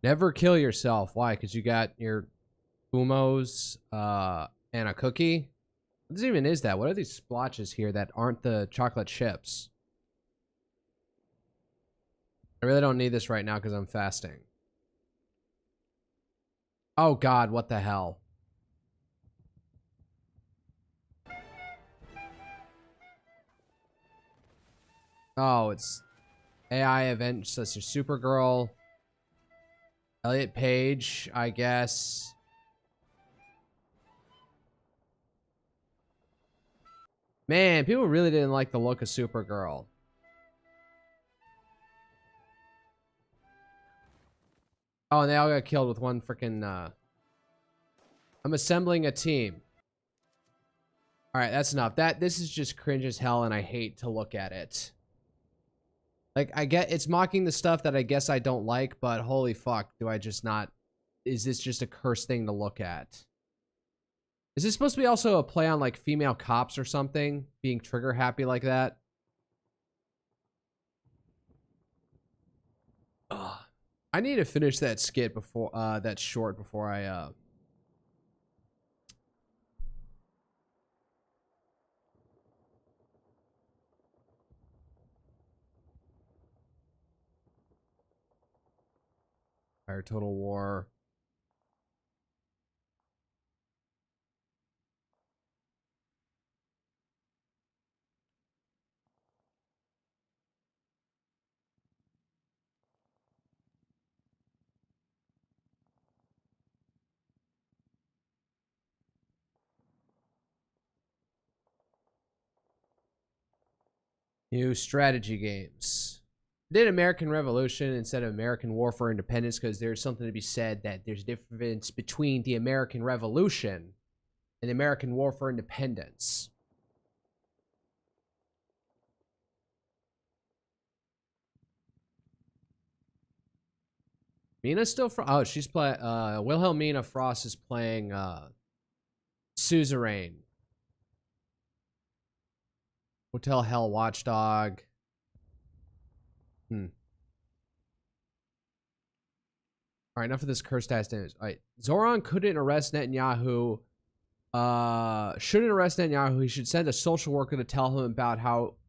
Never kill yourself. Why? Because you got your Fumos and a cookie? What even is that? What are these splotches here that aren't the chocolate chips? I really don't need this right now because I'm fasting. Oh god, what the hell? Oh, it's AI event such as Supergirl. Elliot Page, I guess. Man, people really didn't like the look of Supergirl. Oh, and they all got killed with one freaking, I'm assembling a team. Alright, that's enough. This is just cringe as hell, and I hate to look at it. Like, I get, it's mocking the stuff that I guess I don't like, but holy fuck, do I just not, is this just a cursed thing to look at? Is this supposed to be also a play on, like, female cops or something? Being trigger happy like that? Ugh. I need to finish that skit before, that short before I, Fire Total War. New strategy games. Did American Revolution instead of American War for Independence because there's something to be said that there's a difference between the American Revolution and the American War for Independence. Mina's still oh, she's playing Wilhelmina Frost is playing Suzerain. Hotel Hell Watchdog. All right, enough of this cursed ass damage. All right, Zoran couldn't arrest Netanyahu. Shouldn't arrest Netanyahu. He should send a social worker to tell him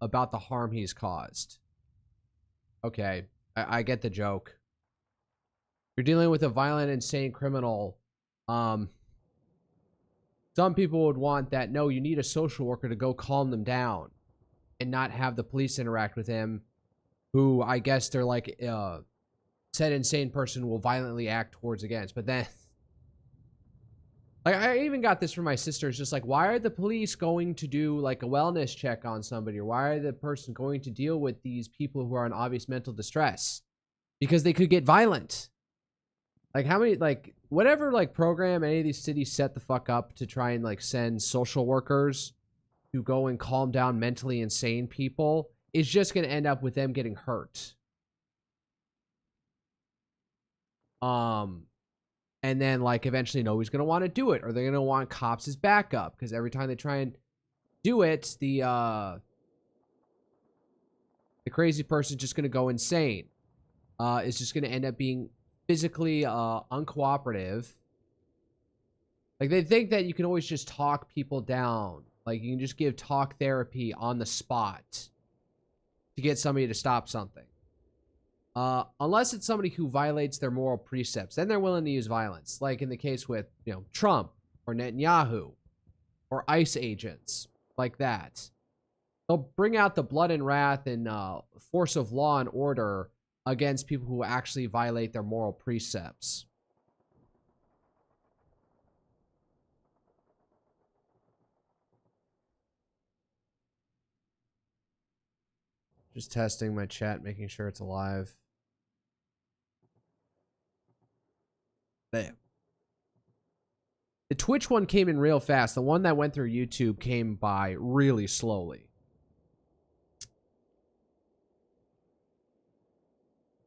about the harm he's caused. Okay, I get the joke. You're dealing with a violent, insane criminal. Some people would want that. No, you need a social worker to go calm them down, and not have the police interact with him. Who I guess they're like said insane person will violently act towards against. But then, like, I even got this from my sister. It's just like, why are the police going to do like a wellness check on somebody, or why are the person going to deal with these people who are in obvious mental distress? Because they could get violent. Like, how many, like, whatever like program any of these cities set the fuck up to try and like send social workers to go and calm down mentally insane people is just going to end up with them getting hurt. And then like eventually nobody's going to want to do it, or they're going to want cops as backup because every time they try and do it, the crazy person's just going to go insane. It's just going to end up being physically uncooperative. Like, they think that you can always just talk people down. Like, you can just give talk therapy on the spot to get somebody to stop something. Unless it's somebody who violates their moral precepts, then they're willing to use violence. Like in the case with, you know, Trump or Netanyahu or ICE agents like that. They'll bring out the blood and wrath and force of law and order against people who actually violate their moral precepts. Just testing my chat, making sure it's alive. Damn. The Twitch one came in real fast. The one that went through YouTube came by really slowly.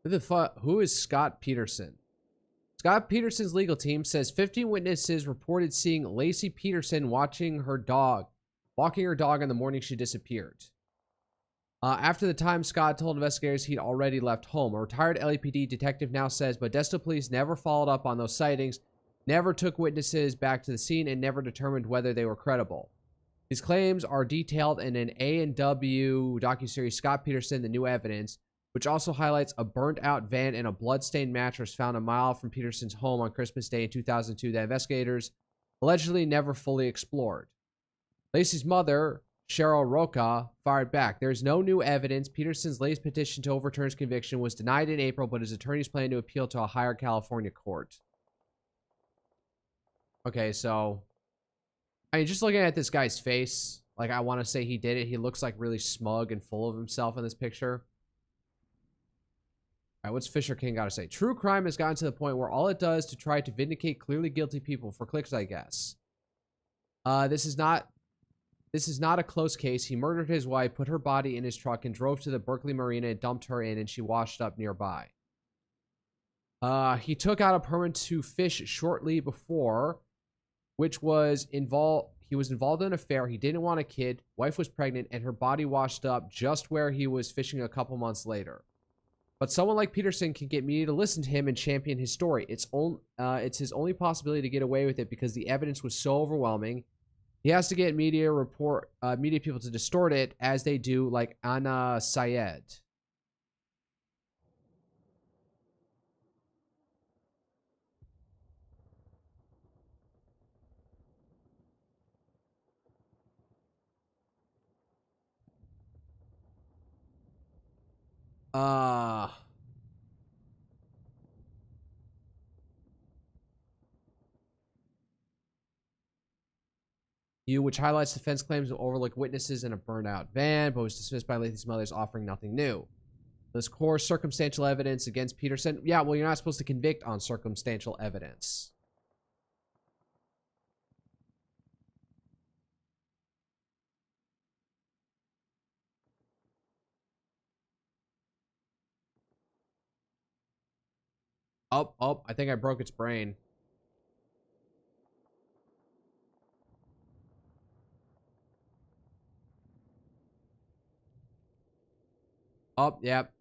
Who is Scott Peterson? Scott Peterson's legal team says 15 witnesses reported seeing Lacey Peterson walking her dog on the morning she disappeared. After the time, Scott told investigators he'd already left home. A retired LAPD detective now says Modesto police never followed up on those sightings, never took witnesses back to the scene, and never determined whether they were credible. These claims are detailed in an A&W docuseries, Scott Peterson, The New Evidence, which also highlights a burnt-out van and a blood-stained mattress found a mile from Peterson's home on Christmas Day in 2002 that investigators allegedly never fully explored. Lacey's mother, Cheryl Roca, fired back. There's no new evidence. Peterson's latest petition to overturn his conviction was denied in April, but his attorneys plan to appeal to a higher California court. Okay, so I mean, just looking at this guy's face, like, I want to say he did it. He looks like really smug and full of himself in this picture. All right, what's Fisher King got to say? True crime has gotten to the point where all it does to try to vindicate clearly guilty people for clicks, I guess. This is not a close case. He murdered his wife, put her body in his truck, and drove to the Berkeley Marina and dumped her in, and she washed up nearby. He took out a permit to fish shortly before, which was involved. He was involved in an affair. He didn't want a kid. Wife was pregnant, and her body washed up just where he was fishing a couple months later. But someone like Peterson can get media to listen to him and champion his story. It's his only possibility to get away with it because the evidence was so overwhelming. He has to get media people to distort it, as they do, like Anna Syed. Which highlights defense claims of overlooked witnesses in a burned-out van, but was dismissed by Lacey's mother's offering nothing new. This core circumstantial evidence against Peterson. Yeah, well, you're not supposed to convict on circumstantial evidence. Oh, I think I broke its brain. Oh, yep.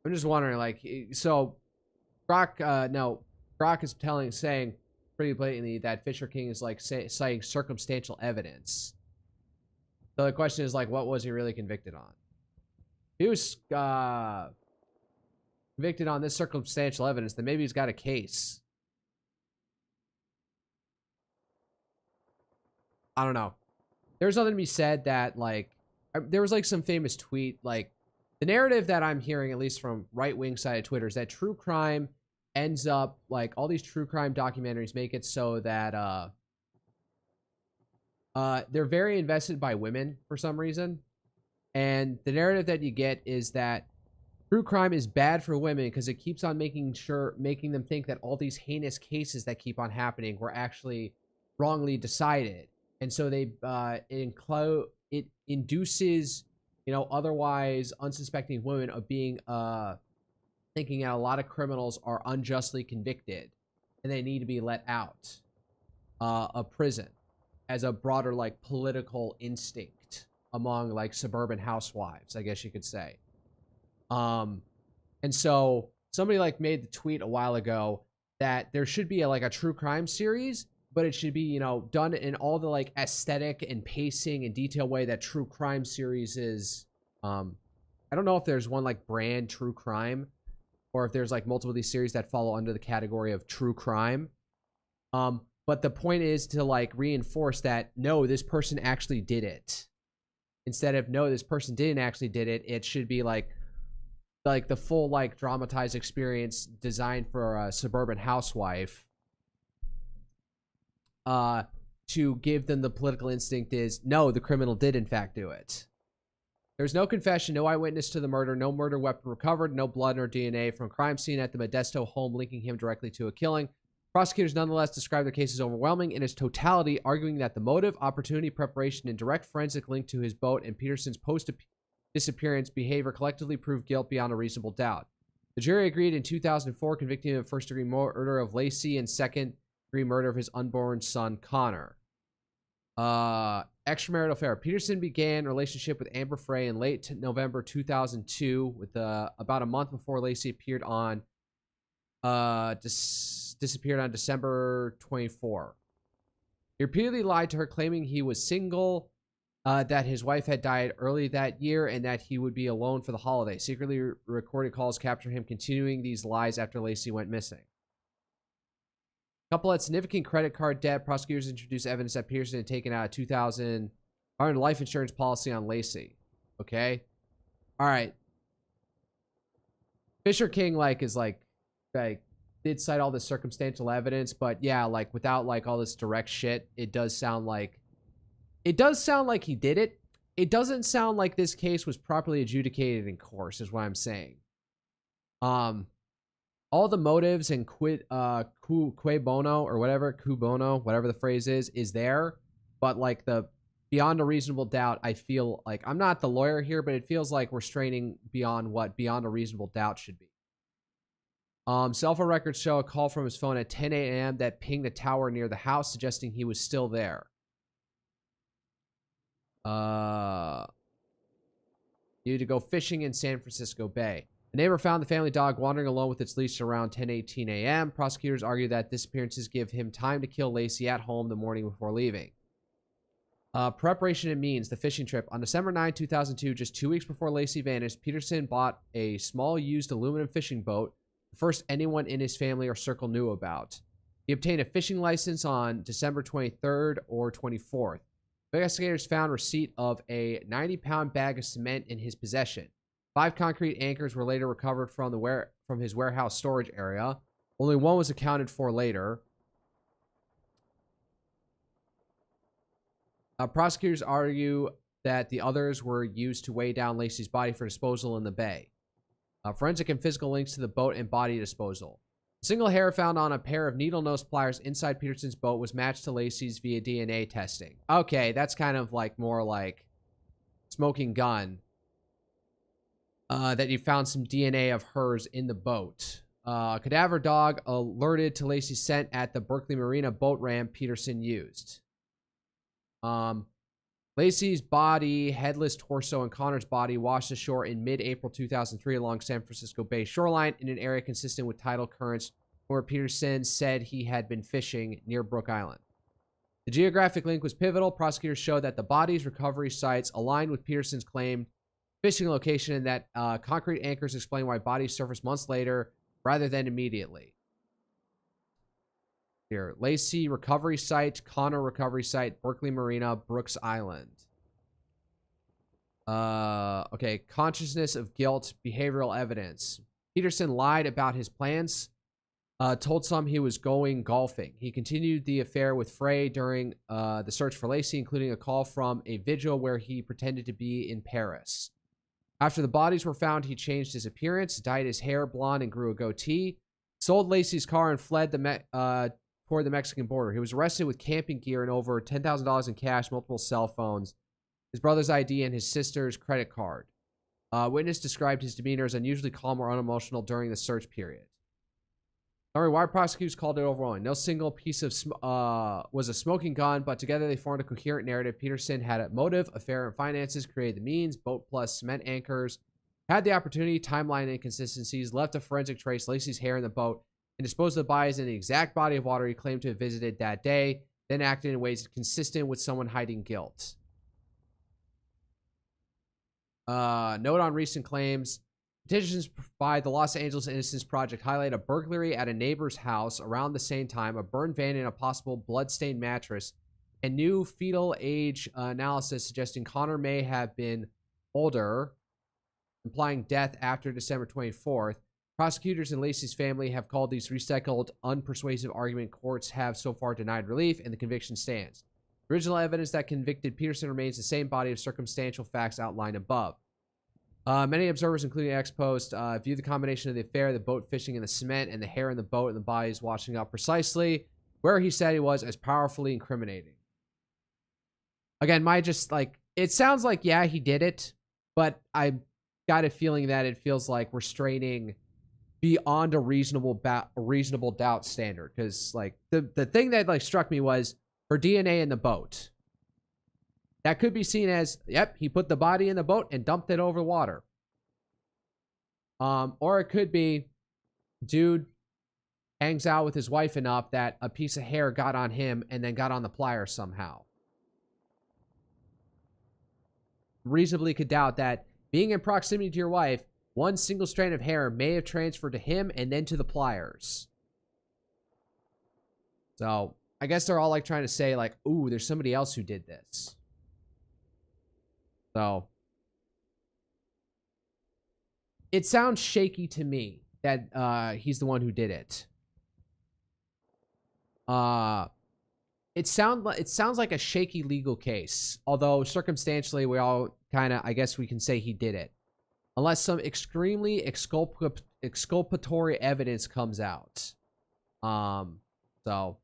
I'm just wondering, like, so Brock is saying pretty blatantly that Fisher King is like citing circumstantial evidence. So the question is, like, what was he really convicted on? He was convicted on this circumstantial evidence, then maybe he's got a case. I don't know. There's nothing to be said that, like, there was like some famous tweet, like, the narrative that I'm hearing, at least from right-wing side of Twitter, is that true crime ends up, like, all these true crime documentaries make it so that they're very invested by women for some reason. And the narrative that you get is that true crime is bad for women because it keeps on making them think that all these heinous cases that keep on happening were actually wrongly decided. And so it induces, otherwise unsuspecting women of being thinking that a lot of criminals are unjustly convicted and they need to be let out of prison as a broader, like, political instinct among, like, suburban housewives, I guess you could say. And so somebody, like, made the tweet a while ago that there should be a true crime series, but it should be, done in all the, like, aesthetic and pacing and detail way that true crime series is. I don't know if there's one like brand true crime or if there's like multiple of these series that follow under the category of true crime. But the point is to, like, reinforce that, no, this person actually did it. Instead of, no, this person didn't actually did it, it should be like the full, like, dramatized experience designed for a suburban housewife. To give them the political instinct is, no, the criminal did in fact do it. There's no confession, no eyewitness to the murder, no murder weapon recovered, no blood nor DNA from a crime scene at the Modesto home linking him directly to a killing. Prosecutors nonetheless describe the case as overwhelming in its totality, arguing that the motive, opportunity, preparation, and direct forensic link to his boat and Peterson's post-disappearance behavior collectively proved guilt beyond a reasonable doubt. The jury agreed in 2004, convicting him of first-degree murder of Lacey and second-degree murder of his unborn son, Connor. Extramarital affair. Peterson began a relationship with Amber Frey in late November 2002, with about a month before Lacey appeared on disappeared on December 24. He repeatedly lied to her, claiming he was single, that his wife had died early that year, and that he would be alone for the holiday. Secretly recorded calls capture him continuing these lies after Lacey went missing. Couple had significant credit card debt. Prosecutors introduced evidence that Peterson had taken out a $2,000 life insurance policy on Lacey. Okay? All right. Fisher King, did cite all this circumstantial evidence, but yeah, without, all this direct shit, it does sound like he did it. It doesn't sound like this case was properly adjudicated in court, is what I'm saying. All the motives and cui bono or whatever, cui bono, whatever the phrase is there. But the beyond a reasonable doubt, I feel like I'm not the lawyer here, but it feels like we're straining beyond what beyond a reasonable doubt should be. Cell phone records show a call from his phone at 10 a.m. that pinged a tower near the house, suggesting he was still there. Needed to go fishing in San Francisco Bay. A neighbor found the family dog wandering alone with its leash around 10:18 a.m. Prosecutors argue that disappearances give him time to kill Lacey at home the morning before leaving. Preparation and means. The fishing trip. On December 9, 2002, just 2 weeks before Lacey vanished, Peterson bought a small used aluminum fishing boat, the first anyone in his family or circle knew about. He obtained a fishing license on December 23rd or 24th. Investigators found receipt of a 90-pound bag of cement in his possession. 5 concrete anchors were later recovered from his warehouse storage area. Only one was accounted for later. Prosecutors argue that the others were used to weigh down Lacey's body for disposal in the bay. Forensic and physical links to the boat and body disposal. A single hair found on a pair of needle-nose pliers inside Peterson's boat was matched to Lacey's via DNA testing. Okay, that's kind of more like smoking gun. That you found some DNA of hers in the boat. Cadaver dog alerted to Lacey's scent at the Berkeley Marina boat ramp Peterson used. Lacey's body, headless torso, and Connor's body washed ashore in mid-April 2003 along San Francisco Bay shoreline in an area consistent with tidal currents where Peterson said he had been fishing near Brook Island. The geographic link was pivotal. Prosecutors showed that the body's recovery sites aligned with Peterson's claimed fishing location, and that concrete anchors explain why bodies surfaced months later rather than immediately. Here, Lacey recovery site, Connor recovery site, Berkeley Marina, Brooks Island. Okay, consciousness of guilt, behavioral evidence. Peterson lied about his plans, told some he was going golfing. He continued the affair with Frey during the search for Lacey, including a call from a vigil where he pretended to be in Paris. After the bodies were found, he changed his appearance, dyed his hair blonde, and grew a goatee, sold Lacey's car, and fled toward the Mexican border. He was arrested with camping gear and over $10,000 in cash, multiple cell phones, his brother's ID, and his sister's credit card. Witness described his demeanor as unusually calm or unemotional during the search period. Why prosecutors called it overwhelming. No single piece of was a smoking gun, but together they formed a coherent narrative. Peterson had a motive, affair, and finances, created the means, boat plus cement anchors, had the opportunity, timeline inconsistencies, left a forensic trace, Lacey's hair in the boat, and disposed of the bodies in the exact body of water he claimed to have visited that day, then acted in ways consistent with someone hiding guilt. Note on recent claims. Petitions by the Los Angeles Innocence Project highlight a burglary at a neighbor's house around the same time, a burned van, and a possible blood-stained mattress, and new fetal age analysis suggesting Connor may have been older, implying death after December 24th. Prosecutors and Lacey's family have called these recycled, unpersuasive argument. Courts have so far denied relief, and the conviction stands. Original evidence that convicted Peterson remains the same body of circumstantial facts outlined above. Many observers, including ex-post, view the combination of the affair, the boat fishing, and the cement, and the hair in the boat and the bodies washing up precisely where he said he was, as powerfully incriminating. Again, it sounds like, yeah, he did it, but I got a feeling that it feels like we're straining beyond a reasonable doubt standard. Because, the thing that, struck me was her DNA in the boat. That could be seen as, yep, he put the body in the boat and dumped it over the water. Or it could be, dude hangs out with his wife enough that a piece of hair got on him and then got on the pliers somehow. Reasonably could doubt that being in proximity to your wife, one single strand of hair may have transferred to him and then to the pliers. So, I guess they're all like trying to say like, ooh, there's somebody else who did this. So, it sounds shaky to me that he's the one who did it. It sounds like a shaky legal case, although circumstantially we all kind of, I guess we can say he did it, unless some extremely exculpatory evidence comes out. So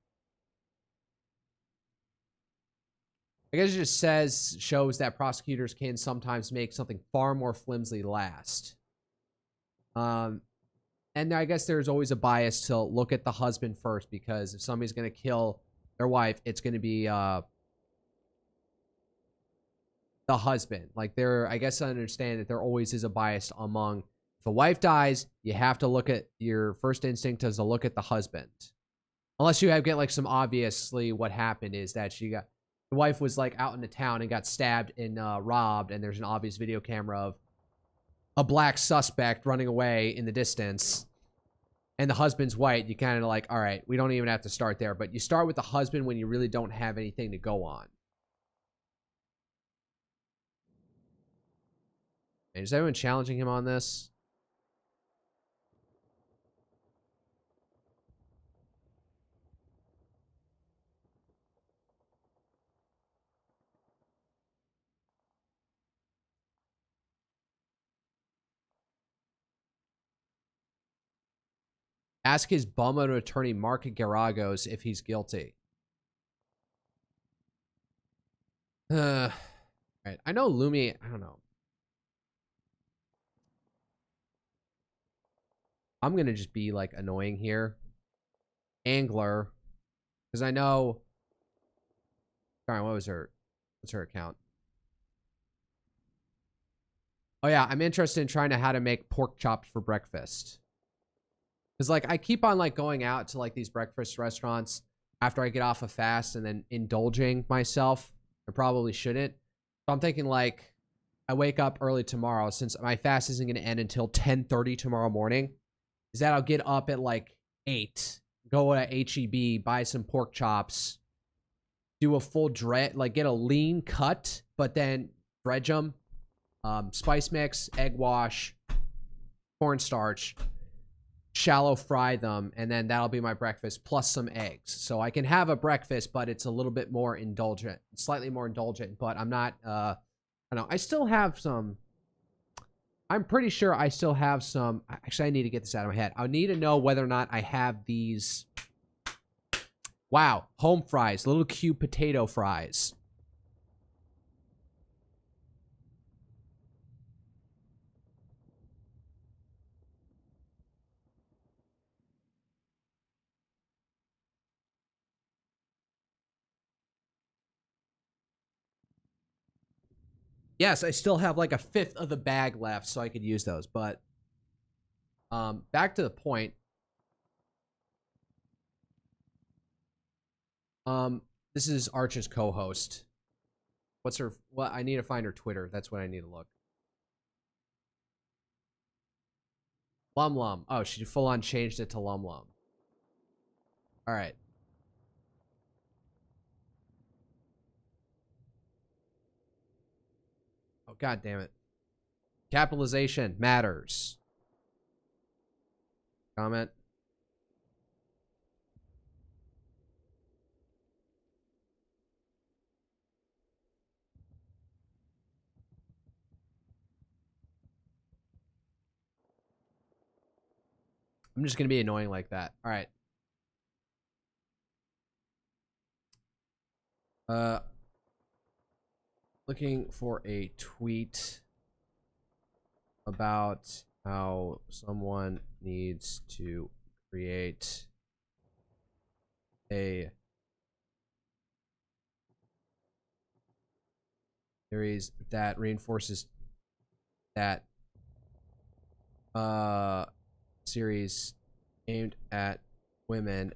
I guess it just shows that prosecutors can sometimes make something far more flimsy last. And I guess there's always a bias to look at the husband first, because if somebody's going to kill their wife, it's going to be the husband. Like, I guess I understand that there always is a bias among, if a wife dies, you have to look at, your first instinct is to look at the husband. Unless you get like some obviously what happened is that the wife was like out in the town and got stabbed and robbed, and there's an obvious video camera of a black suspect running away in the distance, and the husband's white. You kind of like, all right, we don't even have to start there, but you start with the husband when you really don't have anything to go on. And is everyone challenging him on this? Ask his bum-out attorney, Mark Garagos, if he's guilty. Right. I know Lumi, I don't know. I'm going to just be like annoying here. Angler. Because I know. Sorry, what's her account? Oh yeah, I'm interested in trying to how to make pork chops for breakfast. Because like I keep on like going out to like these breakfast restaurants after I get off a fast and then indulging myself. I probably shouldn't. So I'm thinking like I wake up early tomorrow, since my fast isn't going to end until 10:30 tomorrow morning. Is that I'll get up at like 8, go to HEB, buy some pork chops, do a full dredge, like get a lean cut, but then dredge them, spice mix, egg wash, cornstarch, shallow fry them, and then that'll be my breakfast plus some eggs. So I can have a breakfast, but it's a little bit more indulgent, slightly more indulgent, but I'm not, I don't know. I still have some, I'm pretty sure I still have some, actually I need to get this out of my head. I need to know whether or not I have these, wow, home fries, little cube potato fries. Yes, I still have like a fifth of the bag left, so I could use those. But back to the point. This is Arch's co-host. What's her? Well, I need to find her Twitter. That's what I need to look. Lum Lum. Oh, she full on changed it to Lum Lum. All right. Oh, god damn it. Capitalization matters. Comment. I'm just going to be annoying like that. All right. Looking for a tweet about how someone needs to create a series that reinforces that series aimed at women,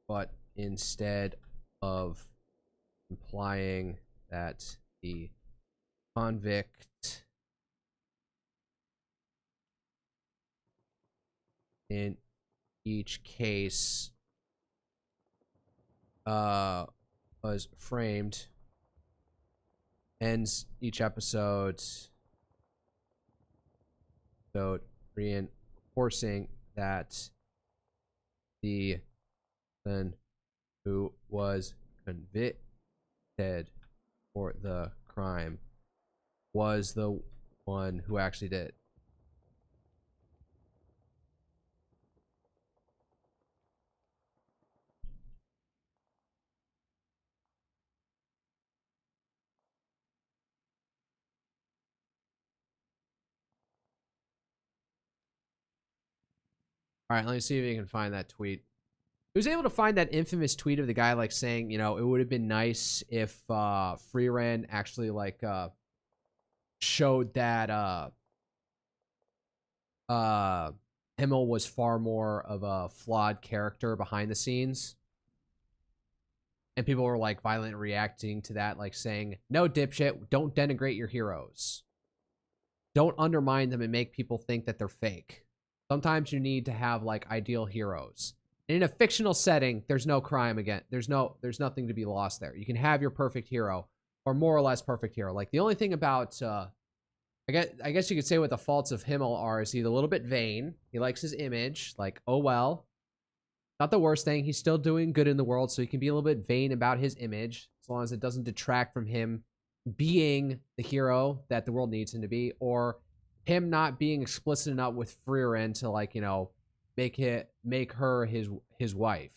but instead of implying that the convict in each case was framed, ends each episode so reinforcing that the person who was convicted for the crime was the one who actually did it. All right, let me see if you can find that tweet. He was able to find that infamous tweet of the guy like saying, you know, it would have been nice if Freeran actually like showed that Himmel was far more of a flawed character behind the scenes. And people were like violently reacting to that, like saying, no, dipshit, don't denigrate your heroes. Don't undermine them and make people think that they're fake. Sometimes you need to have like ideal heroes. And in a fictional setting, there's no crime again. There's nothing to be lost there. You can have your perfect hero or more or less perfect hero. Like the only thing about I guess you could say what the faults of Himmel are is he's a little bit vain. He likes his image. Like, oh well. Not the worst thing. He's still doing good in the world, so he can be a little bit vain about his image, as long as it doesn't detract from him being the hero that the world needs him to be, or him not being explicit enough with Freeran to, like, you know, make her his wife.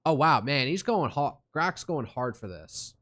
Oh wow, man, he's going hard. Grok's going hard for this.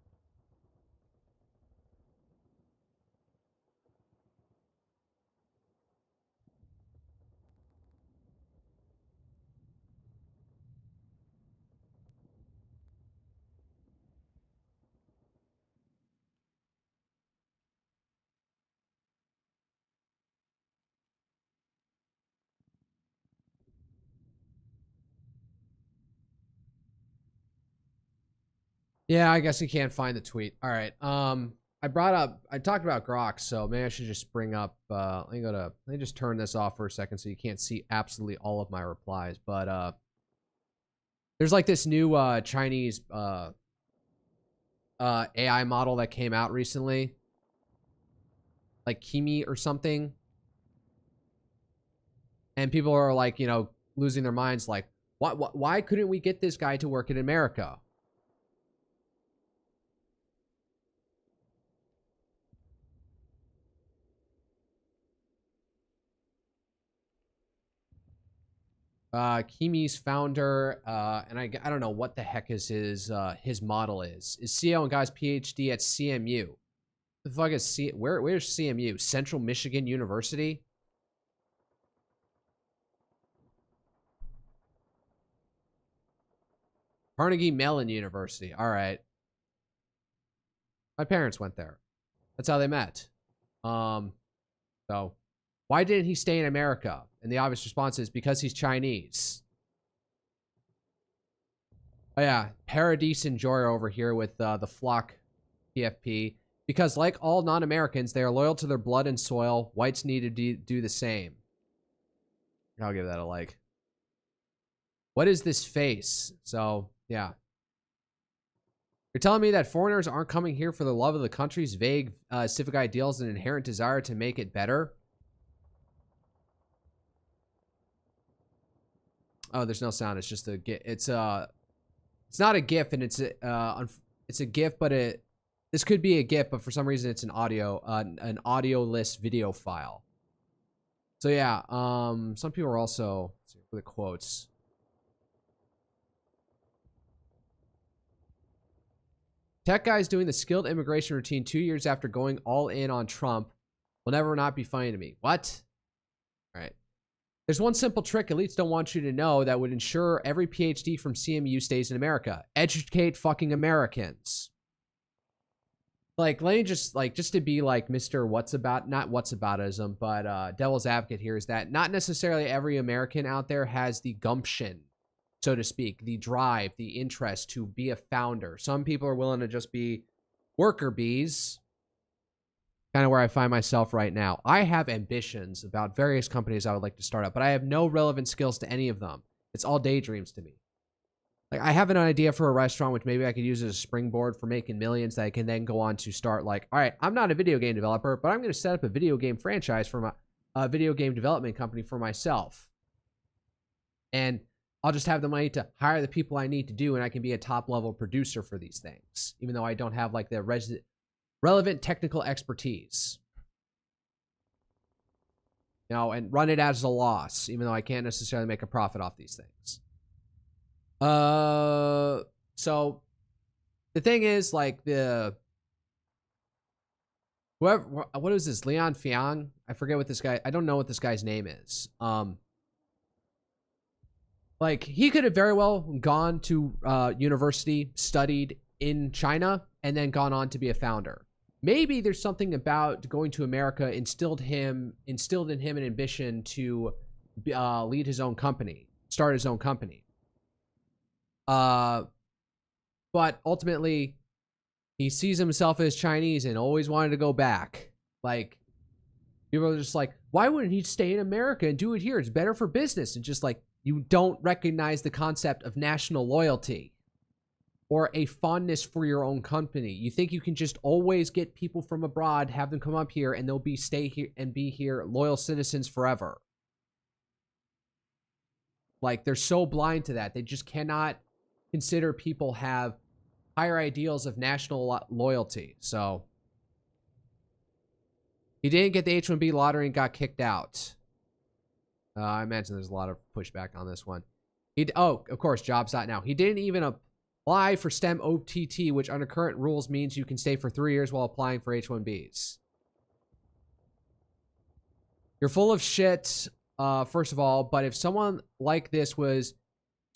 Yeah, I guess he can't find the tweet. All right. I talked about Grok, so maybe I should just bring up let me just turn this off for a second so you can't see absolutely all of my replies. But there's like this new Chinese AI model that came out recently. Like Kimi or something. And people are like, you know, losing their minds like, why couldn't we get this guy to work in America? Kimi's founder, and I don't know what the heck is his model is CEO and guy's PhD at CMU. The fuck is where's CMU? Central Michigan University? Carnegie Mellon University. All right. My parents went there. That's how they met. So why didn't he stay in America? And the obvious response is because he's Chinese. Oh yeah, Paradise and Joy are over here with the Flock PFP. Because like all non-Americans, they are loyal to their blood and soil. Whites need to do the same. I'll give that a like. What is this face? So, yeah. You're telling me that foreigners aren't coming here for the love of the country's vague civic ideals and inherent desire to make it better? Oh, there's no sound. It's just a GIF. It's not a GIF, and it's a GIF, but this could be a GIF, but for some reason it's an audio-less video file. So yeah, some people are also for the quotes. Tech guys doing the skilled immigration routine 2 years after going all in on Trump will never not be funny to me. What? All right. There's one simple trick elites don't want you to know that would ensure every PhD from CMU stays in America. Educate fucking Americans. Like, let me just to be like Mr. Not whatsaboutism, but devil's advocate here is that not necessarily every American out there has the gumption, so to speak, the drive, the interest to be a founder. Some people are willing to just be worker bees, kind of where I find myself right now. I have ambitions about various companies I would like to start up, but I have no relevant skills to any of them. It's all daydreams to me. Like, I have an idea for a restaurant, which maybe I could use as a springboard for making millions that I can then go on to start, like, all right, I'm not a video game developer, but I'm going to set up a video game franchise for my video game development company for myself. And I'll just have the money to hire the people I need to do, and I can be a top-level producer for these things, even though I don't have, like, the relevant technical expertise. You know, and run it as a loss, even though I can't necessarily make a profit off these things. So the thing is, like, what is this? Leon Fiang? I forget what this guy, I don't know what this guy's name is. Like, he could have very well gone to university, studied in China, and then gone on to be a founder. Maybe there's something about going to America instilled in him an ambition to lead his own company, start his own company. But ultimately, he sees himself as Chinese and always wanted to go back. Like, people are just like, why wouldn't he stay in America and do it here? It's better for business. And just like, you don't recognize the concept of national loyalty or a fondness for your own company. You think you can just always get people from abroad, have them come up here, and they'll stay here and be here, loyal citizens forever. Like, they're so blind to that. They just cannot consider people have higher ideals of national loyalty. So he didn't get the H-1B lottery and got kicked out. I imagine there's a lot of pushback on this one. Oh, of course, jobs.now. He didn't even apply for STEM OTT, which under current rules means you can stay for 3 years while applying for H-1Bs. You're full of shit, first of all, but if someone like this was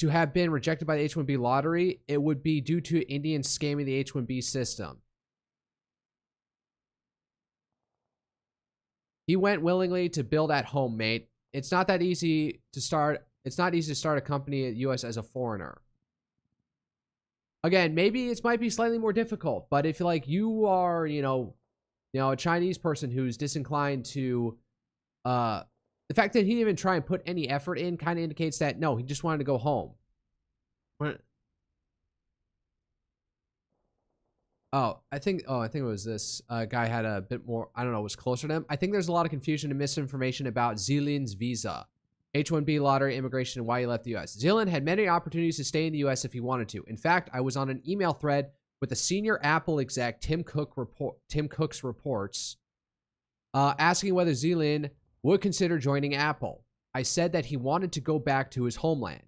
to have been rejected by the H-1B lottery, it would be due to Indians scamming the H-1B system. He went willingly to build at home, mate. It's not that easy to start. It's not easy to start a company at U.S. as a foreigner. Again, maybe it might be slightly more difficult, but if like you are, you know, a Chinese person who's disinclined to, the fact that he didn't even try and put any effort in kind of indicates that no, he just wanted to go home. I think it was this guy had a bit more, I don't know, was closer to him. I think there's a lot of confusion and misinformation about Zealand's visa, H-1B lottery, immigration, and why he left the U.S. Zealand had many opportunities to stay in the U.S. if he wanted to. In fact, I was on an email thread with a senior Apple exec, Tim Cook's reports, asking whether Zealand would consider joining Apple. I said that he wanted to go back to his homeland.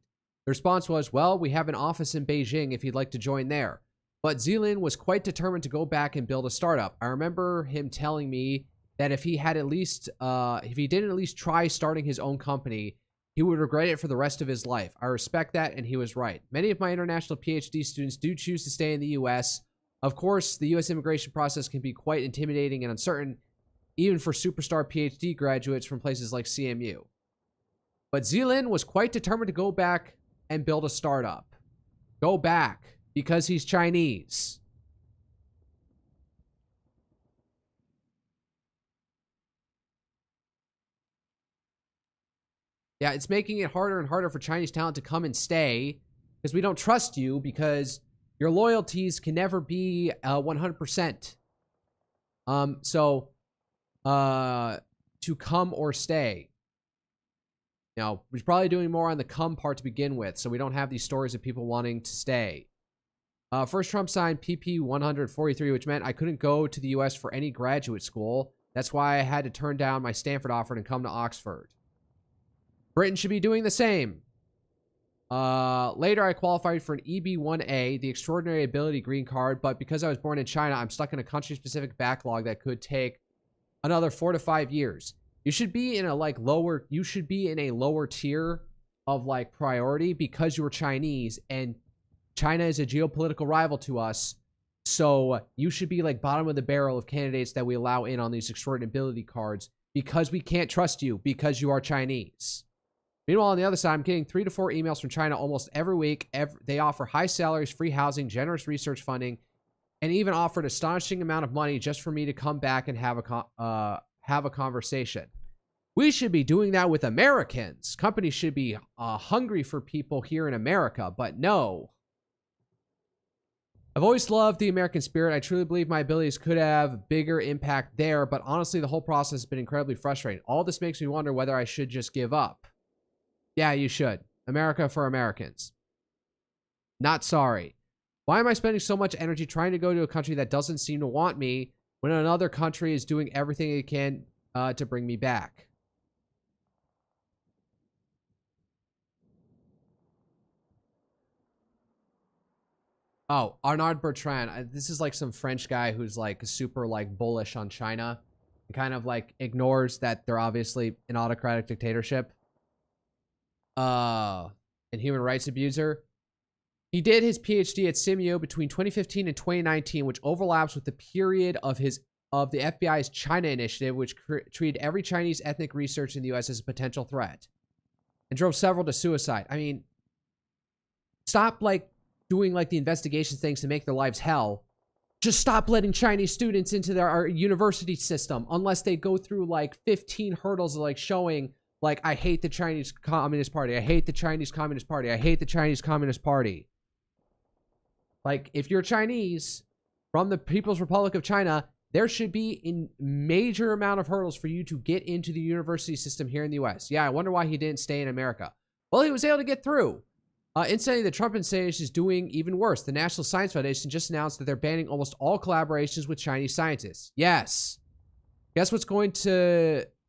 The response was, well, we have an office in Beijing if he'd like to join there. But Zealand was quite determined to go back and build a startup. I remember him telling me that if he didn't at least try starting his own company, he would regret it for the rest of his life. I respect that, and he was right. Many of my international PhD students do choose to stay in the U.S. Of course, the U.S. immigration process can be quite intimidating and uncertain, even for superstar PhD graduates from places like CMU. But Zealand was quite determined to go back and build a startup. Go back. Because he's Chinese. Yeah, it's making it harder and harder for Chinese talent to come and stay because we don't trust you because your loyalties can never be 100%. To come or stay. Now, we're probably doing more on the come part to begin with, so we don't have these stories of people wanting to stay. First, Trump signed PP 143, which meant I couldn't go to the U.S. for any graduate school. That's why I had to turn down my Stanford offer and come to Oxford. Britain should be doing the same. Later, I qualified for an EB-1A, the Extraordinary Ability Green Card, but because I was born in China, I'm stuck in a country-specific backlog that could take another 4 to 5 years. You should be in a like lower. You should be in a lower tier of like priority because you're Chinese and China is a geopolitical rival to us. So you should be like bottom of the barrel of candidates that we allow in on these extraordinary ability cards because we can't trust you because you are Chinese. Meanwhile, on the other side, I'm getting 3 to 4 emails from China almost every week. They offer high salaries, free housing, generous research funding, and even offered an astonishing amount of money just for me to come back and have a conversation. We should be doing that with Americans. Companies should be hungry for people here in America, but no. I've always loved the American spirit. I truly believe my abilities could have bigger impact there, but honestly, the whole process has been incredibly frustrating. All this makes me wonder whether I should just give up. Yeah, you should. America for Americans. Not sorry. Why am I spending so much energy trying to go to a country that doesn't seem to want me when another country is doing everything it can to bring me back? Oh, Arnaud Bertrand. This is like some French guy who's like super like bullish on China and kind of like ignores that they're obviously an autocratic dictatorship. And human rights abuser. He did his PhD at SIMU between 2015 and 2019, which overlaps with the period of the FBI's China initiative, which treated every Chinese ethnic research in the U.S. as a potential threat, and drove several to suicide. I mean, stop like doing like the investigation things to make their lives hell. Just stop letting Chinese students into our university system unless they go through like 15 hurdles of like showing like, I hate the Chinese Communist Party. I hate the Chinese Communist Party. I hate the Chinese Communist Party. Like, if you're Chinese from the People's Republic of China, there should be a major amount of hurdles for you to get into the university system here in the U.S. Yeah, I wonder why he didn't stay in America. Well, he was able to get through. Incidentally, the Trump administration is doing even worse. The National Science Foundation just announced that they're banning almost all collaborations with Chinese scientists. Yes. Guess what's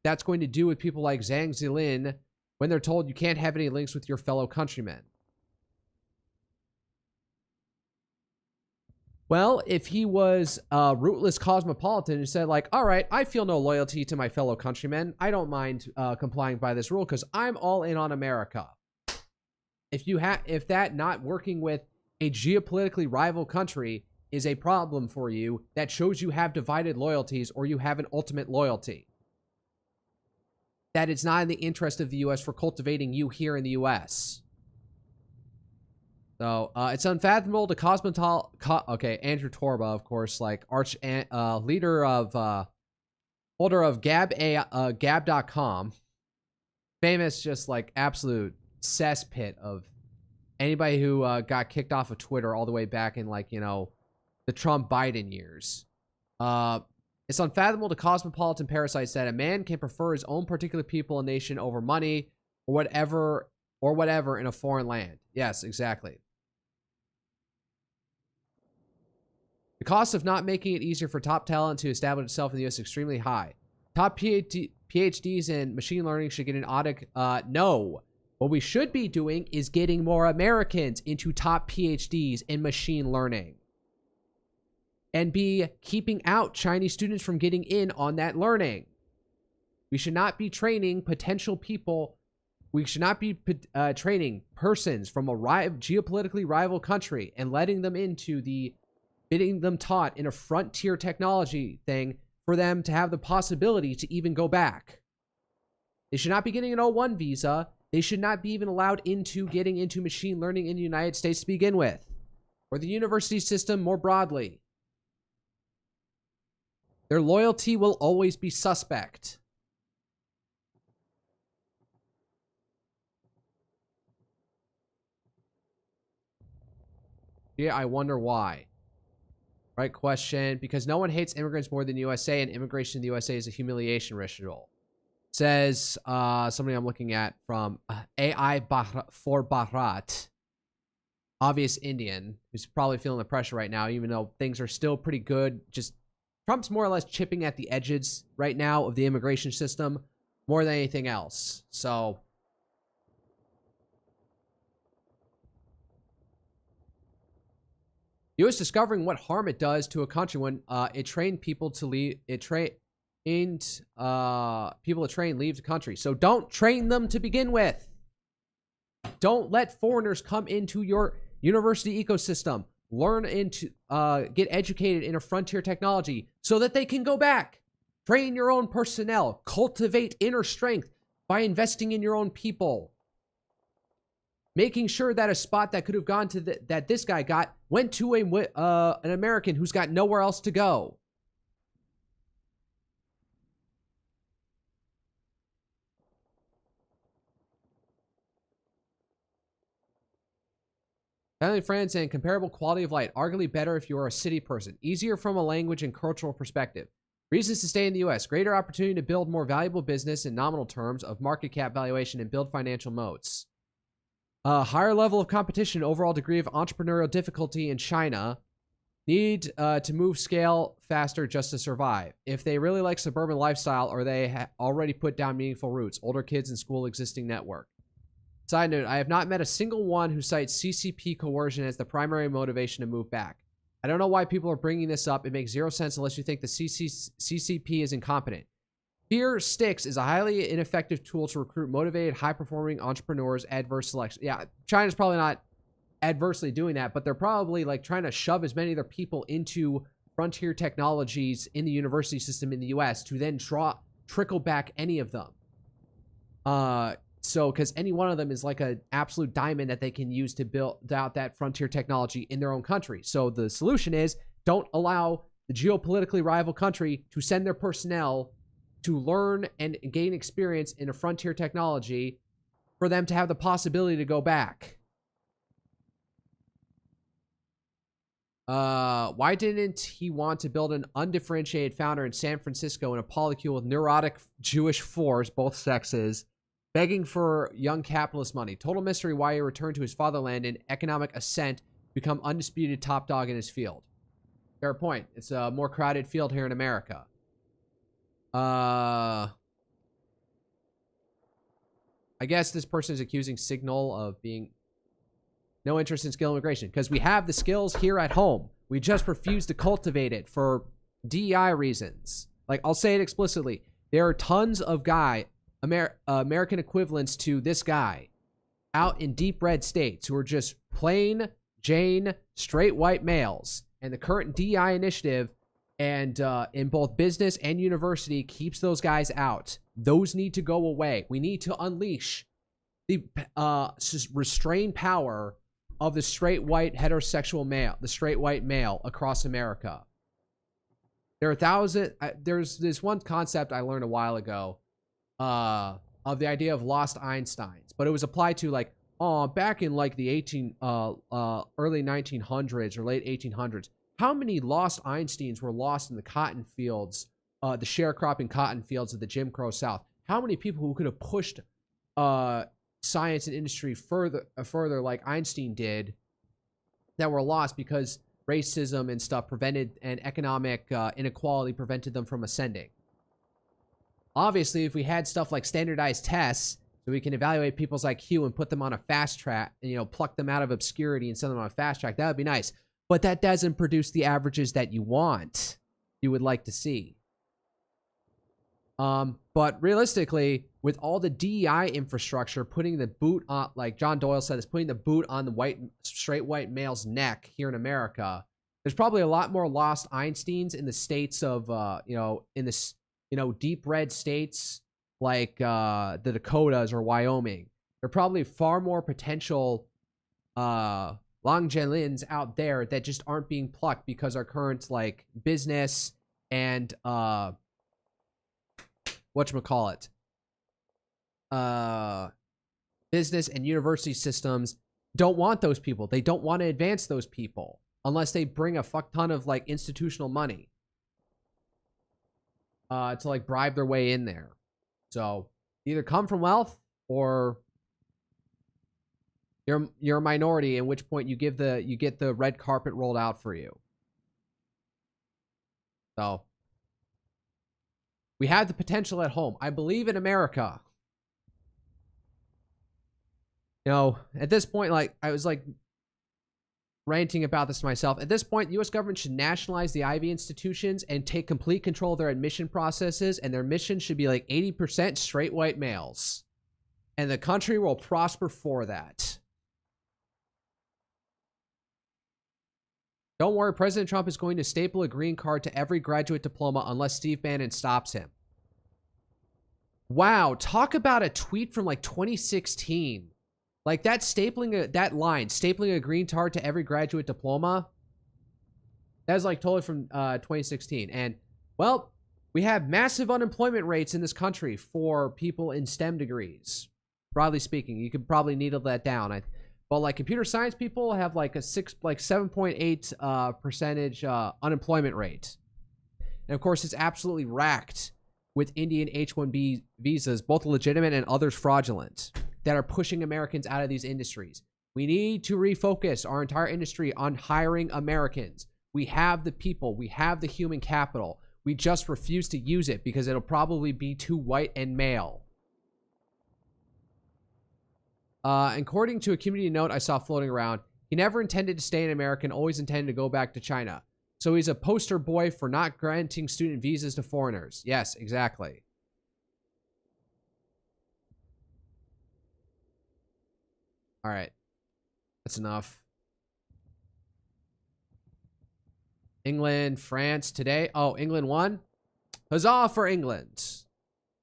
that's going to do with people like Zhang Zilin when they're told you can't have any links with your fellow countrymen? Well, if he was a rootless cosmopolitan who said like, all right, I feel no loyalty to my fellow countrymen. I don't mind complying by this rule because I'm all in on America. If that not working with a geopolitically rival country is a problem for you, that shows you have divided loyalties or you have an ultimate loyalty. That it's not in the interest of the U.S. for cultivating you here in the U.S. So, it's unfathomable to okay, Andrew Torba, of course, like leader of, holder of Gab.com. Famous, just like absolute cesspit of anybody who got kicked off of Twitter all the way back in like, you know, the Trump-Biden years. It's unfathomable to cosmopolitan parasites that a man can prefer his own particular people and nation over money or whatever in a foreign land. Yes, exactly. The cost of not making it easier for top talent to establish itself in the U.S. is extremely high. Top PhDs in machine learning should get an audit. No. What we should be doing is getting more Americans into top PhDs in machine learning. And be keeping out Chinese students from getting in on that learning. We should not be training potential people. We should not be training persons from a geopolitically rival country and letting them into getting them taught in a frontier technology thing for them to have the possibility to even go back. They should not be getting an O1 visa. They should not be even allowed into getting into machine learning in the United States to begin with, or the university system more broadly. Their loyalty will always be suspect. Yeah, I wonder why. Right question. Because no one hates immigrants more than the USA, and immigration in the USA is a humiliation ritual. Says somebody I'm looking at from AI for Bharat. Obvious Indian, who's probably feeling the pressure right now, even though things are still pretty good. Just Trump's more or less chipping at the edges right now of the immigration system more than anything else. So U.S. discovering what harm it does to a country when it trained people to leave. It people to train leave the country. So don't train them to begin with. Don't let foreigners come into your university ecosystem. Learn into, get educated in a frontier technology so that they can go back. Train your own personnel. Cultivate inner strength by investing in your own people. Making sure that a spot that could have gone to that this guy got went to an American who's got nowhere else to go. Family, friends, and comparable quality of life. Arguably better if you are a city person. Easier from a language and cultural perspective. Reasons to stay in the U.S. Greater opportunity to build more valuable business in nominal terms of market cap valuation and build financial moats. Higher level of competition, overall degree of entrepreneurial difficulty in China. Need to move scale faster just to survive. If they really like suburban lifestyle or they already put down meaningful roots. Older kids in school, existing network. Side note, I have not met a single one who cites CCP coercion as the primary motivation to move back. I don't know why people are bringing this up. It makes zero sense unless you think the CCP is incompetent. Fear sticks is a highly ineffective tool to recruit motivated, high-performing entrepreneurs, adverse selection. Yeah, China's probably not adversely doing that, but they're probably like trying to shove as many of their people into frontier technologies in the university system in the US to then trickle back any of them. So, because any one of them is like an absolute diamond that they can use to build out that frontier technology in their own country. So the solution is don't allow the geopolitically rival country to send their personnel to learn and gain experience in a frontier technology for them to have the possibility to go back. Why didn't he want to build an undifferentiated founder in San Francisco in a polycule with neurotic Jewish fours, both sexes, begging for young capitalist money? Total mystery why he returned to his fatherland in economic ascent, become undisputed top dog in his field. Fair point. It's a more crowded field here in America. I guess this person is accusing Signal of being no interest in skill immigration because we have the skills here at home. We just refuse to cultivate it for DEI reasons. Like, I'll say it explicitly. There are tons of American equivalents to this guy out in deep red states who are just plain Jane straight white males, and the current DEI initiative and in both business and university keeps those guys out. Those need to go away. We need to unleash the restrained power of the straight white heterosexual male, the straight white male across America. There are there's this one concept I learned a while ago of the idea of lost Einsteins, but it was applied to like, back in like the early 1900s or late 1800s, how many lost Einsteins were lost in the cotton fields, the sharecropping cotton fields of the Jim Crow South? How many people who could have pushed science and industry further like Einstein did that were lost because racism and stuff prevented, and economic inequality prevented them from ascending? Obviously, if we had stuff like standardized tests so we can evaluate people's IQ and put them on a fast track, and, pluck them out of obscurity and send them on a fast track, that would be nice. But that doesn't produce the averages that you would like to see. But realistically, with all the DEI infrastructure, putting the boot on, like John Doyle said, is putting the boot on the straight white male's neck here in America, there's probably a lot more lost Einsteins in the states of, in this, deep red states like the Dakotas or Wyoming. There are probably far more potential Longjelins out there that just aren't being plucked because our current like business and business and university systems don't want those people. They don't want to advance those people unless they bring a fuck ton of like institutional money to like bribe their way in there. So either come from wealth or you're a minority, in which point you get the red carpet rolled out for you. So we have the potential at home. I believe in America. At this point, like I was like ranting about this myself. At this point, the U.S. government should nationalize the Ivy institutions and take complete control of their admission processes, and their mission should be like 80% straight white males. And the country will prosper for that. Don't worry, President Trump is going to staple a green card to every graduate diploma unless Steve Bannon stops him. Wow, talk about a tweet from like 2016. Like that stapling a green card to every graduate diploma. That was like totally from 2016. And well, we have massive unemployment rates in this country for people in STEM degrees. Broadly speaking, you could probably needle that down. But like computer science people have like a 7.8 percentage unemployment rate. And of course, it's absolutely racked with Indian H-1B visas, both legitimate and others fraudulent, that are pushing Americans out of these industries. We need to refocus our entire industry on hiring Americans. We have the people. We have the human capital. We just refuse to use it because it'll probably be too white and male. According to a community note I saw floating around, he never intended to stay in America and always intended to go back to China. So he's a poster boy for not granting student visas to foreigners. Yes, exactly. All right. That's enough. England, France today. Oh, England won? Huzzah for England.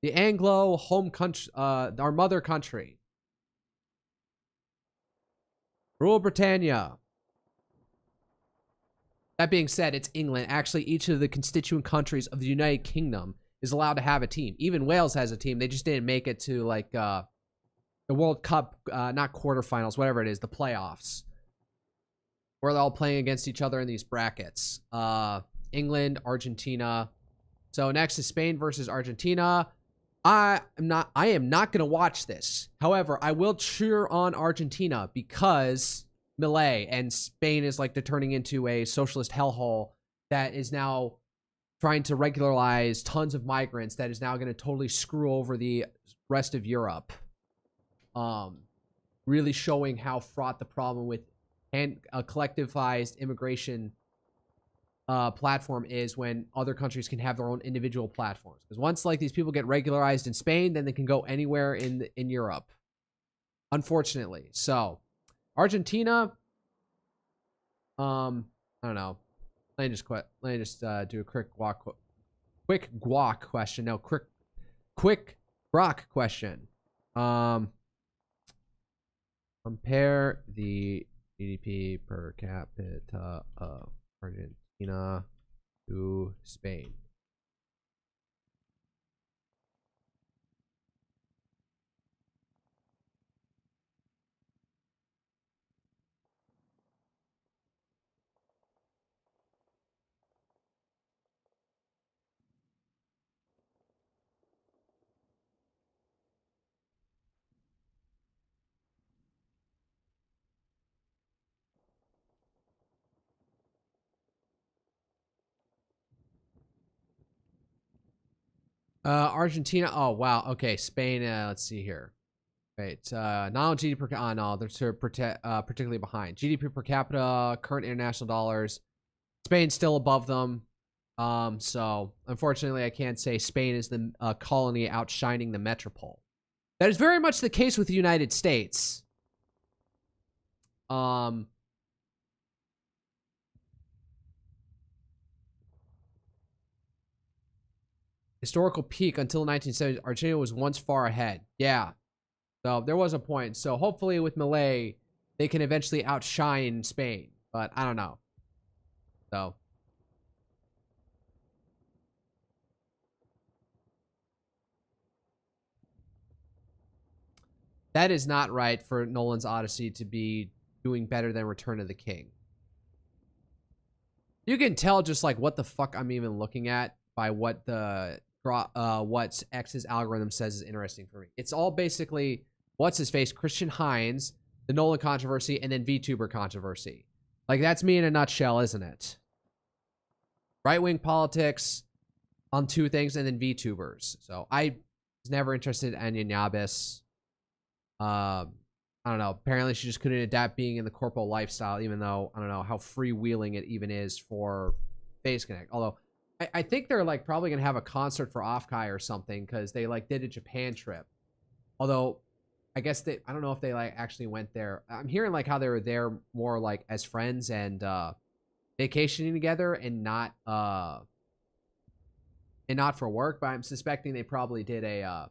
The Anglo home country, our mother country. Rule Britannia. That being said, it's England. Actually, each of the constituent countries of the United Kingdom is allowed to have a team. Even Wales has a team. They just didn't make it to like the World Cup, not quarterfinals, whatever it is, the playoffs, where they're all playing against each other in these brackets. England, Argentina. So next is Spain versus Argentina. I am not going to watch this. However, I will cheer on Argentina because Milei and Spain is like turning into a socialist hellhole that is now trying to regularize tons of migrants that is now going to totally screw over the rest of Europe. Really showing how fraught the problem with a collectivized immigration platform is when other countries can have their own individual platforms. Because once like these people get regularized in Spain, then they can go anywhere in Europe. Unfortunately. So Argentina, I don't know. Let me just do a quick guac question. No, quick grok question. Compare the GDP per capita of Argentina to Spain. Argentina. Oh, wow. Okay. Spain. Let's see here. Right. Not on GDP per capita. No, they're particularly behind. GDP per capita, current international dollars. Spain's still above them. So unfortunately, I can't say Spain is the colony outshining the metropole. That is very much the case with the United States. Historical peak until 1970s, Argentina was once far ahead. Yeah. So there was a point. So hopefully with Milei, they can eventually outshine Spain. But I don't know. So. That is not right for Nolan's Odyssey to be doing better than Return of the King. You can tell just like what the fuck I'm even looking at by what the what X's algorithm says is interesting for me. It's all basically what's his face, Christian Hines, the Nolan controversy, and then VTuber controversy. Like that's me in a nutshell, isn't it? Right-wing politics on two things, and then VTubers. So I was never interested in Anya Yabis. I don't know. Apparently, she just couldn't adapt being in the corporal lifestyle, even though I don't know how freewheeling it even is for Face Connect. Although, I think they're like probably gonna have a concert for Offkai or something because they like did a Japan trip. Although, I guess I don't know if they like actually went there. I'm hearing like how they were there more like as friends and vacationing together and not for work. But I'm suspecting they probably did a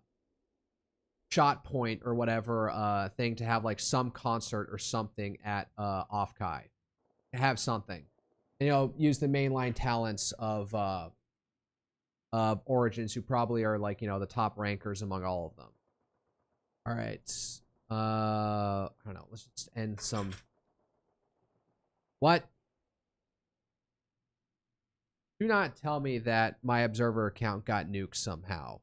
shot point or whatever thing to have like some concert or something at Offkai. Have something. You know, use the mainline talents of Origins, who probably are like, you know, the top rankers among all of them. All right. I don't know. Let's just end some. What? Do not tell me that my Observer account got nuked somehow.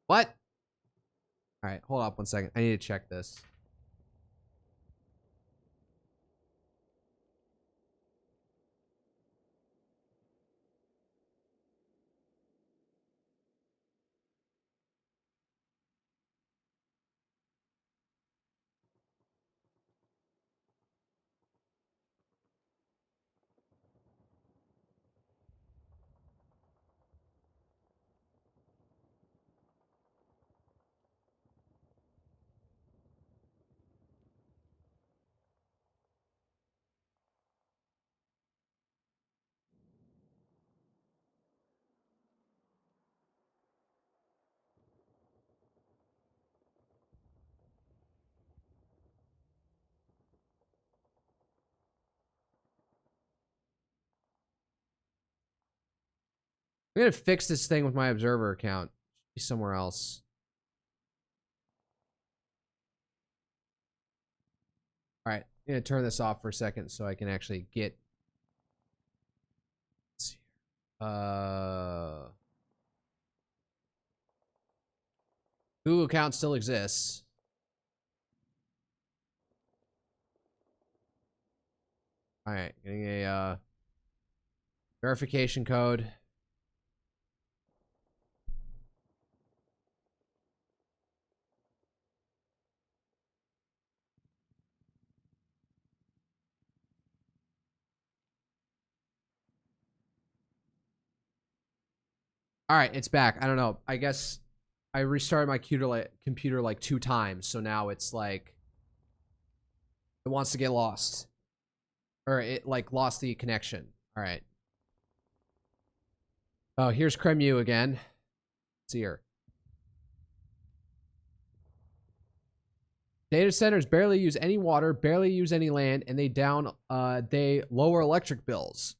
What? All right, hold up one second. I need to check this. I'm gonna fix this thing with my Observer account. Be somewhere else. All right, I'm gonna turn this off for a second so I can actually get. Let's see here. Google account still exists. All right, getting a verification code. All right, it's back. I don't know. I guess I restarted my computer like 2 times, so now it's like it wants to get lost, or it like lost the connection. All right. Oh, here's Cremu again. Let's see here. Data centers barely use any water, barely use any land, and they lower electric bills.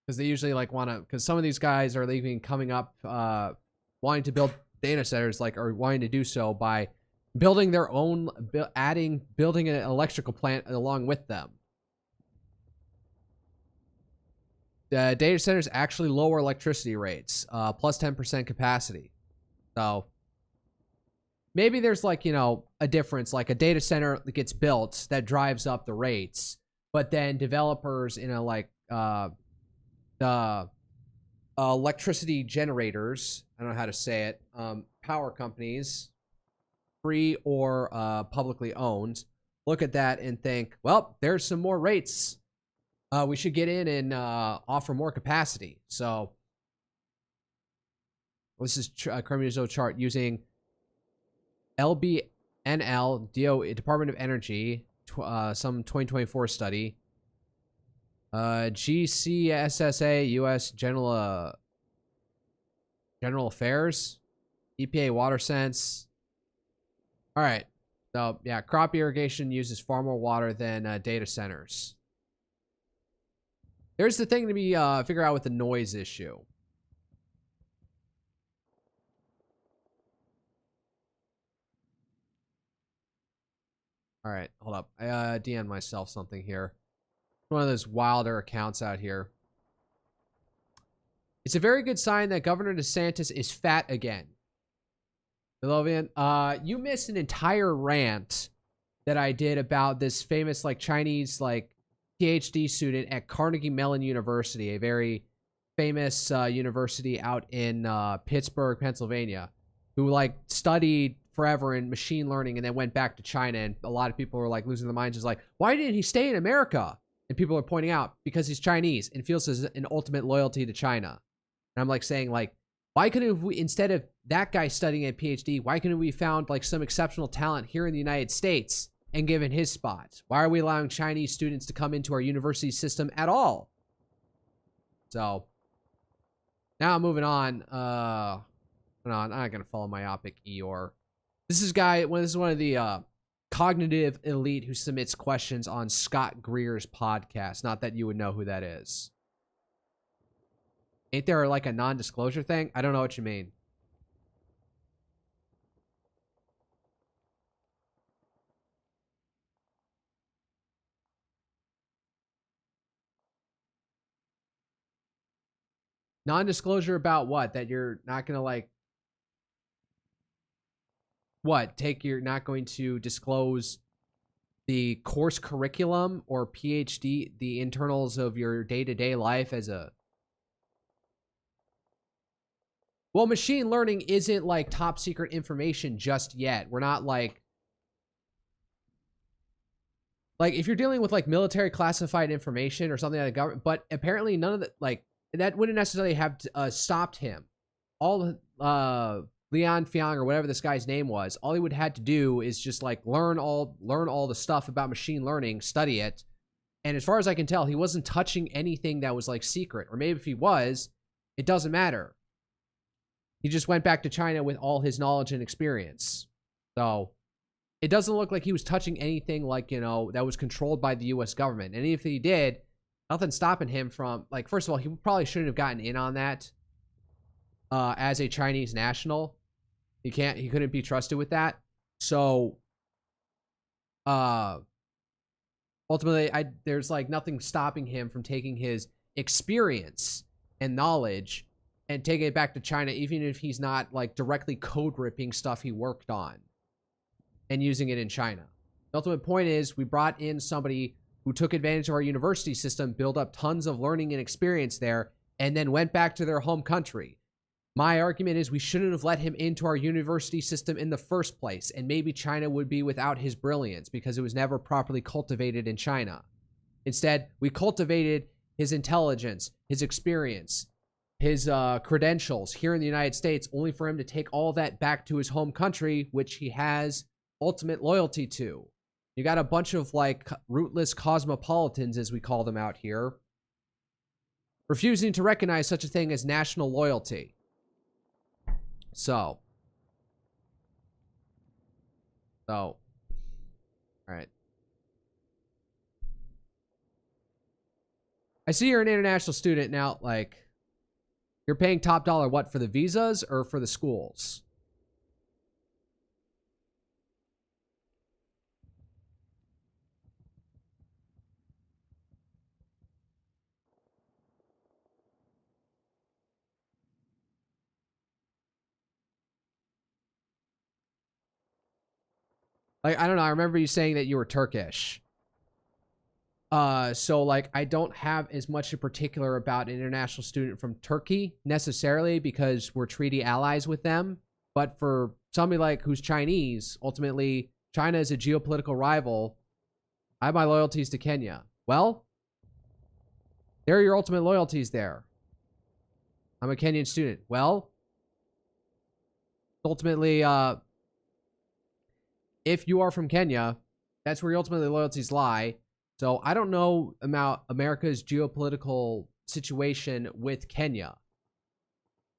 Because they usually like want to, because some of these guys are coming up wanting to build data centers, like, or wanting to do so by building their own, building an electrical plant along with them. Data centers actually lower electricity rates, plus 10% capacity. So maybe there's like, you know, a difference, like a data center that gets built that drives up the rates, but then developers in a like electricity generators, I don't know how to say it, power companies, free or publicly owned, look at that and think, well, there's some more rates. We should get in and offer more capacity. So this is Cremuzo chart using LBNL, Department of Energy, some 2024 study. GCSSA, U.S. General Affairs, EPA Water Sense. All right. So, yeah, crop irrigation uses far more water than data centers. Here's the thing to be figure out with the noise issue. All right, hold up. I DM'd myself something here. One of those wilder accounts out here. It's a very good sign that Governor DeSantis is fat again. Belovian, you missed an entire rant that I did about this famous like Chinese like PhD student at Carnegie Mellon University, a very famous university out in Pittsburgh, Pennsylvania. who like studied forever in machine learning and then went back to China. And a lot of people were like losing their minds, just like, why didn't he stay in America? And people are pointing out because he's Chinese and feels an ultimate loyalty to China. And I'm like saying, like, why couldn't we, instead of that guy studying at PhD, why couldn't we found like some exceptional talent here in the United States and given his spot? Why are we allowing Chinese students to come into our university system at all? So now moving on. No, I'm not gonna follow myopic Eeyore. This is one of the cognitive elite who submits questions on Scott Greer's podcast. Not that you would know who that is. Ain't there like a non-disclosure thing? I don't know what you mean. Non-disclosure about what? That you're not gonna like what? You're not going to disclose the course curriculum or PhD, the internals of your day-to-day life as a... Well, machine learning isn't like top secret information just yet. We're not like if you're dealing with like military classified information or something like the government, but apparently none of the like that wouldn't necessarily have stopped him. All Leon Fiang or whatever this guy's name was, all he would have had to do is just like learn all the stuff about machine learning, study it. And as far as I can tell, he wasn't touching anything that was like secret, or maybe if he was, it doesn't matter. He just went back to China with all his knowledge and experience. So it doesn't look like he was touching anything like, you know, that was controlled by the US government. And if he did, nothing stopping him from, like, first of all, he probably shouldn't have gotten in on that as a Chinese national. He couldn't be trusted with that. So ultimately, there's like nothing stopping him from taking his experience and knowledge and taking it back to China, even if he's not like directly code ripping stuff he worked on and using it in China. The ultimate point is we brought in somebody who took advantage of our university system, built up tons of learning and experience there, and then went back to their home country. My argument is we shouldn't have let him into our university system in the first place, and maybe China would be without his brilliance because it was never properly cultivated in China. Instead, we cultivated his intelligence, his experience, his credentials here in the United States, only for him to take all that back to his home country, which he has ultimate loyalty to. You got a bunch of like rootless cosmopolitans, as we call them out here, refusing to recognize such a thing as national loyalty. So, all right. I see you're an international student now, like, you're paying top dollar, what, for the visas or for the schools? Like, I don't know. I remember you saying that you were Turkish. So like, I don't have as much in particular about an international student from Turkey necessarily because we're treaty allies with them. But for somebody like who's Chinese, ultimately China is a geopolitical rival. I have my loyalties to Kenya. Well, there are your ultimate loyalties there. I'm a Kenyan student. Well, ultimately, if you are from Kenya, that's where your ultimately loyalties lie. So I don't know about America's geopolitical situation with Kenya.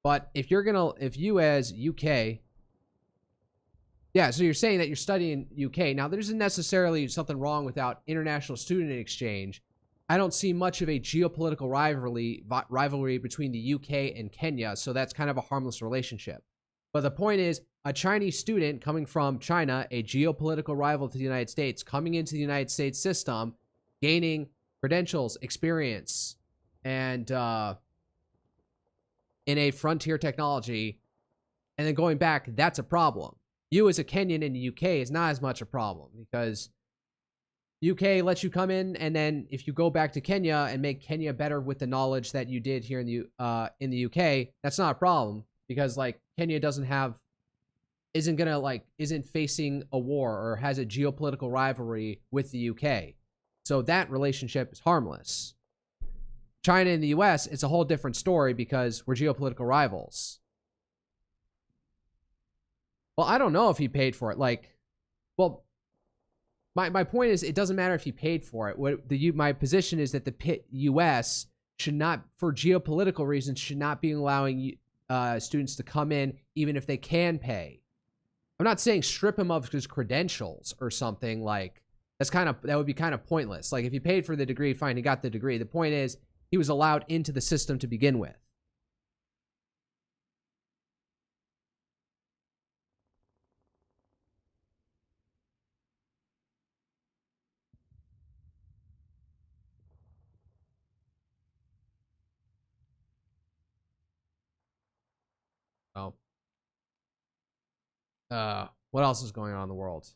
But if you as UK, yeah, so you're saying that you're studying UK. Now, there isn't necessarily something wrong without international student exchange. I don't see much of a geopolitical rivalry between the UK and Kenya, so that's kind of a harmless relationship. But the point is, a Chinese student coming from China, a geopolitical rival to the United States, coming into the United States system, gaining credentials, experience, and in a frontier technology, and then going back, that's a problem. You as a Kenyan in the UK is not as much a problem because UK lets you come in, and then if you go back to Kenya and make Kenya better with the knowledge that you did here in the UK, that's not a problem because like Kenya doesn't have isn't facing a war or has a geopolitical rivalry with the UK. So that relationship is harmless. China and the US, it's a whole different story because we're geopolitical rivals. Well, I don't know if he paid for it. Well, my point is, it doesn't matter if he paid for it. My position is that the U.S. should not, for geopolitical reasons, should not be allowing students to come in, even if they can pay. I'm not saying strip him of his credentials or something. Like, that would be kind of pointless. Like, if he paid for the degree, fine, he got the degree. The point is, he was allowed into the system to begin with. Oh. What else is going on in the world?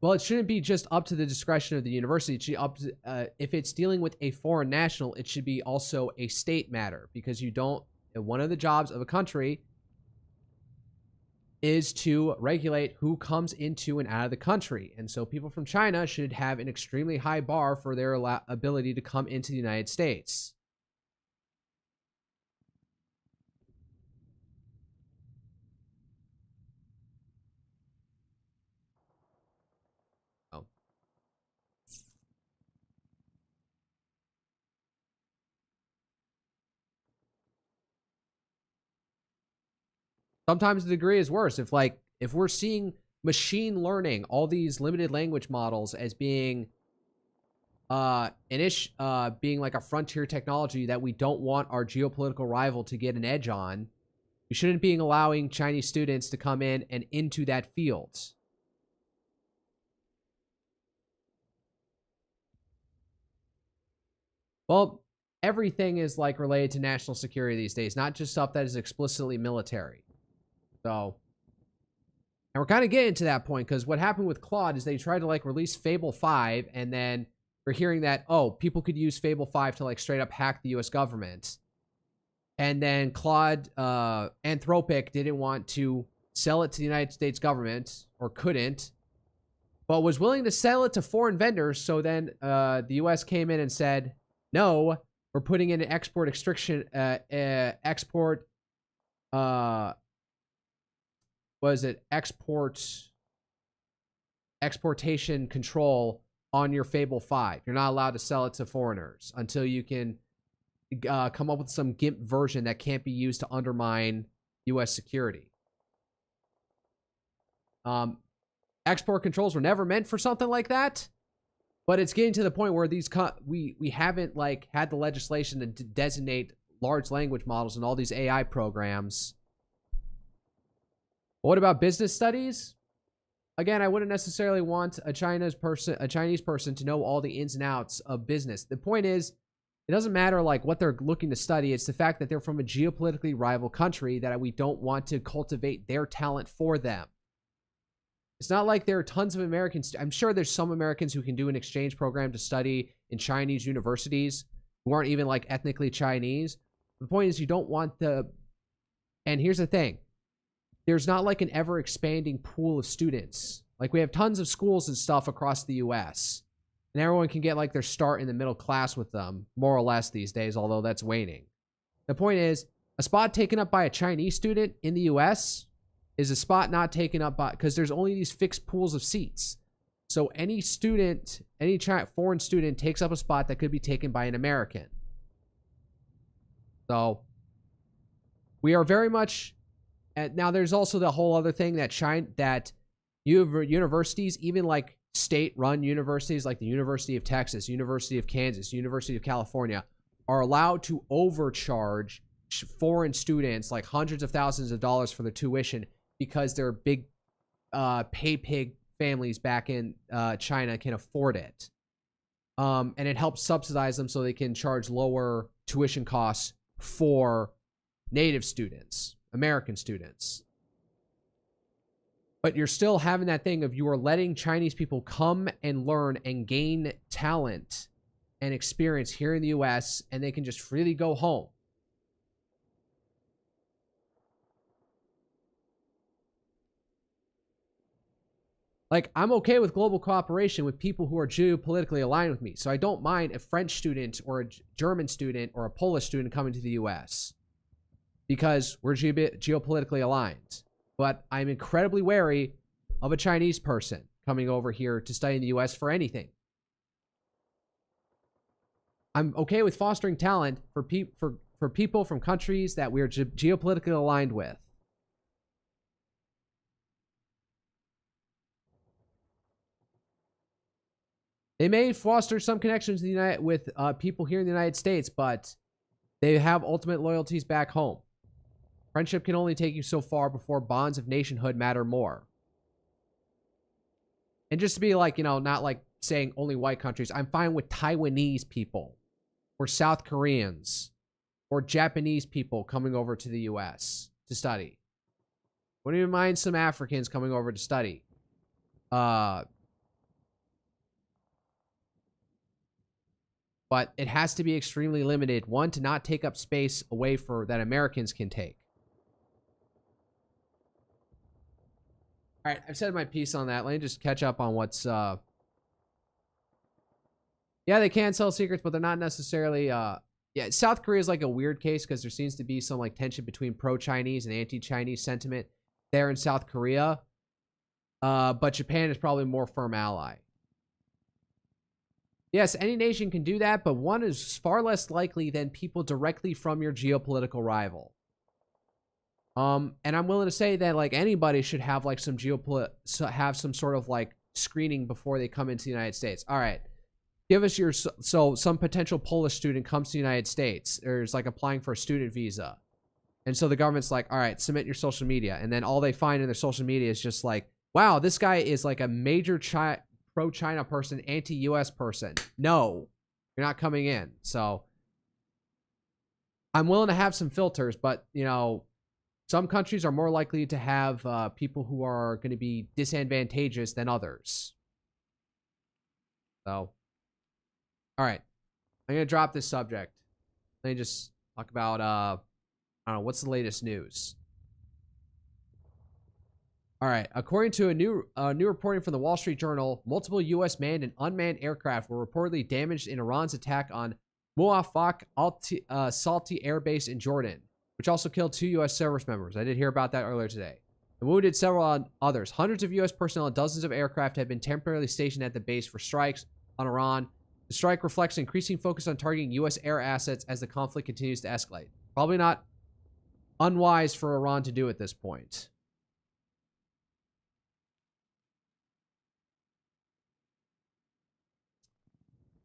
Well, it shouldn't be just up to the discretion of the university. It should up to, if it's dealing with a foreign national, it should be also a state matter, because one of the jobs of a country is to regulate who comes into and out of the country. And so people from China should have an extremely high bar for their ability to come into the United States. Sometimes the degree is worse. If we're seeing machine learning, all these limited language models as being being like a frontier technology that we don't want our geopolitical rival to get an edge on, we shouldn't be allowing Chinese students to come in and into that field. Well, everything is like related to national security these days, not just stuff that is explicitly military. So, and we're kind of getting to that point, because what happened with Claude is they tried to like release Fable 5, and then we're hearing that, oh, people could use Fable 5 to like straight up hack the US government. And then Claude, Anthropic didn't want to sell it to the United States government, or couldn't, but was willing to sell it to foreign vendors. So then the US came in and said, no, we're putting in an export restriction, exportation control on your Fable 5. You're not allowed to sell it to foreigners until you can come up with some GIMP version that can't be used to undermine US security. Export controls were never meant for something like that, but it's getting to the point where we haven't like had the legislation to designate large language models and all these AI programs. What about business studies? Again, I wouldn't necessarily want a Chinese person to know all the ins and outs of business. The point is, it doesn't matter like what they're looking to study. It's the fact that they're from a geopolitically rival country that we don't want to cultivate their talent for them. It's not like there are tons of Americans. I'm sure there's some Americans who can do an exchange program to study in Chinese universities who aren't even like ethnically Chinese. The point is, you don't want and here's the thing. There's not like an ever expanding pool of students. Like, we have tons of schools and stuff across the US, and everyone can get like their start in the middle class with them, more or less these days, although that's waning. The point is, a spot taken up by a Chinese student in the US is a spot not taken up by, because there's only these fixed pools of seats. So any foreign student takes up a spot that could be taken by an American. So we are very much. And now there's also the whole other thing that universities, even like state-run universities like the University of Texas, University of Kansas, University of California, are allowed to overcharge foreign students like hundreds of thousands of dollars for their tuition, because their big pay pig families back in China can afford it. And it helps subsidize them so they can charge lower tuition costs for native students, American students. But you're still having that thing of, you are letting Chinese people come and learn and gain talent and experience here in the US, and they can just freely go home. Like, I'm okay with global cooperation with people who are geopolitically aligned with me. So I don't mind a French student or a German student or a Polish student coming to the US because we're geopolitically aligned. But I'm incredibly wary of a Chinese person coming over here to study in the US for anything. I'm okay with fostering talent for people from countries that we are geopolitically aligned with. They may foster some connections with people here in the United States, but they have ultimate loyalties back home. Friendship can only take you so far before bonds of nationhood matter more. And just to be like, not like saying only white countries, I'm fine with Taiwanese people or South Koreans or Japanese people coming over to the US to study. Wouldn't even mind some Africans coming over to study. But it has to be extremely limited. One, to not take up space away that Americans can take. All right, I've said my piece on that. Let me just catch up on what's... Yeah, they can sell secrets, but they're not necessarily... Yeah, South Korea is like a weird case because there seems to be some like tension between pro-Chinese and anti-Chinese sentiment there in South Korea. But Japan is probably a more firm ally. Yes, any nation can do that, but one is far less likely than people directly from your geopolitical rival. And I'm willing to say that like anybody should have like some sort of like screening before they come into the United States. All right, give us your some potential Polish student comes to the United States or is like applying for a student visa, and so the government's like, all right, submit your social media, and then all they find in their social media is just like, wow, this guy is like a major pro-China person, anti-US person. No, you're not coming in. So I'm willing to have some filters, but some countries are more likely to have people who are going to be disadvantageous than others. So, all right, I'm going to drop this subject. Let me just talk about, I don't know, what's the latest news? All right. According to a new reporting from the Wall Street Journal, multiple U.S. manned and unmanned aircraft were reportedly damaged in Iran's attack on Muwafaq Salti Air Base in Jordan, which also killed 2 U.S. service members. I did hear about that earlier today. And wounded several others. Hundreds of U.S. personnel and dozens of aircraft had been temporarily stationed at the base for strikes on Iran. The strike reflects increasing focus on targeting U.S. air assets as the conflict continues to escalate. Probably not unwise for Iran to do at this point.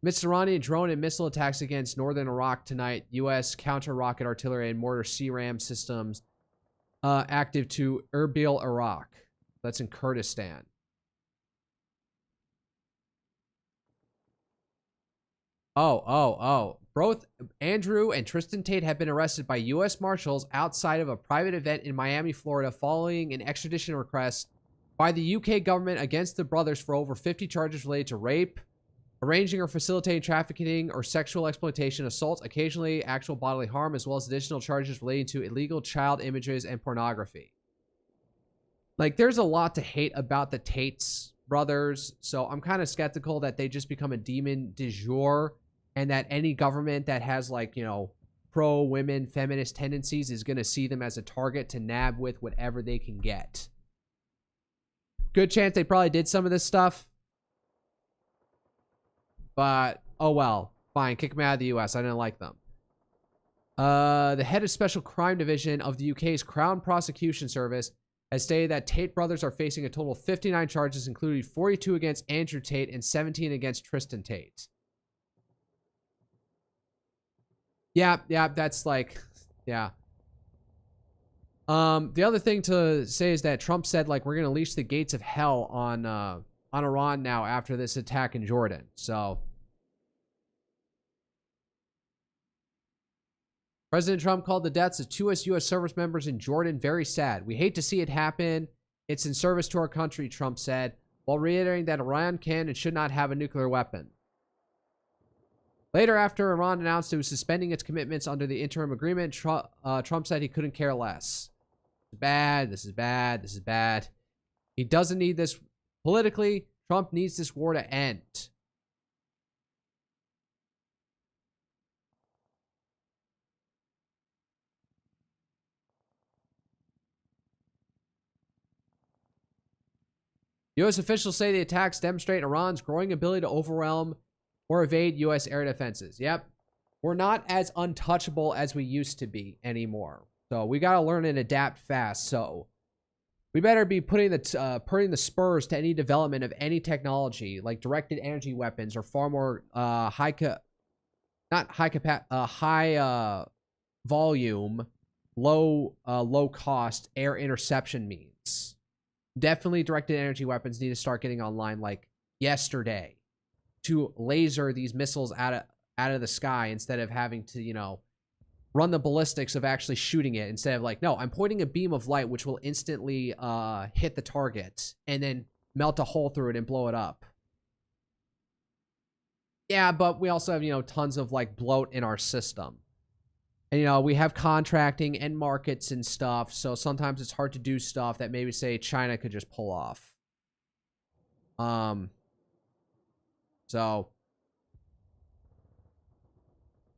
Amidst Iranian drone and missile attacks against northern Iraq tonight, U.S. counter-rocket artillery and mortar CRAM systems active to Erbil, Iraq. That's in Kurdistan. Both Andrew and Tristan Tate have been arrested by U.S. Marshals outside of a private event in Miami, Florida, following an extradition request by the UK government against the brothers for over 50 charges related to rape, arranging or facilitating trafficking or sexual exploitation, assault, occasionally actual bodily harm, as well as additional charges relating to illegal child images and pornography. Like, there's a lot to hate about the Tates brothers, so I'm kind of skeptical that they just become a demon du jour, and that any government that has, like, pro-women, feminist tendencies is going to see them as a target to nab with whatever they can get. Good chance they probably did some of this stuff. But, oh well. Fine, kick them out of the US. I didn't like them. The head of Special Crime Division of the UK's Crown Prosecution Service has stated that Tate brothers are facing a total of 59 charges, including 42 against Andrew Tate and 17 against Tristan Tate. Yeah, that's like, yeah. The other thing to say is that Trump said, like, we're going to unleash the gates of hell on Iran now after this attack in Jordan. So President Trump called the deaths of 2 U.S. service members in Jordan very sad. We hate to see it happen. It's in service to our country, Trump said, while reiterating that Iran can and should not have a nuclear weapon. Later, after Iran announced it was suspending its commitments under the interim agreement, Trump said he couldn't care less. This is bad. This is bad. This is bad. He doesn't need this Politically, Trump needs this war to end. U.S. officials say the attacks demonstrate Iran's growing ability to overwhelm or evade U.S. air defenses. Yep. We're not as untouchable as we used to be anymore. So we got to learn and adapt fast. So we better be putting the spurs to any development of any technology, like directed energy weapons or far more high volume, low cost air interception means. Definitely directed energy weapons need to start getting online like yesterday to laser these missiles out of the sky instead of having to, you know, run the ballistics of actually shooting it instead of like, no, I'm pointing a beam of light which will instantly hit the target and then melt a hole through it and blow it up. Yeah, but we also have, you know, tons of like bloat in our system. And, you know, we have contracting and markets and stuff, so sometimes it's hard to do stuff that maybe, say, China could just pull off. So,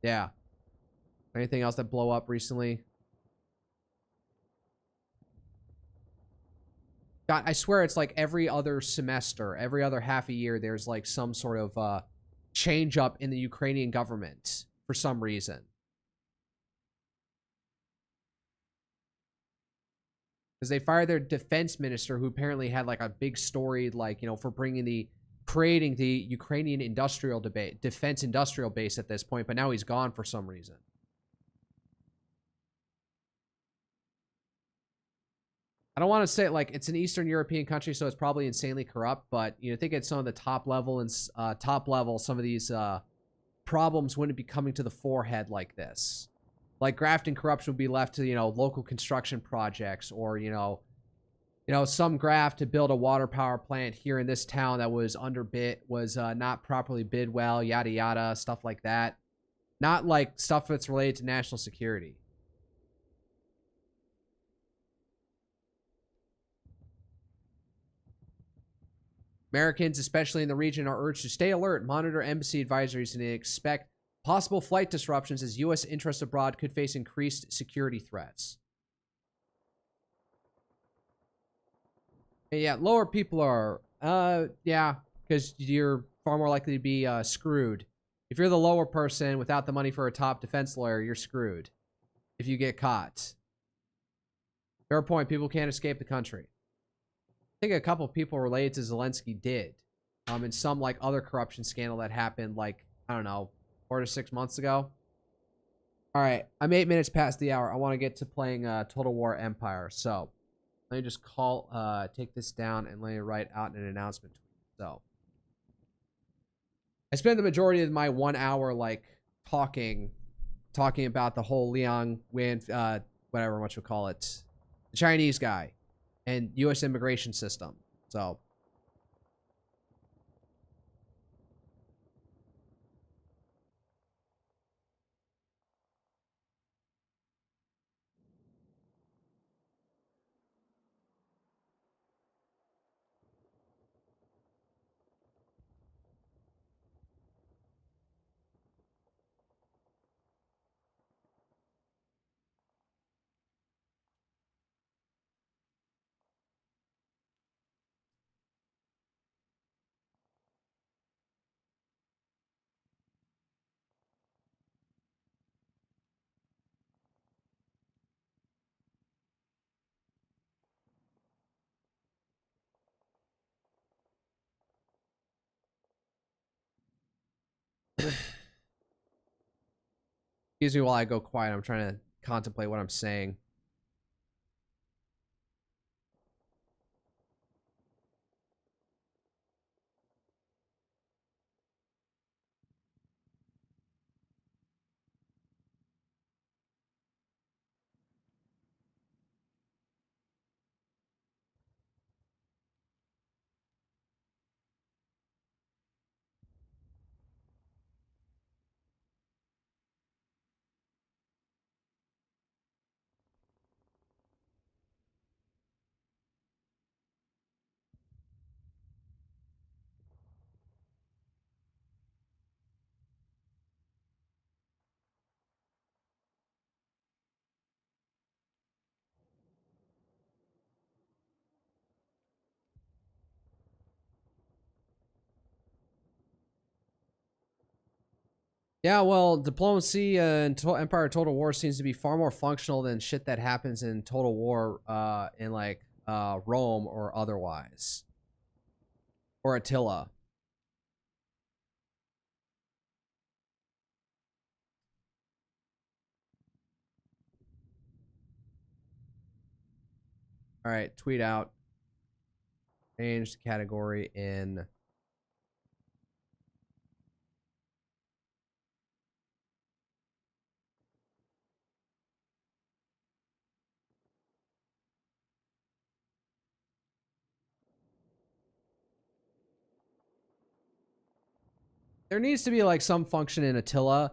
yeah. Anything else that blow up recently? God, I swear it's like every other semester, every other half a year, there's like some sort of change up in the Ukrainian government for some reason. Because they fired their defense minister, who apparently had like a big story, like, you know, for creating the Ukrainian defense industrial base at this point, but now he's gone for some reason. I don't want to say like it's an Eastern European country, so it's probably insanely corrupt, but you know, I think at some of the top level, some of these problems wouldn't be coming to the forehead like this. Like graft and corruption would be left to, you know, local construction projects, or some graft to build a water power plant here in this town that was not properly bid well, yada yada, stuff like that. Not like stuff that's related to national security. Americans, especially in the region, are urged to stay alert, monitor embassy advisories, and expect possible flight disruptions as U.S. interests abroad could face increased security threats. Yeah, lower people are, yeah, because you're far more likely to be screwed. If you're the lower person without the money for a top defense lawyer, you're screwed if you get caught. Fair point. People can't escape the country. I think a couple people related to Zelensky did. In some like other corruption scandal that happened like, I don't know, 4 to 6 months ago. All right, I'm 8 minutes past the hour. I want to get to playing Total War Empire. So let me just take this down and let me write out an announcement. So I spend the majority of my 1 hour like talking about the whole Liang Wen, whatever what you call it, the Chinese guy, and U.S. immigration system. So excuse me while I go quiet. I'm trying to contemplate what I'm saying. Yeah, well, diplomacy in Empire Total War seems to be far more functional than shit that happens in Total War in like Rome or otherwise. Or Attila. All right, tweet out. Change the category in. There needs to be like some function in Attila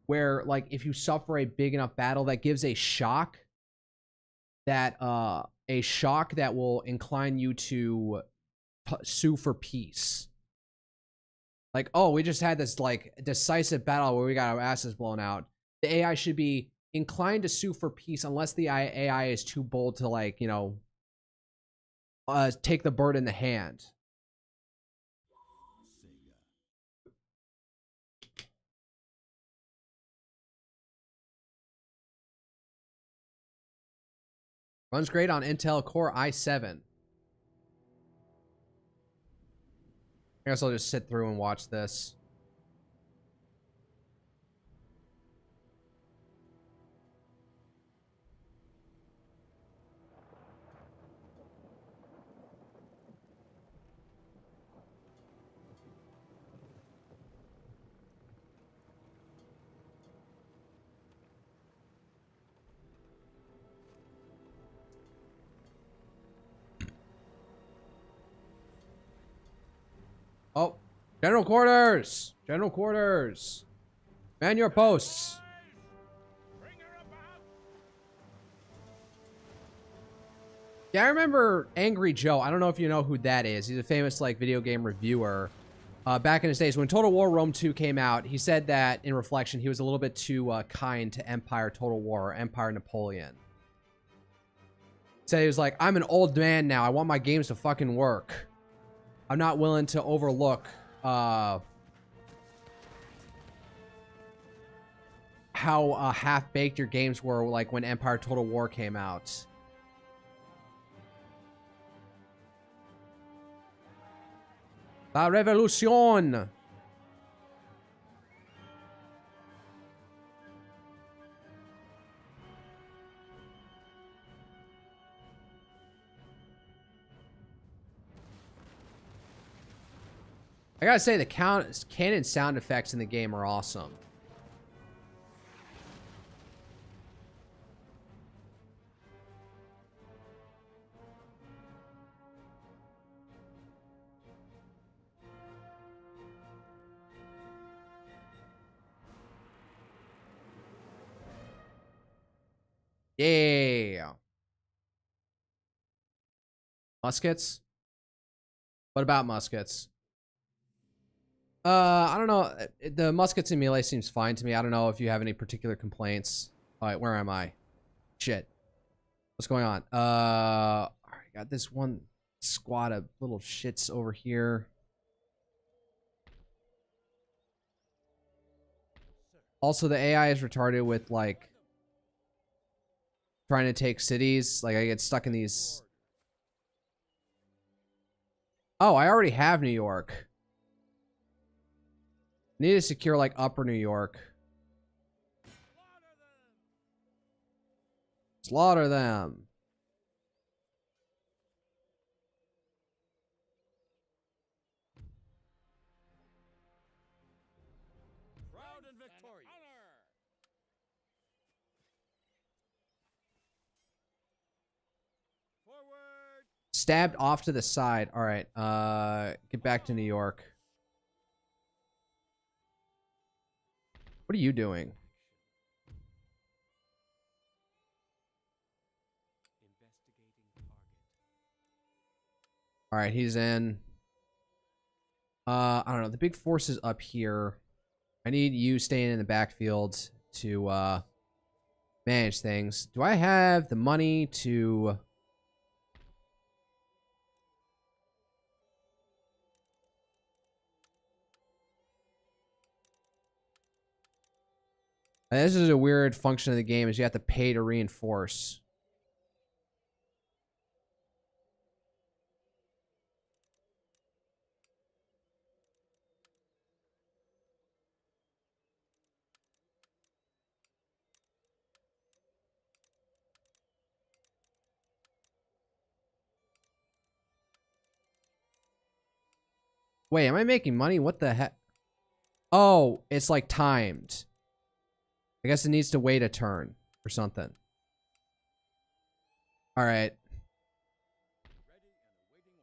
where like if you suffer a big enough battle that gives a shock that will incline you to sue for peace. Like, oh, we just had this like decisive battle where we got our asses blown out. The AI should be inclined to sue for peace unless the AI is too bold to like, you know, take the bird in the hand. Runs great on Intel Core i7. I guess I'll just sit through and watch this. Oh, general quarters! General quarters! Man your posts! Yeah, I remember Angry Joe. I don't know if you know who that is. He's a famous like video game reviewer. Back in his days, when Total War Rome 2 came out, he said that in reflection, he was a little bit too kind to Empire Total War or Empire Napoleon. Said he was like, I'm an old man now. I want my games to fucking work. I'm not willing to overlook how half-baked your games were like when Empire Total War came out. La Revolution! I gotta say, the cannon sound effects in the game are awesome. Yeah. Muskets? What about muskets? I don't know. The muskets in melee seems fine to me. I don't know if you have any particular complaints. All right, where am I? Shit. What's going on? All right, got this one squad of little shits over here. Also, the AI is retarded with like trying to take cities. Like I get stuck in these. Oh, I already have New York. Need to secure like Upper New York. Slaughter them. Proud and victorious. Forward. Stabbed off to the side. All right. Get back to New York. What are you doing? All right, he's in. I don't know. The big force is up here. I need you staying in the backfield to manage things. Do I have the money to? And this is a weird function of the game, is you have to pay to reinforce. Wait, am I making money? What the heck? Oh, it's like timed. I guess it needs to wait a turn or something. All right.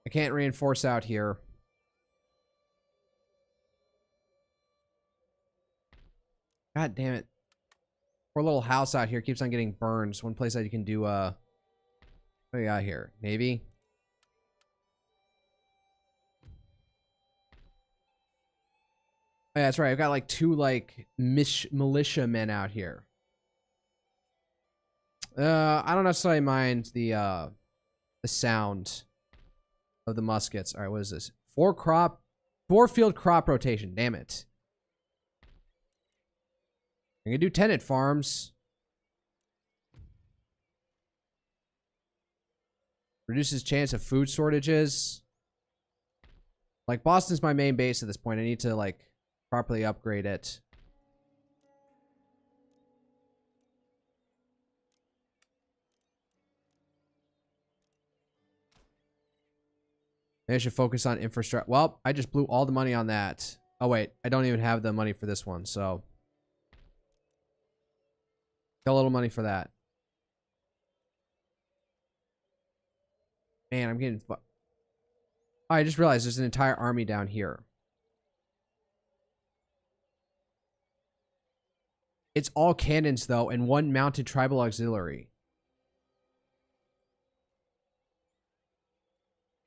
I can't reinforce out here. God damn it. Poor little house out here keeps on getting burned. It's one place that you can do, what do we got here? Navy? Oh, yeah, that's right. I've got like 2 like militia men out here. I don't necessarily mind the sound of the muskets. All right, what is this? 4 field crop rotation. Damn it. I'm gonna do tenant farms. Reduces chance of food shortages. Like, Boston's my main base at this point. I need to, like, properly upgrade it. Maybe I should focus on infrastructure. Well, I just blew all the money on that. Oh, wait. I don't even have the money for this one, so. Got a little money for that. Man, I'm getting... Oh, I just realized there's an entire army down here. It's all cannons, though, and 1 mounted tribal auxiliary.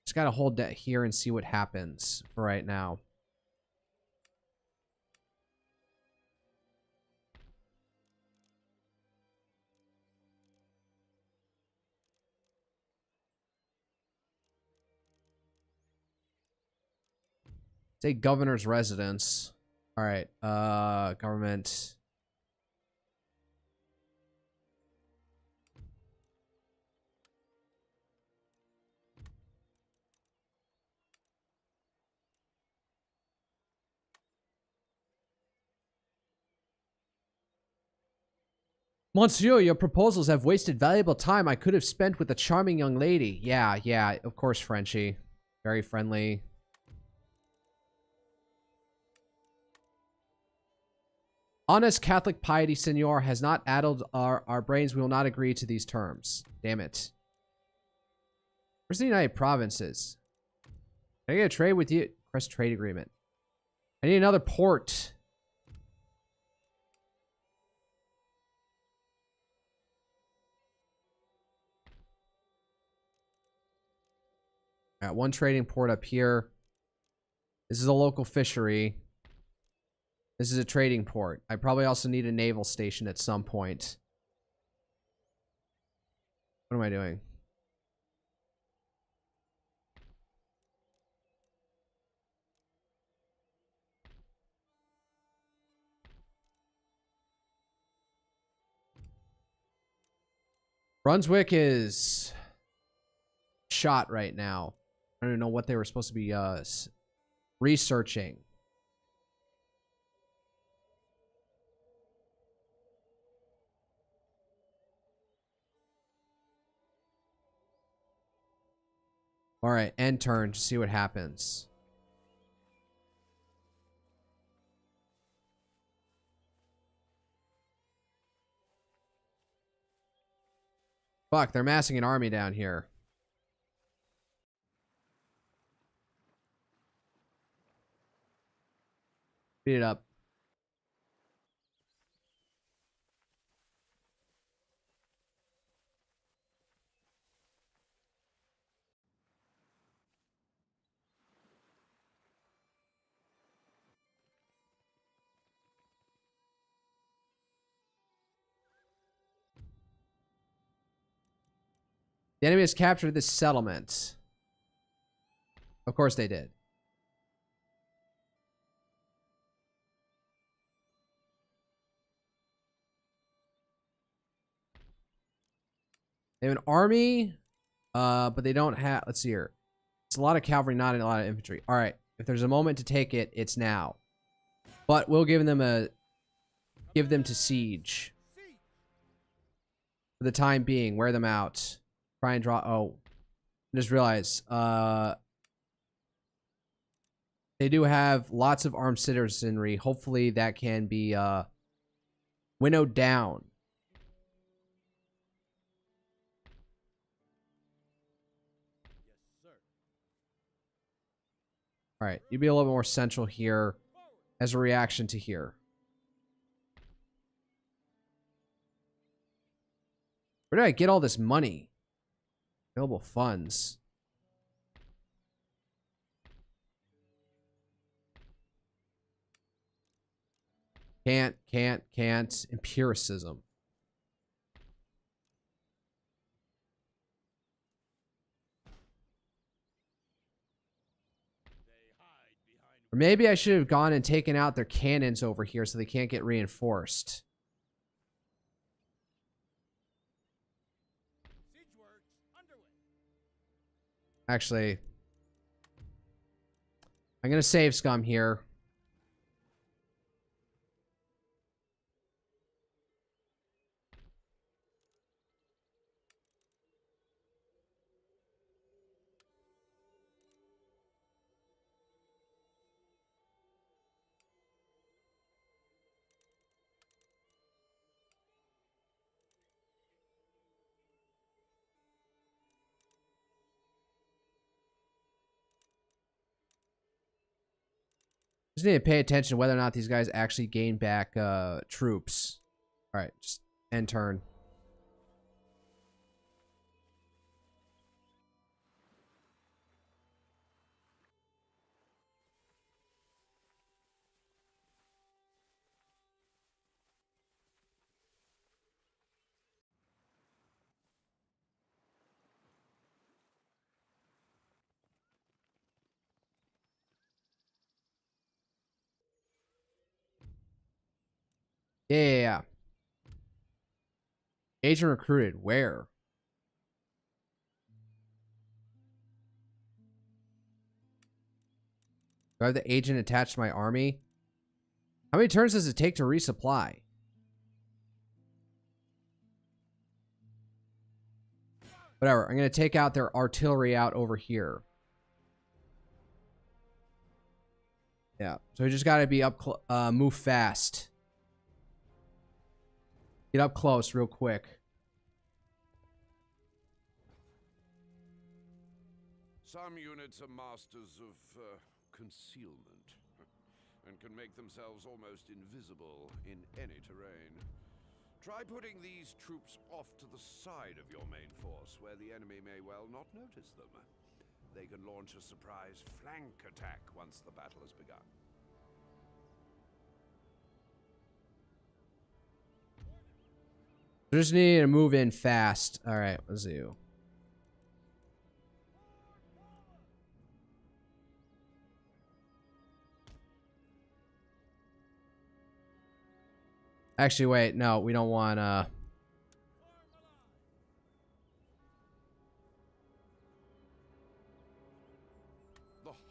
Just gotta hold that here and see what happens for right now. Say governor's residence. All right. Government. Monsieur, your proposals have wasted valuable time I could have spent with a charming young lady. Yeah, of course, Frenchie. Very friendly. Honest Catholic piety, senor, has not addled our brains. We will not agree to these terms. Damn it. Where's the United Provinces? Can I get a trade with you? Press trade agreement. I need another port. Got 1 trading port up here. This is a local fishery. This is a trading port. I probably also need a naval station at some point. What am I doing? Brunswick is shot right now. I don't even know what they were supposed to be researching. All right, end turn to see what happens. Fuck, they're massing an army down here. Beat it up. The enemy has captured this settlement. Of course they did. They have an army, but they don't have. Let's see here. It's a lot of cavalry, not a lot of infantry. All right. If there's a moment to take it, it's now. But we'll give them to siege for the time being. Wear them out. Try and draw. Oh, I just realized. They do have lots of armed citizenry. Hopefully that can be winnowed down. Yes, sir. All right, you'd be a little bit more central here as a reaction to here. Where did I get all this money? Available funds. Can't. Empiricism. Or maybe I should have gone and taken out their cannons over here so they can't get reinforced. Siege works underway. Actually, I'm going to save scum here. Just need to pay attention to whether or not these guys actually gain back troops. All right, just end turn. Yeah. Agent recruited. Where? Do I have the agent attached to my army? How many turns does it take to resupply? Whatever. I'm going to take out their artillery out over here. Yeah. So we just got to be up, move fast. Get up close real quick. Some units are masters of concealment and can make themselves almost invisible in any terrain. Try putting these troops off to the side of your main force, where the enemy may well not notice them. They can launch a surprise flank attack once the battle has begun. We just need to move in fast. All right, let's do. Actually, wait. No, we don't want The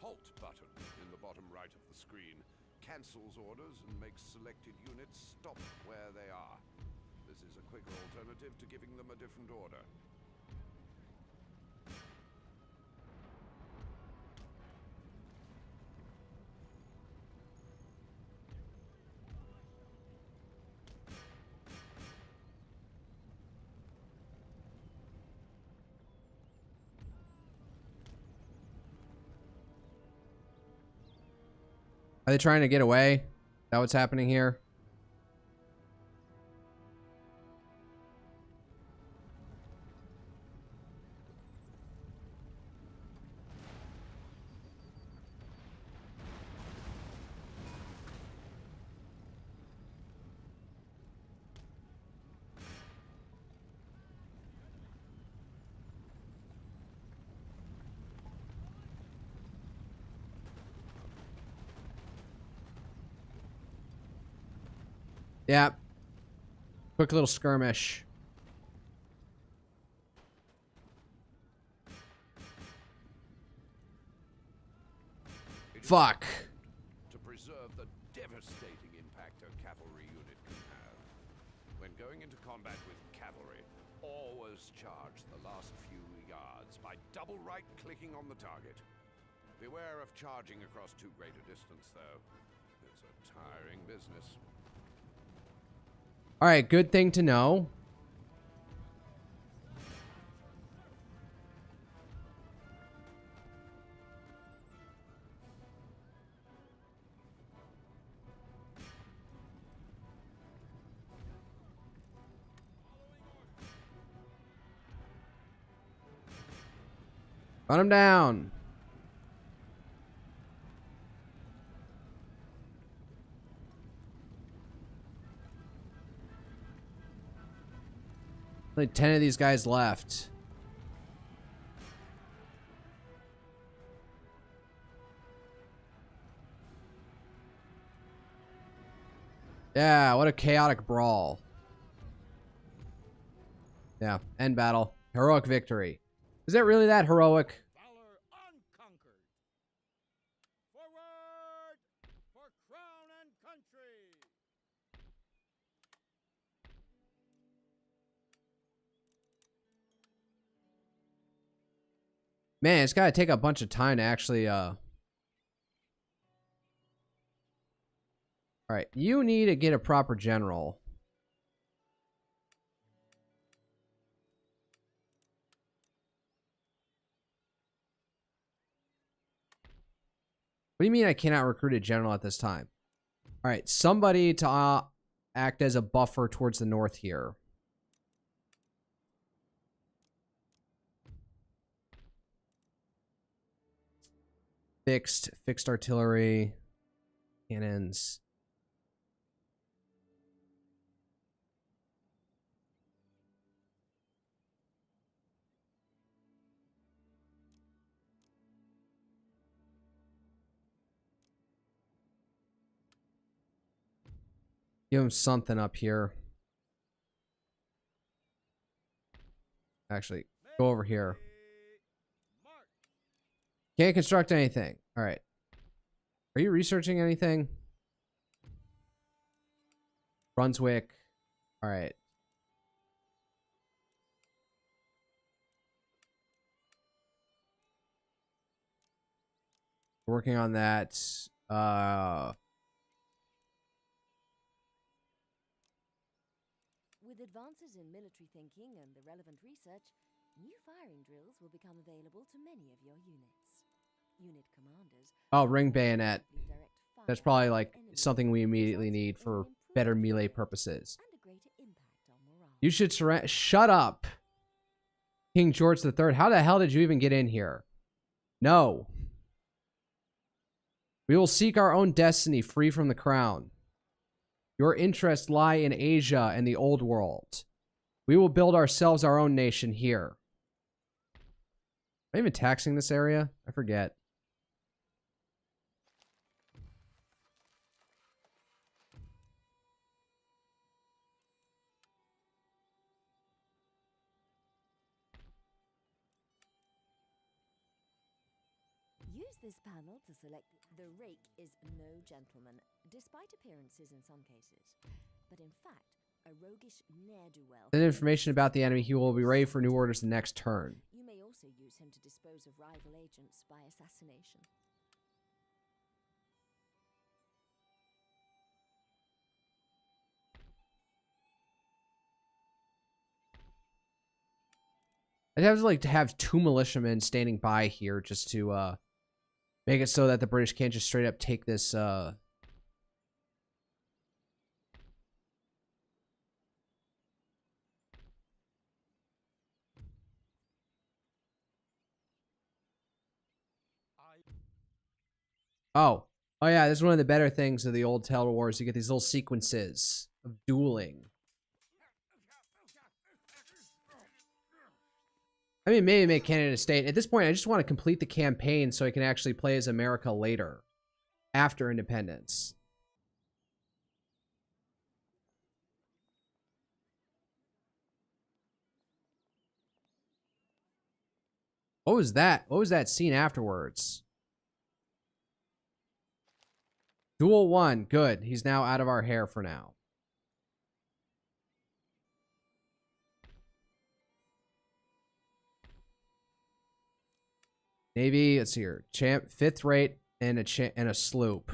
halt button in the bottom right of the screen cancels orders and makes selected units stop where they are. This is a quicker alternative to giving them a different order. Are they trying to get away? Is that what's happening here? Yeah. Quick little skirmish. Fuck. to preserve the devastating impact a cavalry unit can have. When going into combat with cavalry, always charge the last few yards by double right-clicking on the target. Beware of charging across too great a distance, though. It's a tiring business. All right, good thing to know. Run him down. Only 10 of these guys left. Yeah, what a chaotic brawl. Yeah, end battle. Heroic victory. Is it really that heroic? Valor unconquered. Forward for crown and country. Man, it's got to take a bunch of time to actually, All right, you need to get a proper general. What do you mean I cannot recruit a general at this time? All right, somebody to act as a buffer towards the north here. Fixed artillery, cannons. Give him something up here. Actually, go over here. March. Can't construct anything. All right. Are you researching anything? Brunswick. All right. Working on that. With advances in military thinking and the relevant research, new firing drills will become available to many of your units. Unit commanders. Oh, ring bayonet. direct That's fire probably at like enemies, something we immediately resulting need in for an better improved melee morale purposes. and a greater impact on morale. You should surrender. Shut up. King George III. How the hell did you even get in here? No. We will seek our own destiny free from the crown. Your interests lie in Asia and the old world. We will build ourselves our own nation here. Am I even taxing this area? I forget. Use this panel to select. The rake is no gentleman, despite appearances in some cases. But in fact, a roguish ne'er-do-well. Send information about the enemy. He will be ready for new orders the next turn. You may also use him to dispose of rival agents by assassination. I'd have to have 2 militiamen standing by here just to make it so that the British can't just straight up take this Oh. Oh yeah, this is one of the better things of the old Total Wars. You get these little sequences of dueling. I mean, maybe make Canada a state. At this point, I just want to complete the campaign so I can actually play as America later. After independence. What was that? What was that scene afterwards? Duel 1. Good. He's now out of our hair for now. Navy, let's see here. Champ, 5th rate and a sloop.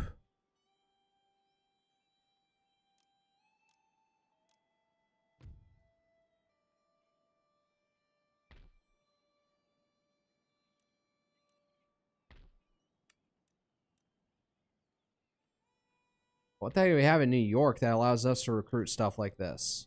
What the heck do we have in New York that allows us to recruit stuff like this?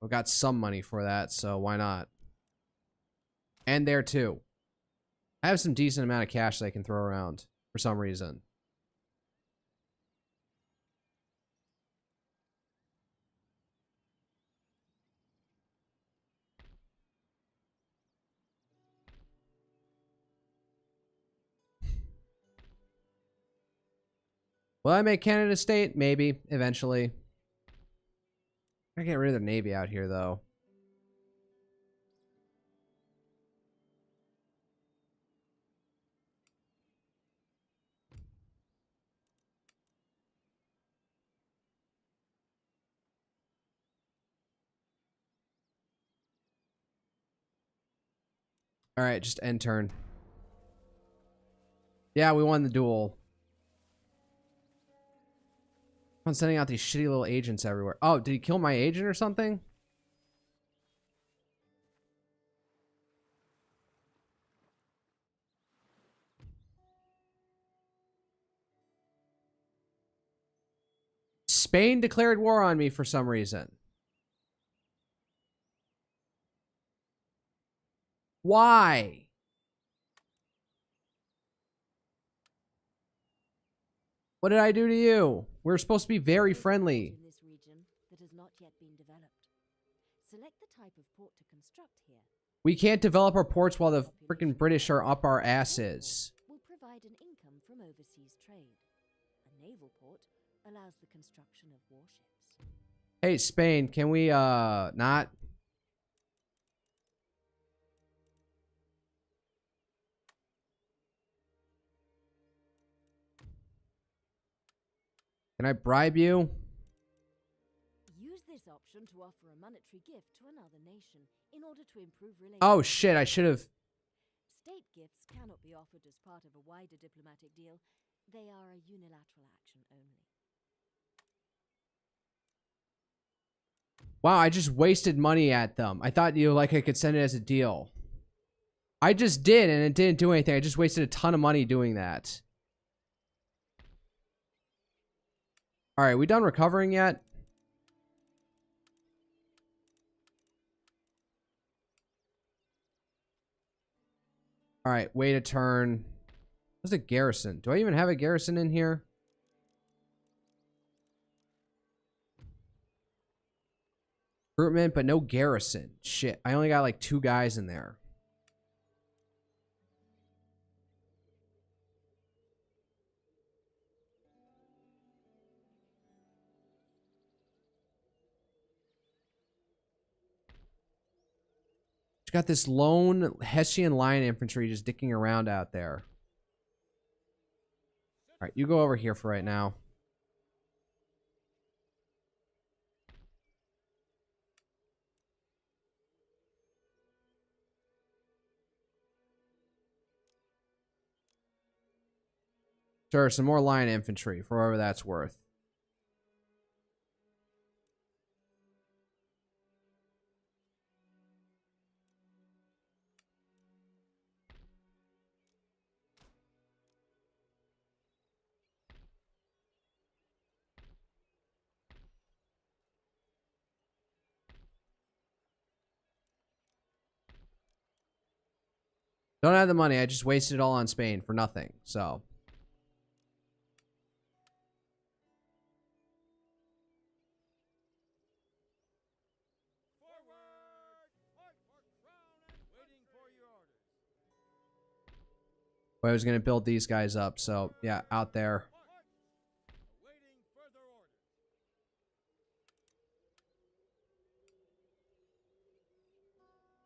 We got some money for that, so why not? And there too. I have some decent amount of cash that I can throw around for some reason. Will I make Canada state? Maybe, eventually. I get rid of the Navy out here, though. Alright, just end turn. Yeah, we won the duel. I'm sending out these shitty little agents everywhere. Oh, did he kill my agent or something? Spain declared war on me for some reason. Why? What did I do to you? We're supposed to be very friendly. In this region that has not yet been developed. Select the type of port to construct here. We can't develop our ports while the freaking British are up our asses. Will provide an income from overseas trade. A naval port allows the construction of warships. Hey, Spain, can we, not? Can I bribe you? Use this option to offer a monetary gift to another nation in order to improve relations. Oh, shit, I should have. State gifts cannot be offered as part of a wider diplomatic deal. They are a unilateral action only. Wow, I just wasted money at them. I thought, I could send it as a deal. I just did, and it didn't do anything. I just wasted a ton of money doing that. Alright, we done recovering yet? Alright, wait a turn. What's a garrison? Do I even have a garrison in here? Recruitment, but no garrison. Shit, I only got like 2 guys in there. Got this lone Hessian line infantry just dicking around out there. Alright, you go over here for right now. Sure, some more line infantry, for whatever that's worth. Don't have the money. I just wasted it all on Spain for nothing. So. But I was going to build these guys up. So, yeah, out there. Awaiting further orders.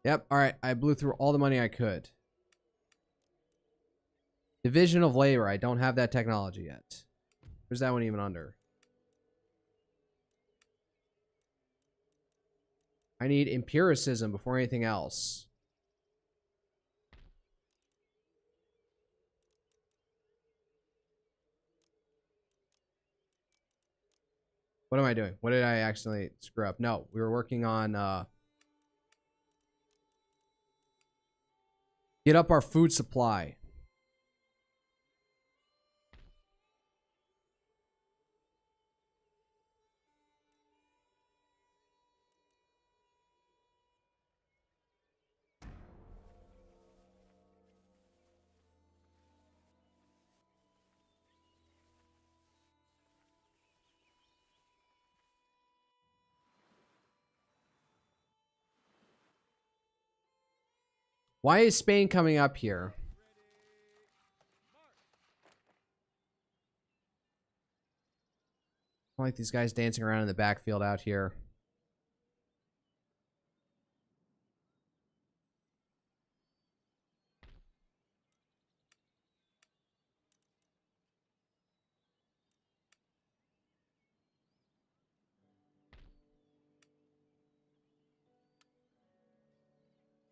Yep, alright. I blew through all the money I could. Division of labor. I don't have that technology yet. Where's that one even under? I need empiricism before anything else. What am I doing? What did I accidentally screw up? No, we were working on get up our food supply. Why is Spain coming up here? I like these guys dancing around in the backfield out here.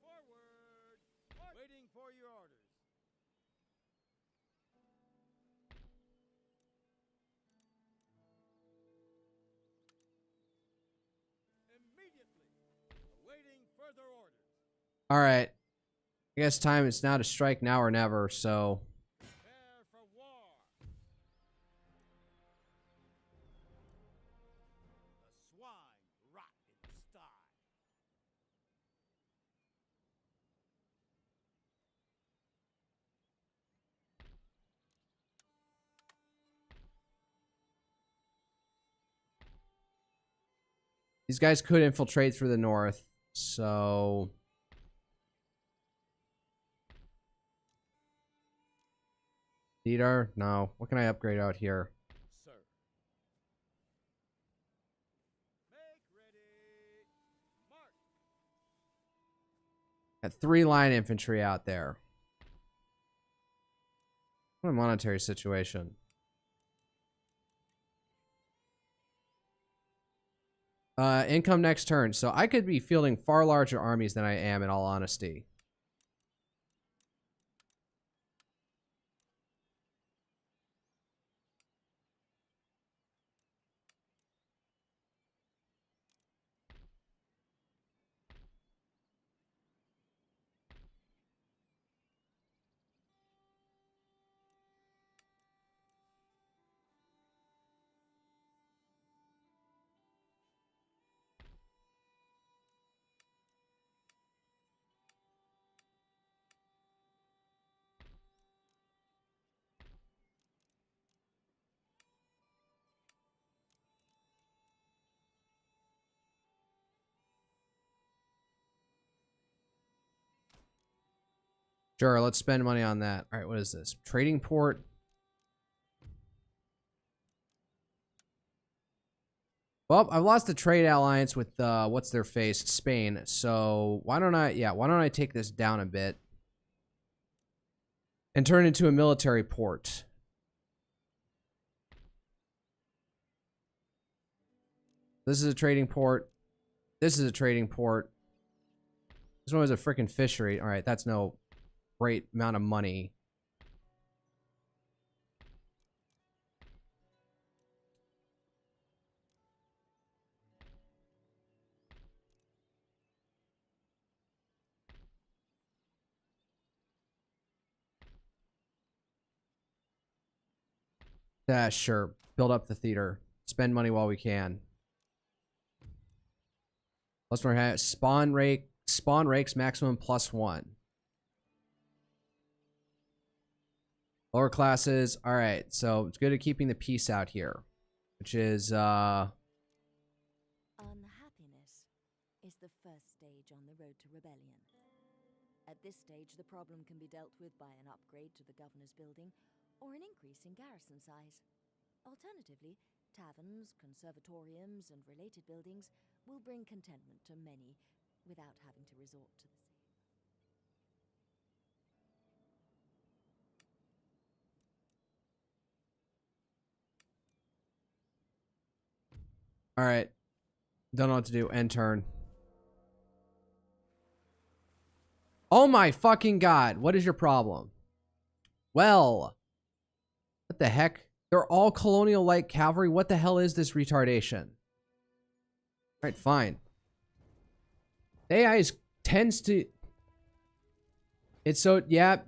Forward. Waiting for your orders. Immediately. Awaiting further orders. All right. I guess time is now to strike now or never, so... Prepare for war. The swine rot in the sty. These guys could infiltrate through the north, so... Theater? No. What can I upgrade out here? Sir. Make ready. March. Got 3 line infantry out there. What a monetary situation. Income next turn. So I could be fielding far larger armies than I am, in all honesty. Sure, let's spend money on that. All right, what is this? Trading port. Well, I've lost the trade alliance with what's their face, Spain. So why don't I take this down a bit and turn it into a military port? This is a trading port. This is a trading port. This one was a freaking fishery. All right, that's no great amount of money. Yeah, sure. Build up the theater. Spend money while we can. Plus we're having spawn rakes maximum +1. Lower classes. All right, so it's good at keeping the peace out here, which is Unhappiness is the first stage on the road to rebellion. At this stage, the problem can be dealt with by an upgrade to the governor's building or an increase in garrison size. Alternatively, taverns, conservatoriums, and related buildings will bring contentment to many without having to resort to the same. All right. Don't know what to do. End turn. Oh my fucking god. What is your problem? Well, what the heck? They're all colonial light cavalry. What the hell is this retardation? All right, fine. AI tends to... It's so... Yep.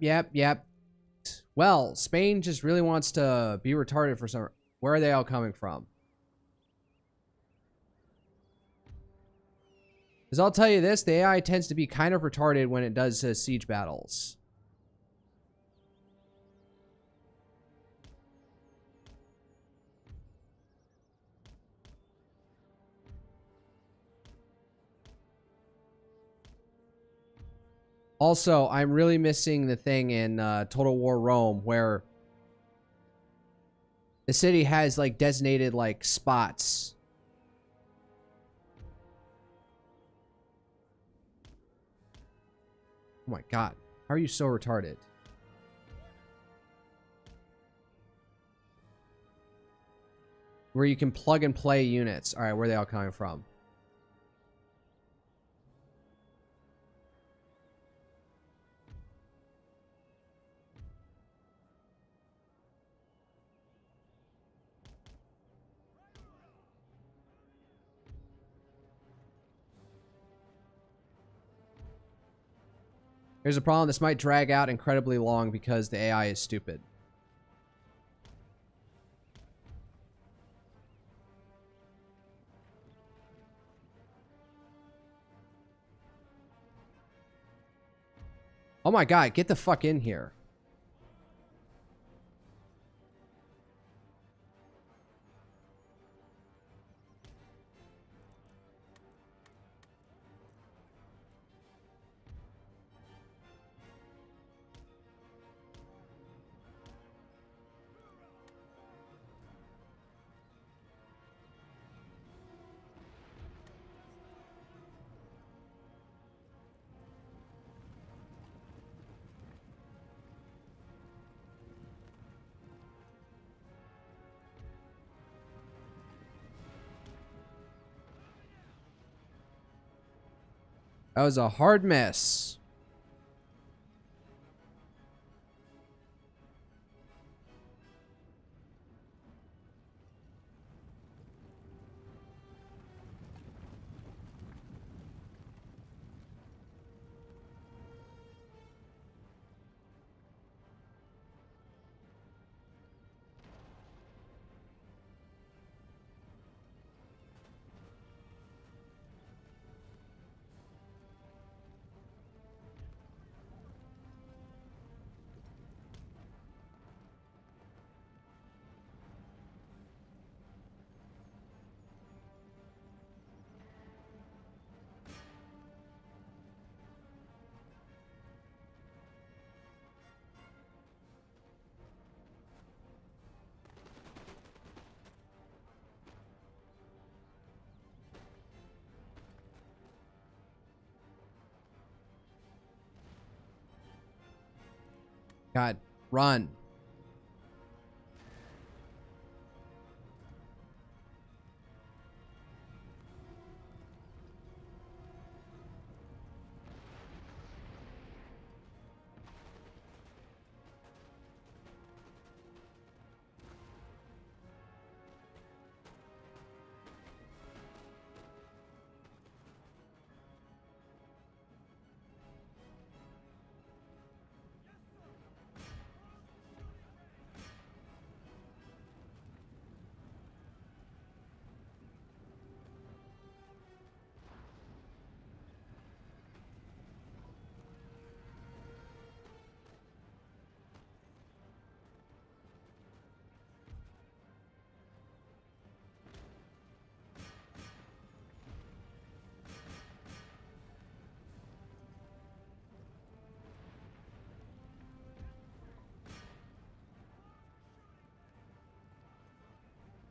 Well, Spain just really wants to be retarded for some... Where are they all coming from? Because I'll tell you this, the AI tends to be kind of retarded when it does siege battles. Also, I'm really missing the thing in Total War Rome where the city has like designated like spots. Oh my god. How are you so retarded? Where you can plug and play units. Alright, where are they all coming from? Here's a problem. This might drag out incredibly long because the AI is stupid. Oh my god, get the fuck in here. That was a hard mess. God, run.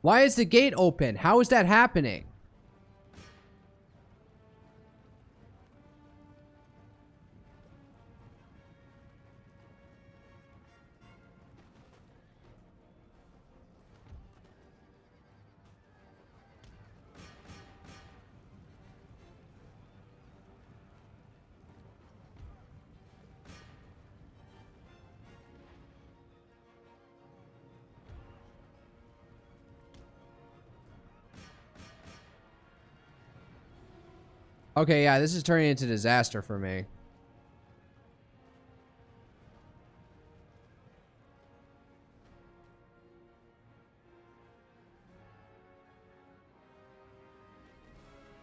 Why is the gate open? How is that happening? Okay, yeah, this is turning into disaster for me.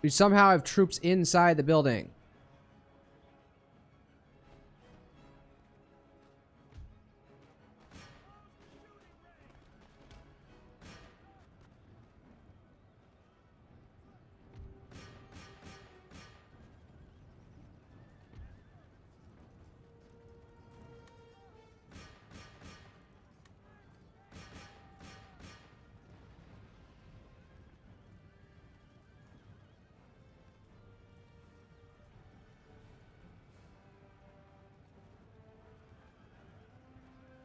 We somehow have troops inside the building.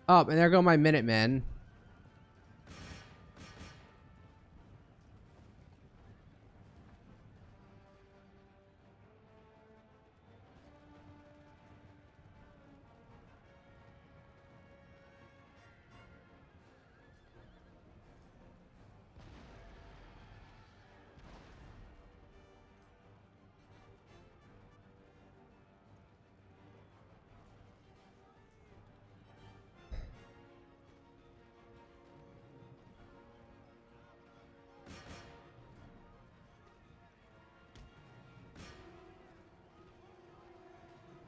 Oh, and there go my Minutemen.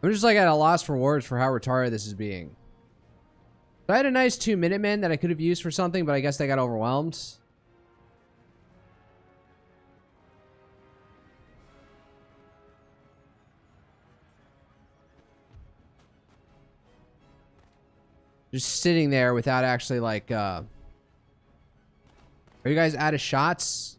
I'm just like at a loss for words for how retarded this is being. I had a nice 2 Minutemen that I could have used for something, but I guess they got overwhelmed. Just sitting there without actually like, are you guys out of shots?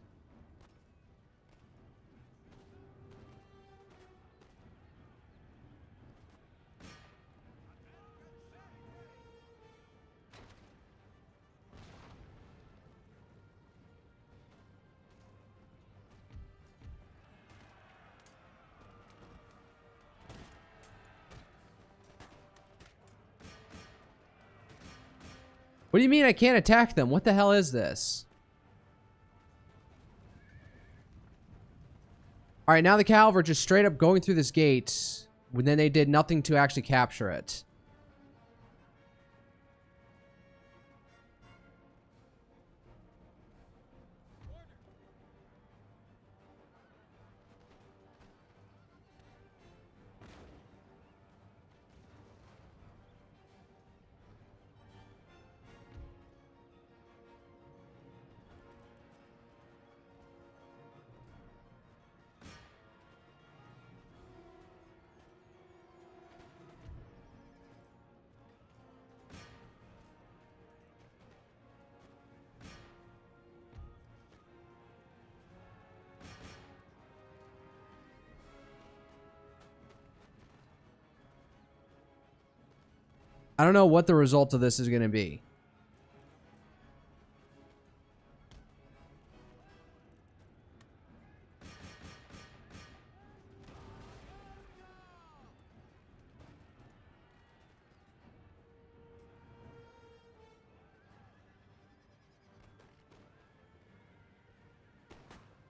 What do you mean I can't attack them? What the hell is this? Alright, now the cavalry are just straight up going through this gate when then they did nothing to actually capture it. I don't know what the result of this is going to be.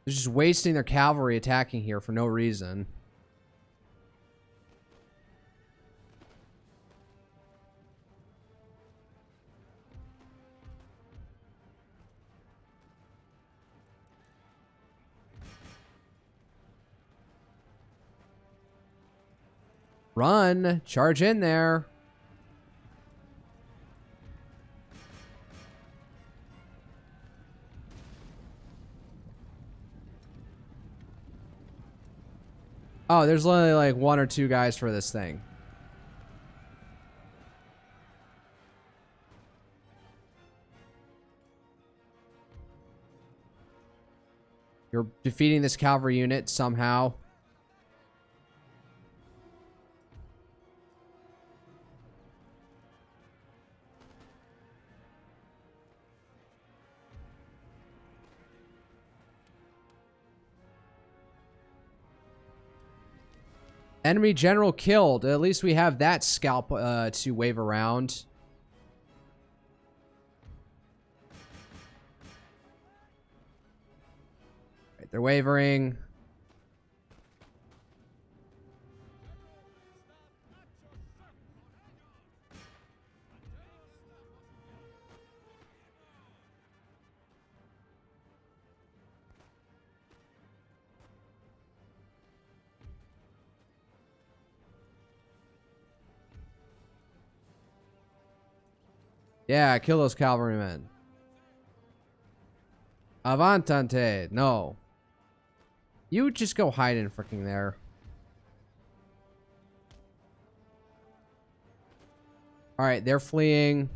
They're just wasting their cavalry attacking here for no reason. Run! Charge in there! Oh, there's only like 1 or 2 guys for this thing. You're defeating this cavalry unit somehow. Enemy general killed. At least we have that scalp to wave around. Right, they're wavering. Yeah, kill those cavalrymen. Avantante. No. You just go hide in freaking there. Alright, they're fleeing.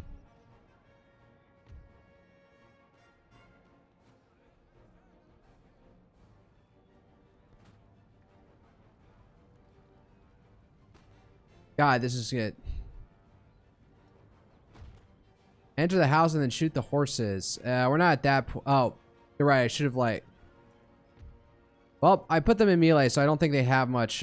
God, this is good. Enter the house and then shoot the horses. We're not at that point. Oh, you're right. I should have, like... Well, I put them in melee, so I don't think they have much,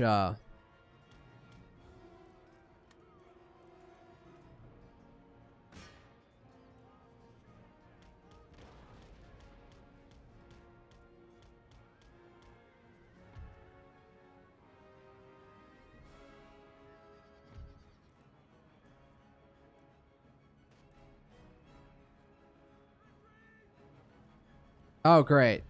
Oh, great.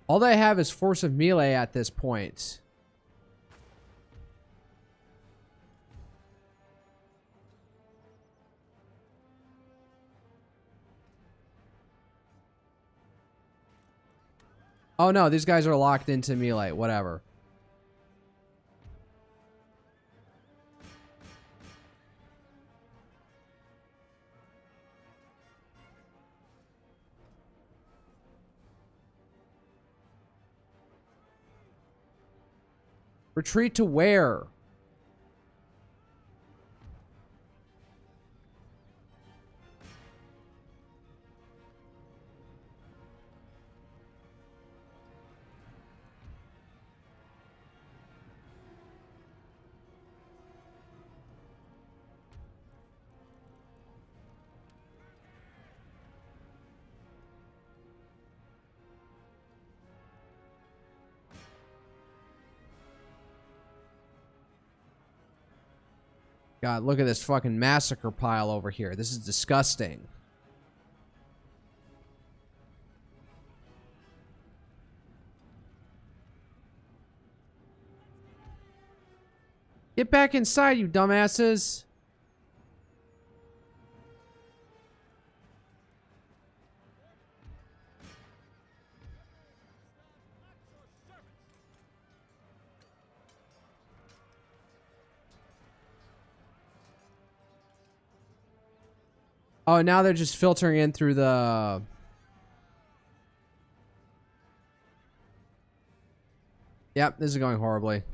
All they have is force of melee at this point. Oh no, these guys are locked into melee. Whatever. Retreat to where? God, look at this fucking massacre pile over here. This is disgusting. Get back inside, you dumbasses. Oh, now they're just filtering in through the... Yep, this is going horribly.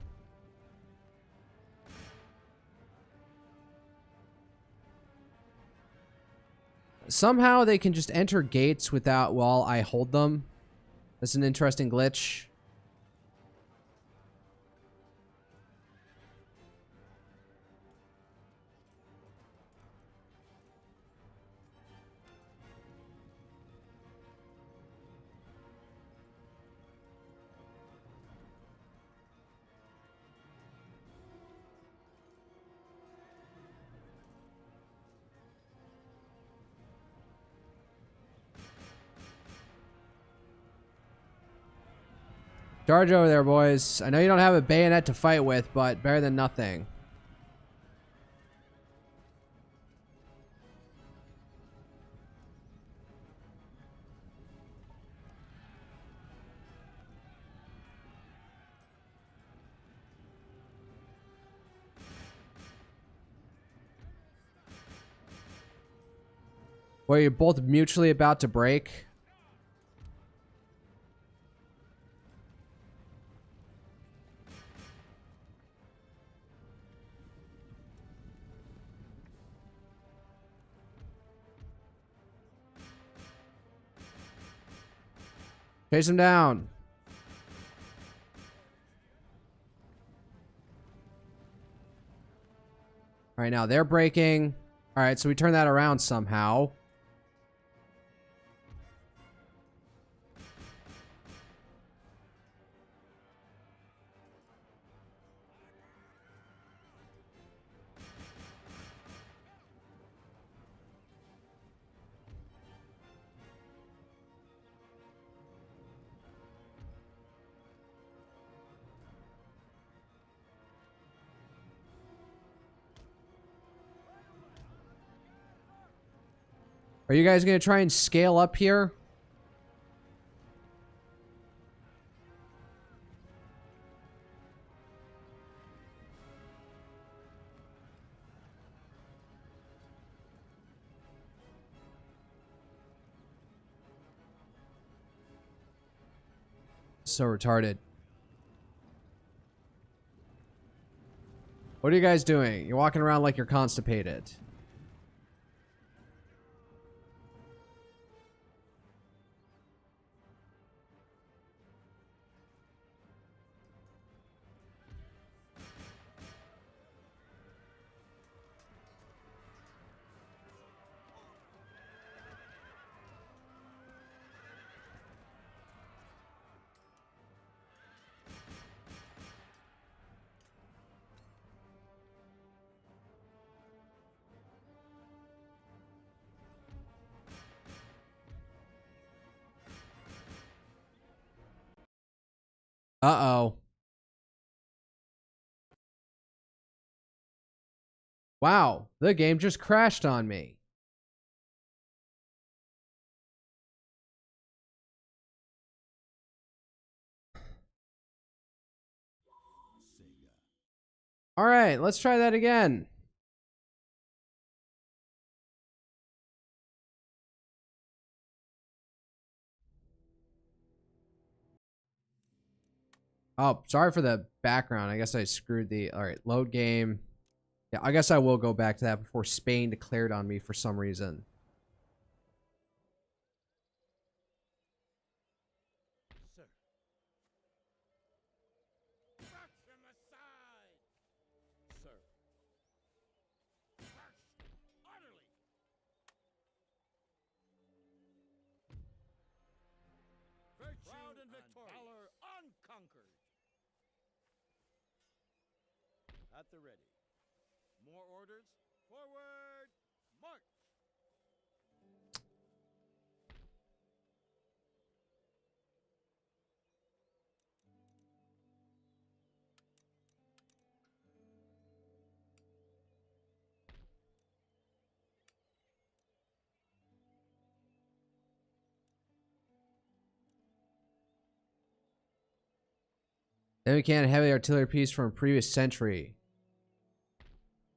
Somehow they can just enter gates without while I hold them. That's an interesting glitch. Charge over there, boys. I know you don't have a bayonet to fight with, but better than nothing. Well, you're both mutually about to break. Chase him down. All right, now they're breaking. All right, so we turn that around somehow. Are you guys going to try and scale up here? So retarded. What are you guys doing? You're walking around like you're constipated. Uh-oh. Wow, the game just crashed on me. All right, let's try that again. Oh, sorry for the background. I guess I screwed the... All right, load game. Yeah, I guess I will go back to that before Spain declared on me for some reason. Sir. Brush him aside! Sir. Crushed utterly! Virtue proud and victorious. Valor unconquered. At the ready. More orders. Forward. March. Then we can heavy artillery piece from a previous century.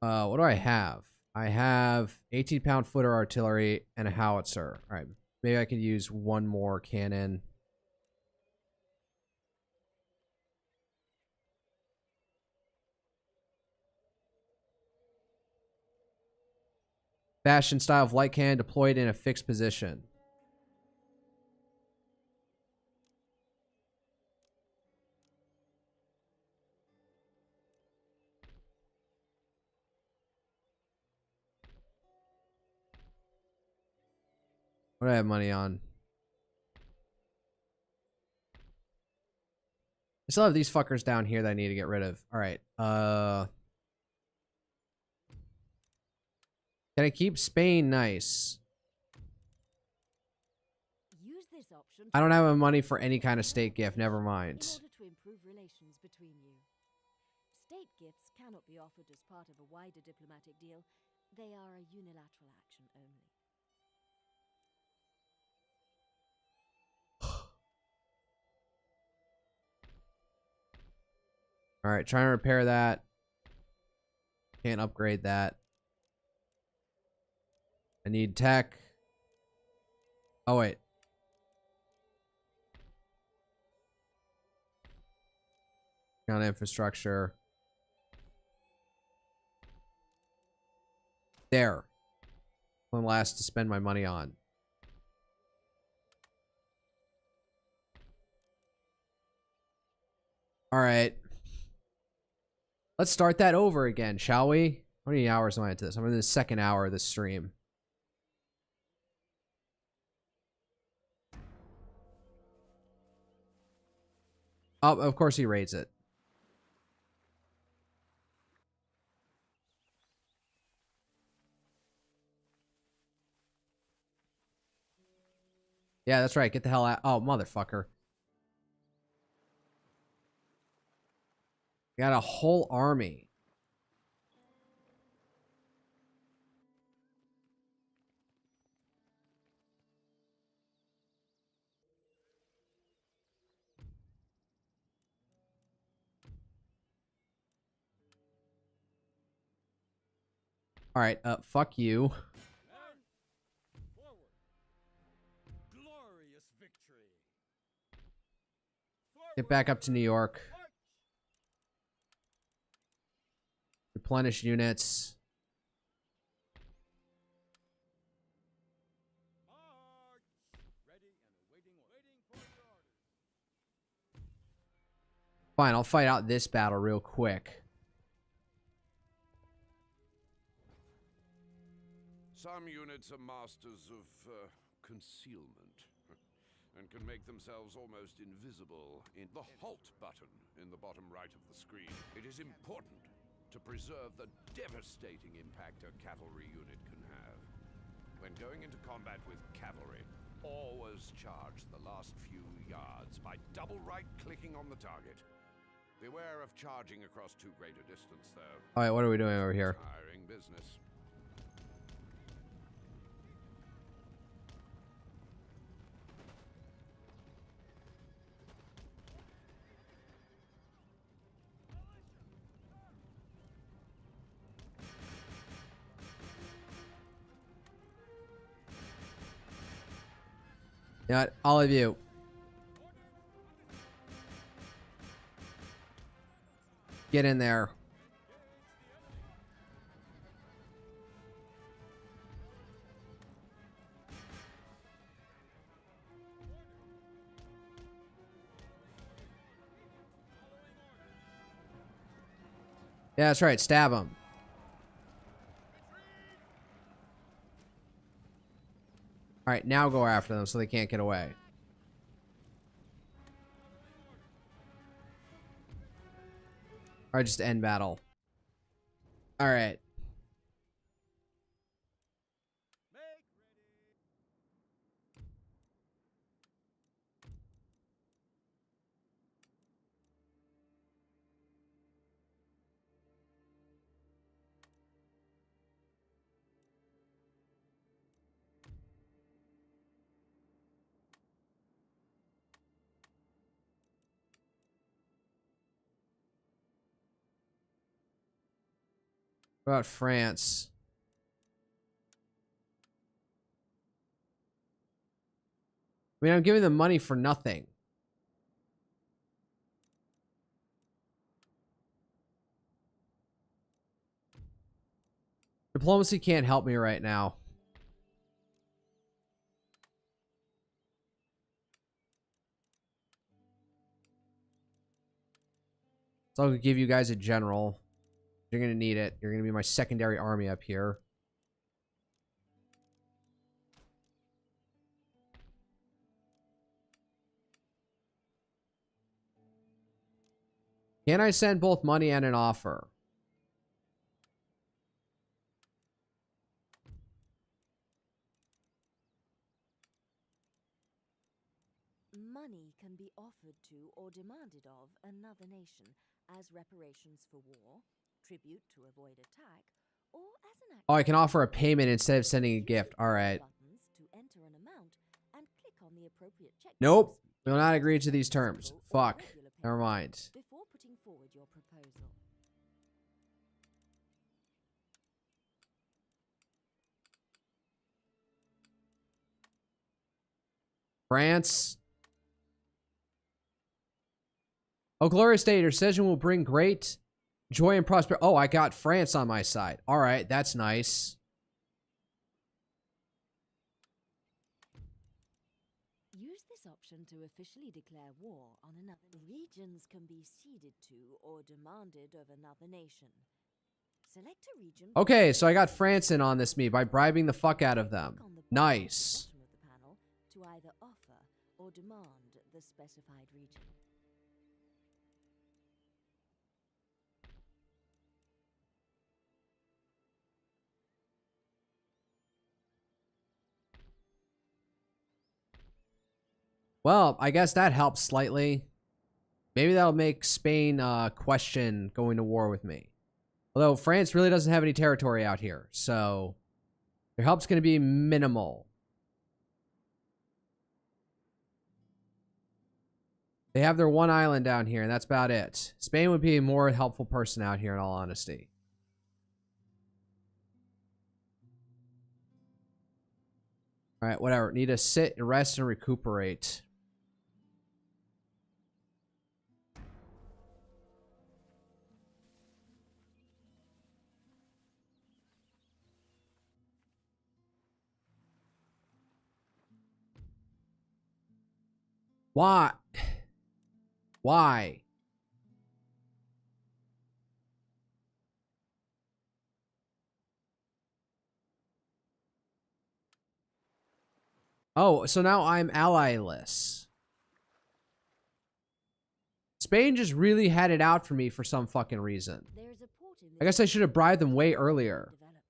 What do I have? I have 18-pound footer artillery and a howitzer. All right, maybe I could use one more cannon. Fashion style of light cannon deployed in a fixed position. What do I have money on? I still have these fuckers down here that I need to get rid of. All right. Can I keep Spain nice? Use this option I don't have money for any kind of state gift. Never mind. in order to improve relations between you. State gifts cannot be offered as part of a wider diplomatic deal. They are a unilateral action only. All right, trying to repair that. Can't upgrade that. I need tech. Oh, wait. On infrastructure. There. One last to spend my money on. All right. Let's start that over again, shall we? How many hours am I into this? I'm in the second hour of this stream. Oh, of course he raids it. Yeah, that's right. Get the hell out. Oh, motherfucker. Got a whole army. All right, fuck you. And forward. Glorious victory. Get back up to New York. March. Replenish units. March. Ready and waiting for your orders. Fine, I'll fight out this battle real quick. Some units are masters of concealment and can make themselves almost invisible in the halt button in the bottom right of the screen. It is important to preserve the devastating impact a cavalry unit can have. When going into combat with cavalry, always charge the last few yards by double right-clicking on the target. Beware of charging across too great a distance, though. All right, what are we doing over here? Tiring business. You know what? All of you. Get in there. Yeah, that's right. Stab him. All right, now go after them so they can't get away. Or just end battle. All right. Make ready. What about France? I mean, I'm giving them money for nothing. Diplomacy can't help me right now. So I'll give you guys a general. You're going to need it. You're going to be my secondary army up here. Can I send both money and an offer? Money can be offered to or demanded of another nation as reparations for war, tribute to avoid attack, or as an act. Oh, I can offer a payment instead of sending a gift. All right. Buttons to enter an amount and click on the appropriate check. Nope. Will not agree to these terms. Fuck. Never mind. Before putting forward your proposal. France. Oh, glorious day. Your decision will bring great joy and prosperity. Oh, I got France on my side. All right, that's nice. Use this option to officially declare war on another. Regions can be ceded to or demanded of another nation. Select a region. Okay, so I got France in on this me by bribing the fuck out of them. Click on the button at the Nice. bottom of the panel to either offer or demand the specified region. Well, I guess that helps slightly. Maybe that'll make Spain question going to war with me. Although France really doesn't have any territory out here, so their help's going to be minimal. They have their one island down here, and that's about it. Spain would be a more helpful person out here, in all honesty. All right, whatever. Need to sit and rest and recuperate. Why? Why? Oh, so now I'm ally-less. Spain just really had it out for me for some fucking reason. There is a port in I guess I should have bribed them way earlier. developed.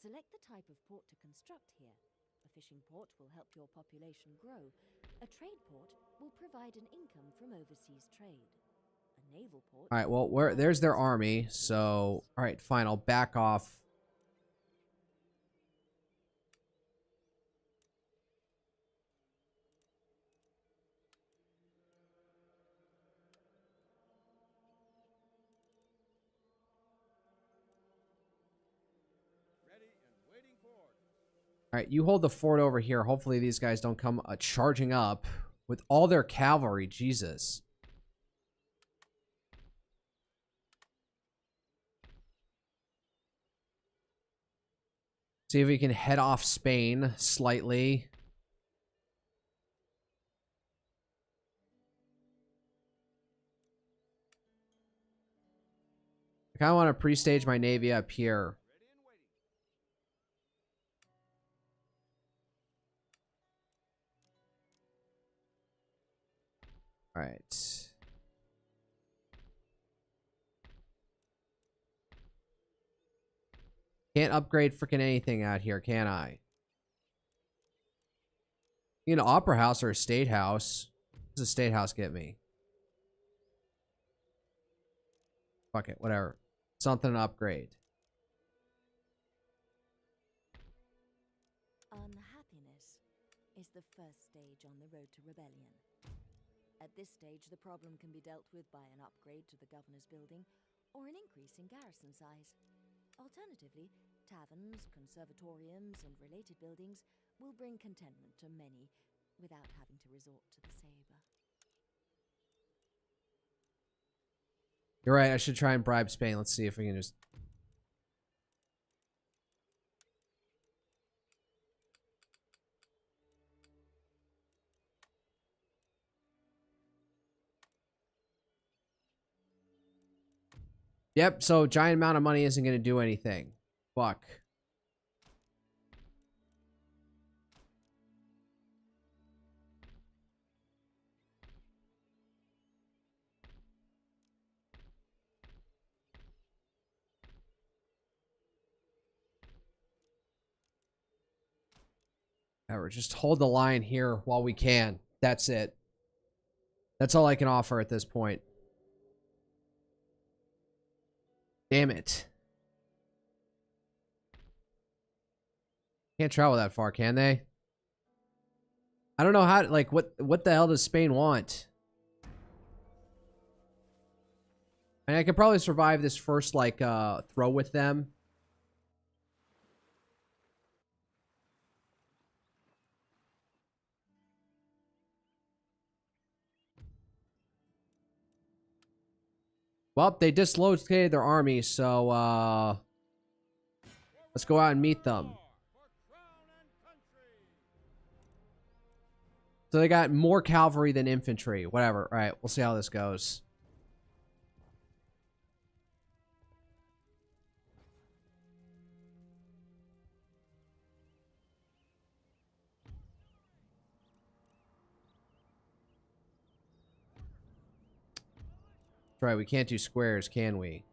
Select the type of port to construct here. A fishing port will help your population grow. A trade port will provide an income from overseas trade. A naval port. All right, well, there's their army, so all right, fine, I'll back off. Ready and waiting for orders. All right, you hold the fort over here. Hopefully these guys don't come charging up with all their cavalry. Jesus. See if we can head off Spain slightly. I kind of want to pre-stage my navy up here. Ready and waiting. All right. Can't upgrade freaking anything out here, can I? You know, opera house or a state house. What does a state house get me? Fuck it, whatever. Something to upgrade. Unhappiness is the first stage on the road to rebellion. At this stage, the problem can be dealt with by an upgrade to the governor's building or an increase in garrison size. Alternatively, taverns, conservatoriums, and related buildings will bring contentment to many without having to resort to the saber. You're right, I should try and bribe Spain. Let's see if we can just... Yep, so giant amount of money isn't going to do anything. Fuck. Whatever, just hold the line here while we can. That's it. That's all I can offer at this point. Damn it. Can't travel that far, can they? I don't know how, like, what the hell does Spain want? I mean, I could probably survive this first, like, throw with them. Well, they dislocated their army, so let's go out and meet them. For crown and country. So they got more cavalry than infantry. Whatever. All right, we'll see how this goes. That's right, we can't do squares, can we?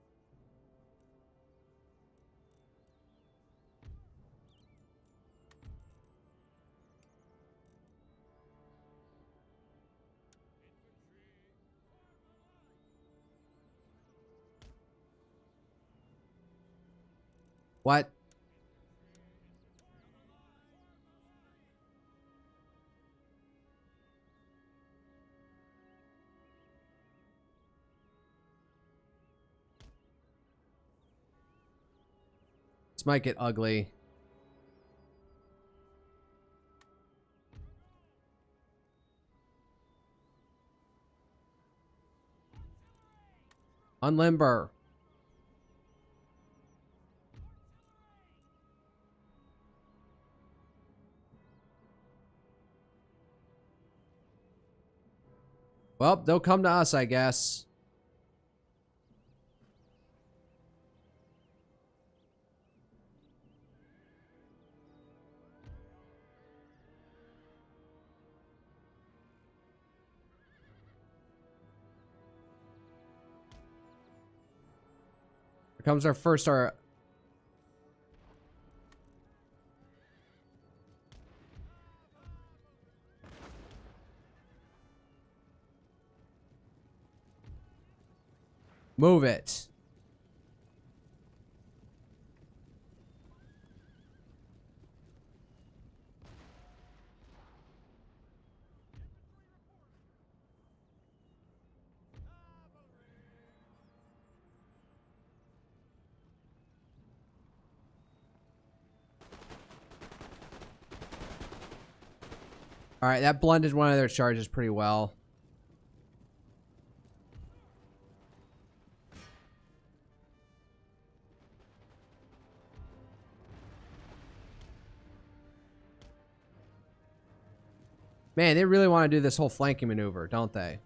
What? This might get ugly. Unlimber. Well, they'll come to us, I guess. Here comes our first, Move it. All right, that blended one of their charges pretty well. Man, they really want to do this whole flanking maneuver, don't they?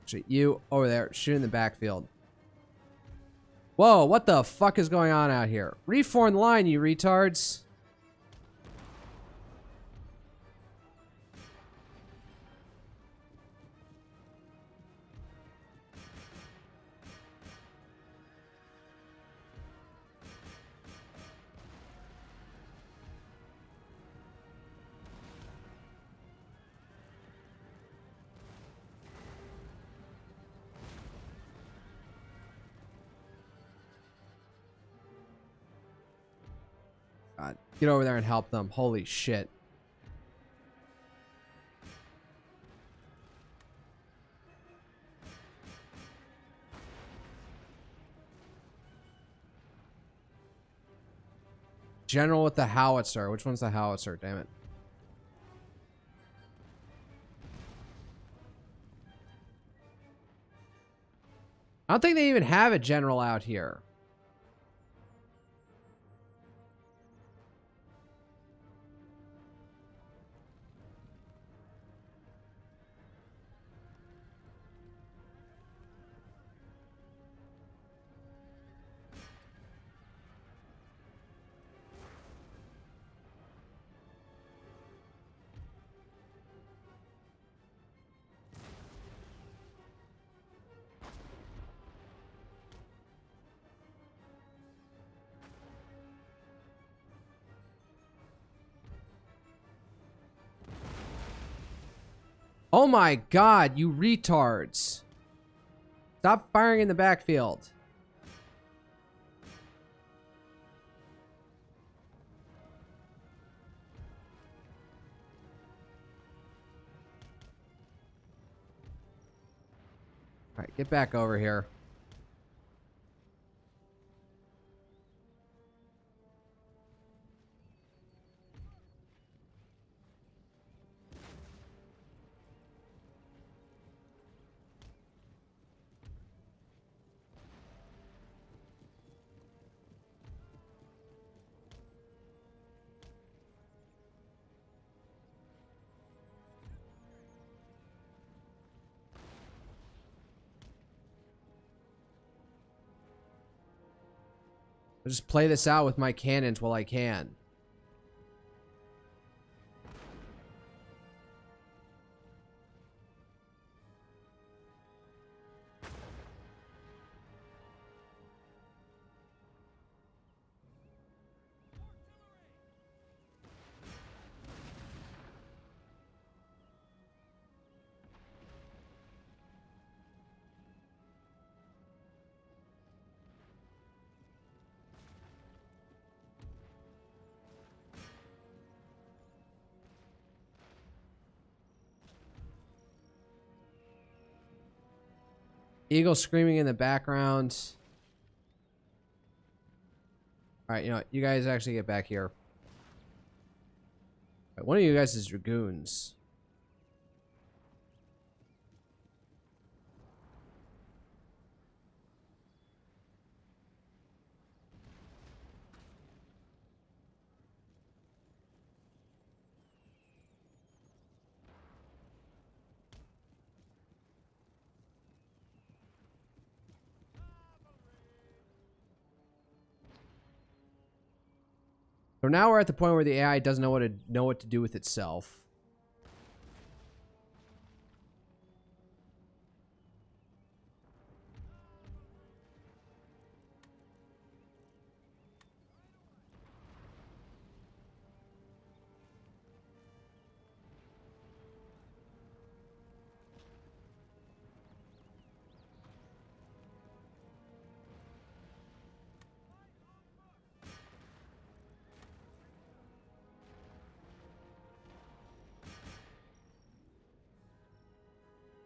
Actually, you over there, shoot in the backfield. Whoa, what the fuck is going on out here? Reform the line, you retards. God, get over there and help them. Holy shit. General with the howitzer. Which one's the howitzer? Damn it. I don't think they even have a general out here. Oh my god, you retards. Stop firing in the backfield. All right, get back over here. I'll just play this out with my cannons while I can. Eagle screaming in the background. All right, you know what? You guys actually get back here. All right, one of you guys is dragoons. So now we're at the point where the AI doesn't know what to do with itself.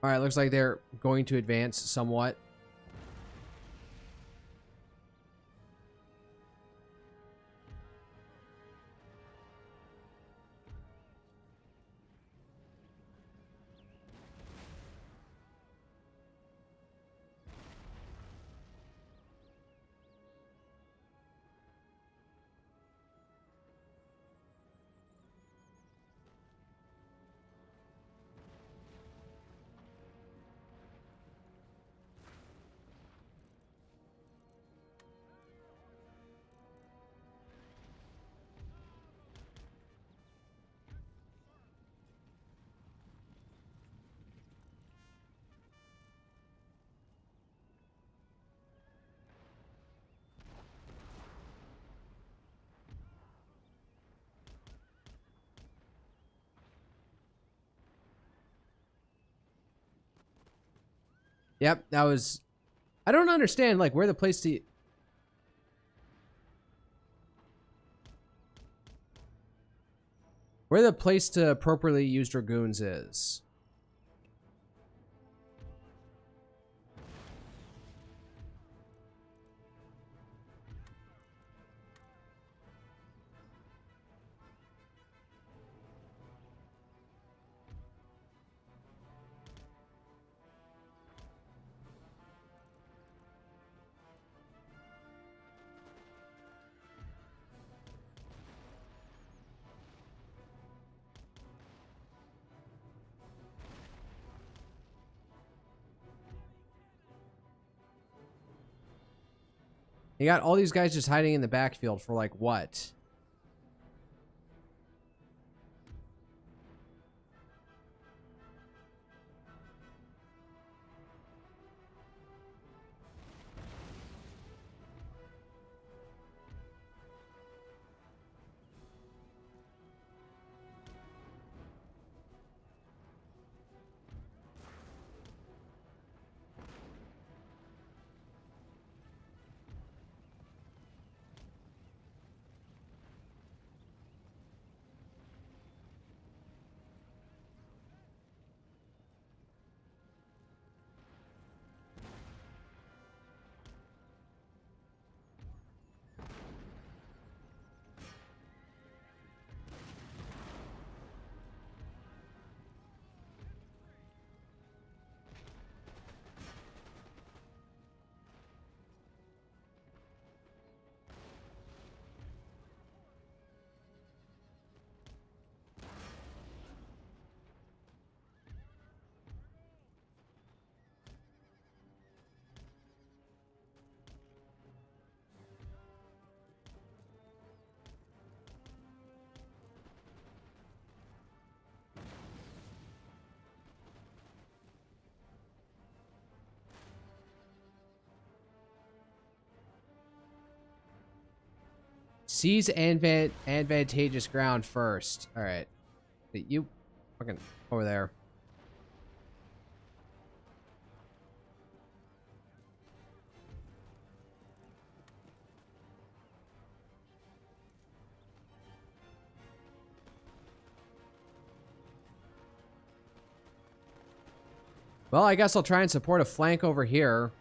All right, looks like they're going to advance somewhat. Yep, that was... I don't understand, like, where the place to... Where the place to appropriately use dragoons is. You got all these guys just hiding in the backfield for, like, what? Seize advantageous ground first. All right. You fucking over there. Well, I guess I'll try and support a flank over here.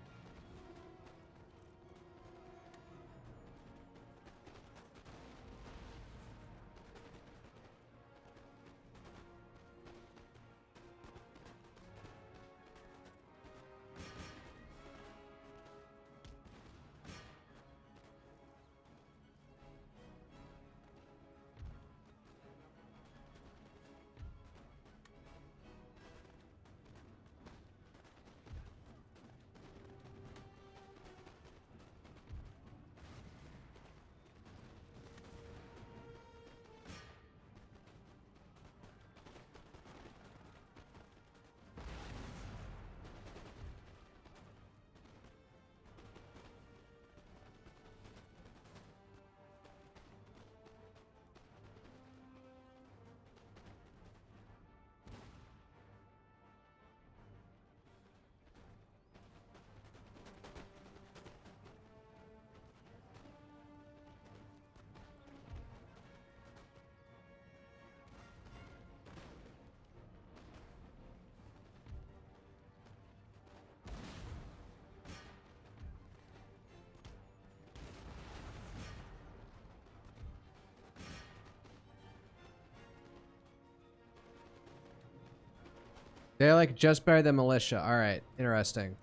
They're like just better than militia. All right, interesting.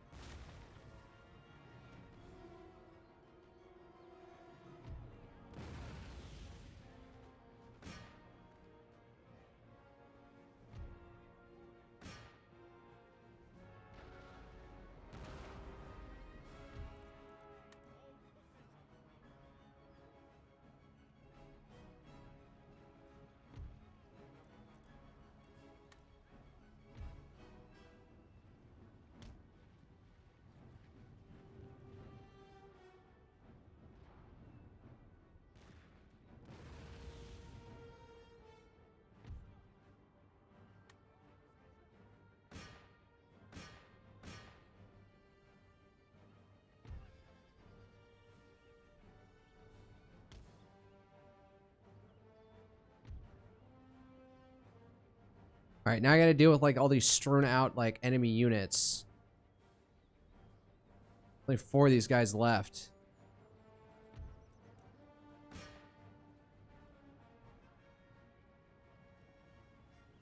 All right, now I got to deal with like all these strewn out like enemy units. Only 4 of these guys left.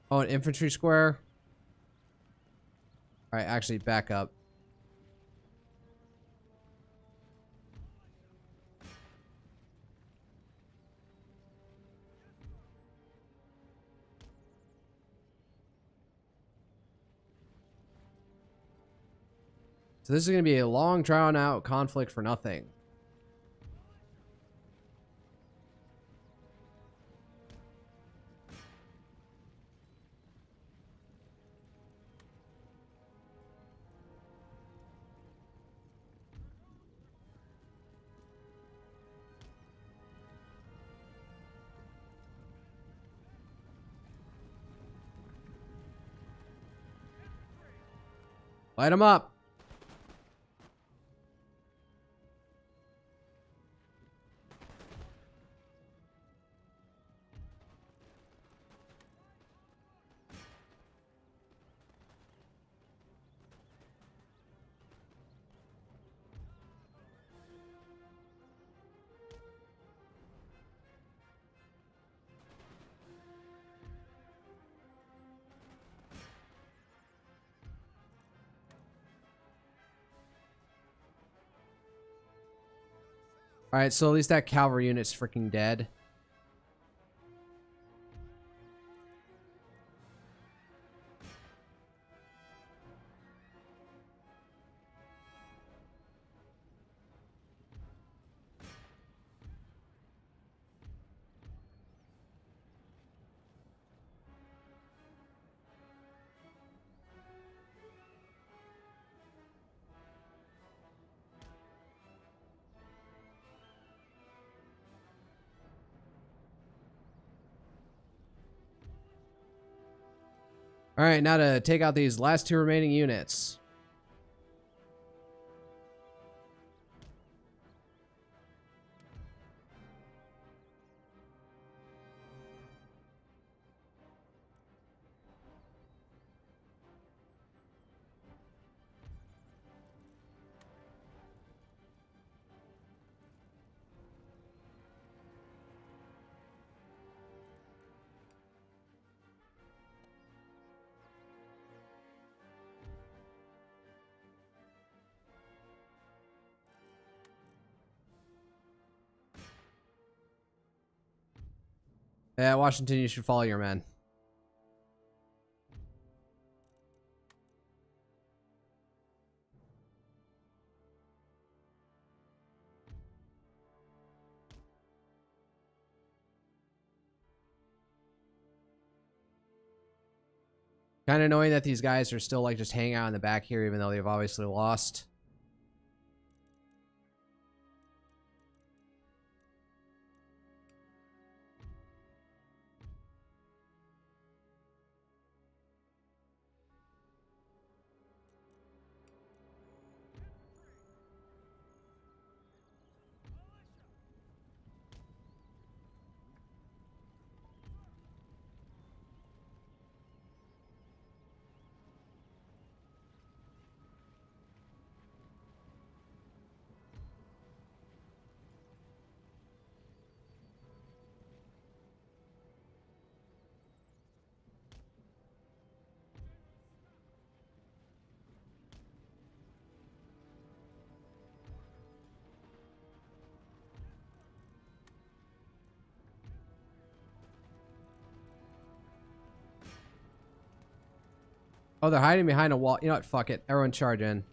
Oh, an infantry square. All right, actually back up. So this is going to be a long, drawn-out conflict for nothing. Light them up. All right, so at least that cavalry unit's freaking dead. All right, now to take out these last 2 remaining units. Yeah, Washington, you should follow your men. Kind of annoying that these guys are still like just hanging out in the back here, even though they've obviously lost. Oh, they're hiding behind a wall. You know what? Fuck it. Everyone charge in.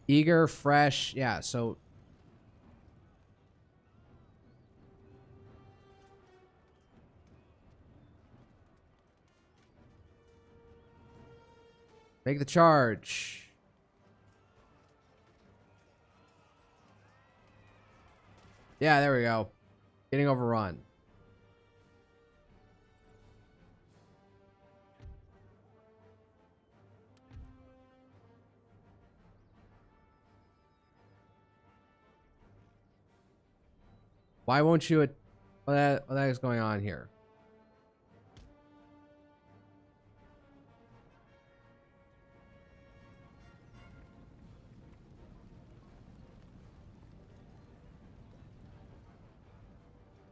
Eager, fresh. Yeah, so make the charge. Yeah, there we go. Getting overrun. Why won't you... what is going on here?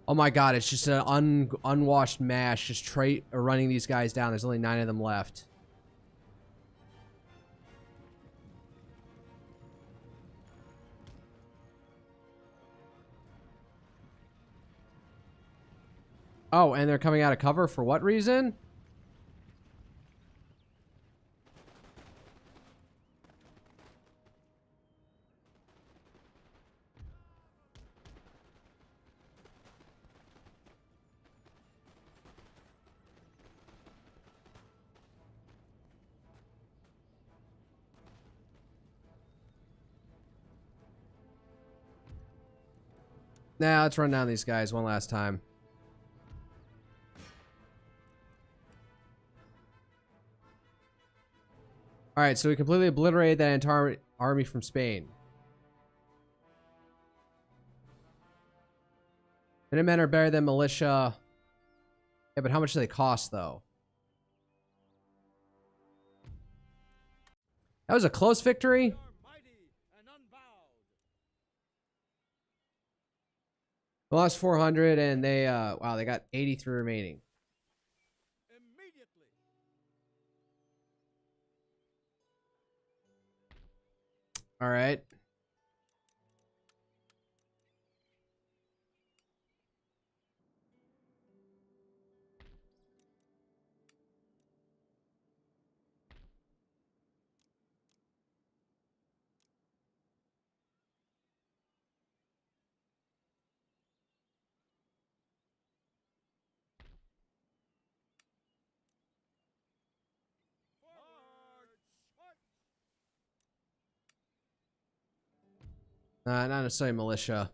Oh my god, it's just an unwashed mash just running these guys down. There's only 9 of them left. Oh, and they're coming out of cover for what reason? Nah, let's run down these guys one last time. Alright, so we completely obliterated that entire army from Spain. Minutemen are better than militia. Yeah, but how much do they cost, though? That was a close victory. We are mighty and unbowed. We lost 400, and they, wow, they got 83 remaining. Immediately. All right. Not necessarily militia.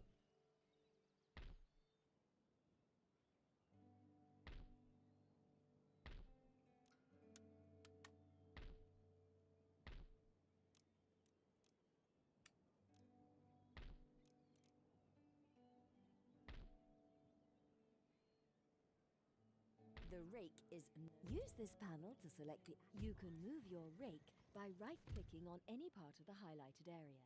The rake is... Use this panel to select the... You can move your rake by right-clicking on any part of the highlighted area.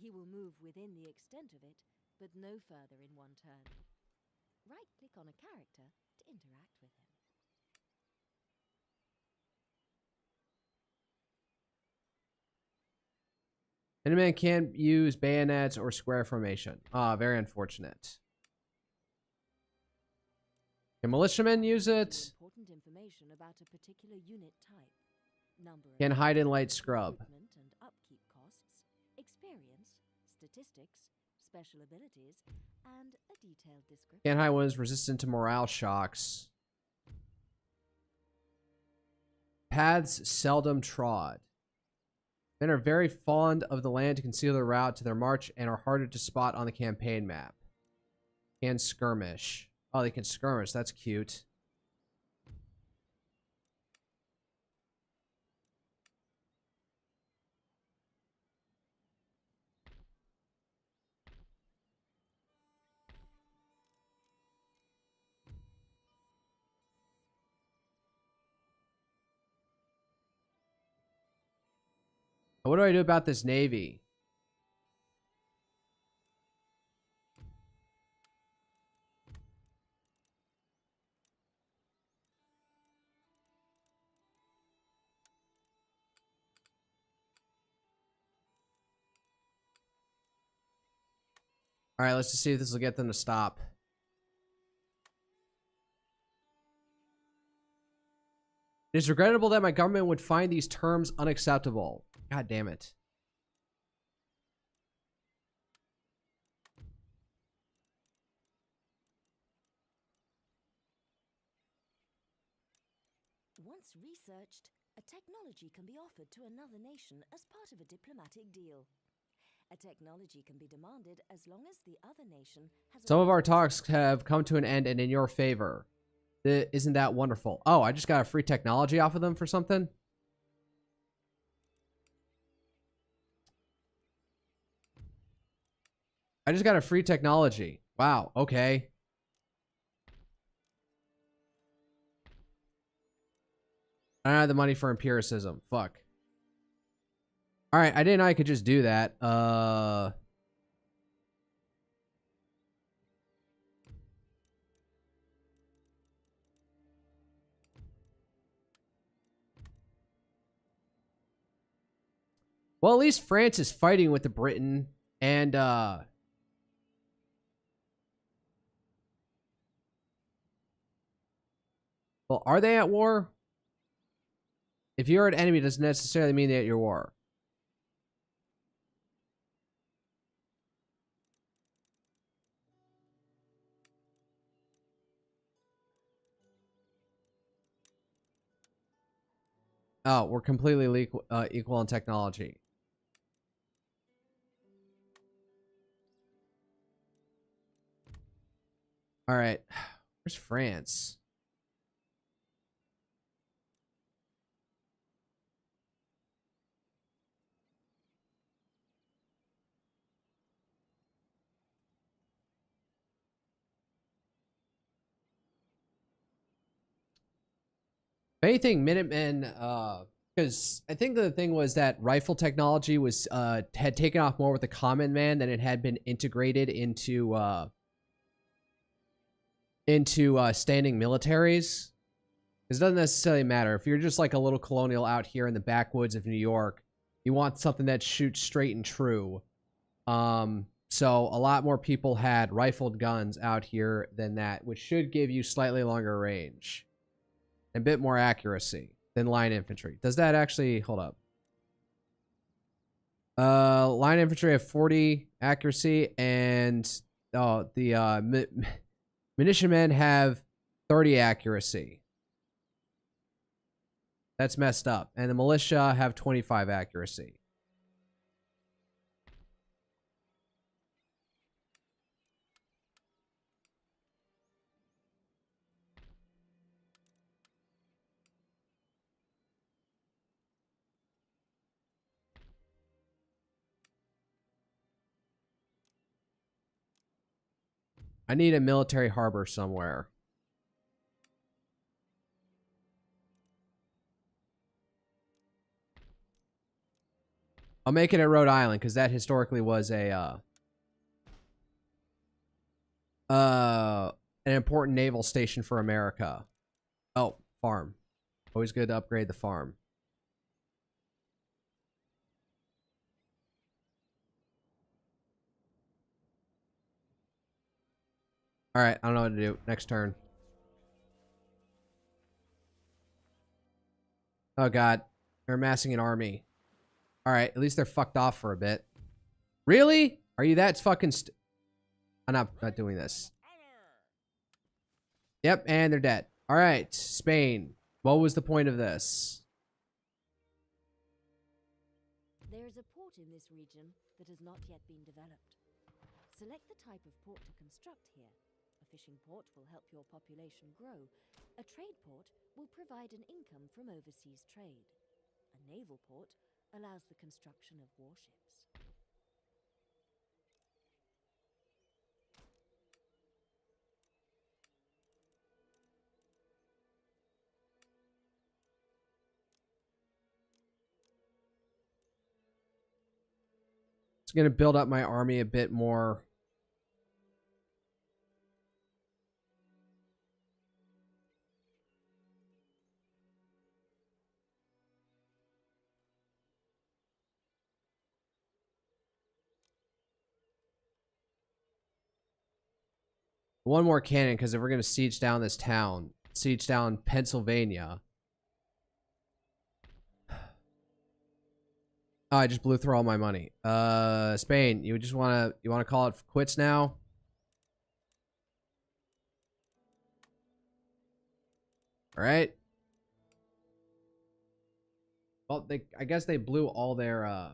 He will move within the extent of it, but no further in one turn. Right-click on a character to interact with him. Enemy can't use bayonets or square formation. Ah, very unfortunate. Can militiamen use it? Important information about a particular unit type. Number of Can hide in light scrub. equipment and upkeep costs, experience, statistics, special abilities, and a detailed description. Can hide was resistant to morale shocks. Paths seldom trod. Men are very fond of the land to conceal their route to their march and are harder to spot on the campaign map. Can skirmish. Oh, they can skirmish. That's cute. What do I do about this navy? All right, let's just see if this will get them to stop. It is regrettable that my government would find these terms unacceptable. God damn it. Once researched, a technology can be offered to another nation as part of a diplomatic deal. A technology can be demanded as long as the other nation has... Some of our already talks have come to an end and in your favor. Isn't that wonderful? Oh, I just got a free technology off of them for something? I just got a free technology. Wow, okay. I don't have the money for empiricism. Fuck. Alright, I didn't know I could just do that. Well, at least France is fighting with the Britain, and, well, are they at war? If you're an enemy, it doesn't necessarily mean that you're at war. Oh, we're completely equal in technology. All right. Where's France? If anything, Minutemen, because I think the thing was that rifle technology was had taken off more with the common man than it had been integrated into standing militaries. It doesn't necessarily matter if you're just like a little colonial out here in the backwoods of New York. You want something that shoots straight and true. So a lot more people had rifled guns out here than that, which should give you slightly longer range and a bit more accuracy than line infantry. Does that actually hold up? Line infantry have 40 accuracy, and the munition men have 30 accuracy. That's messed up. And the militia have 25 accuracy. I need a military harbor somewhere. I'll make it at Rhode Island because that historically was a an important naval station for America. Oh, farm. Always good to upgrade the farm. All right, I don't know what to do. Next turn. Oh god, they're amassing an army. All right, at least they're fucked off for a bit. Really? Are you that fucking I'm not doing this. Yep, and they're dead. All right, Spain. What was the point of this? There is a port in this region that has not yet been developed. Select the type of port to construct here. A fishing port will help your population grow. A trade port will provide an income from overseas trade. A naval port allows the construction of warships. It's going to build up my army a bit more. One more cannon, because if we're going to siege down this town, siege down Pennsylvania. Oh, I just blew through all my money. Spain, you want to call it quits now? All right. Well, I guess they blew all their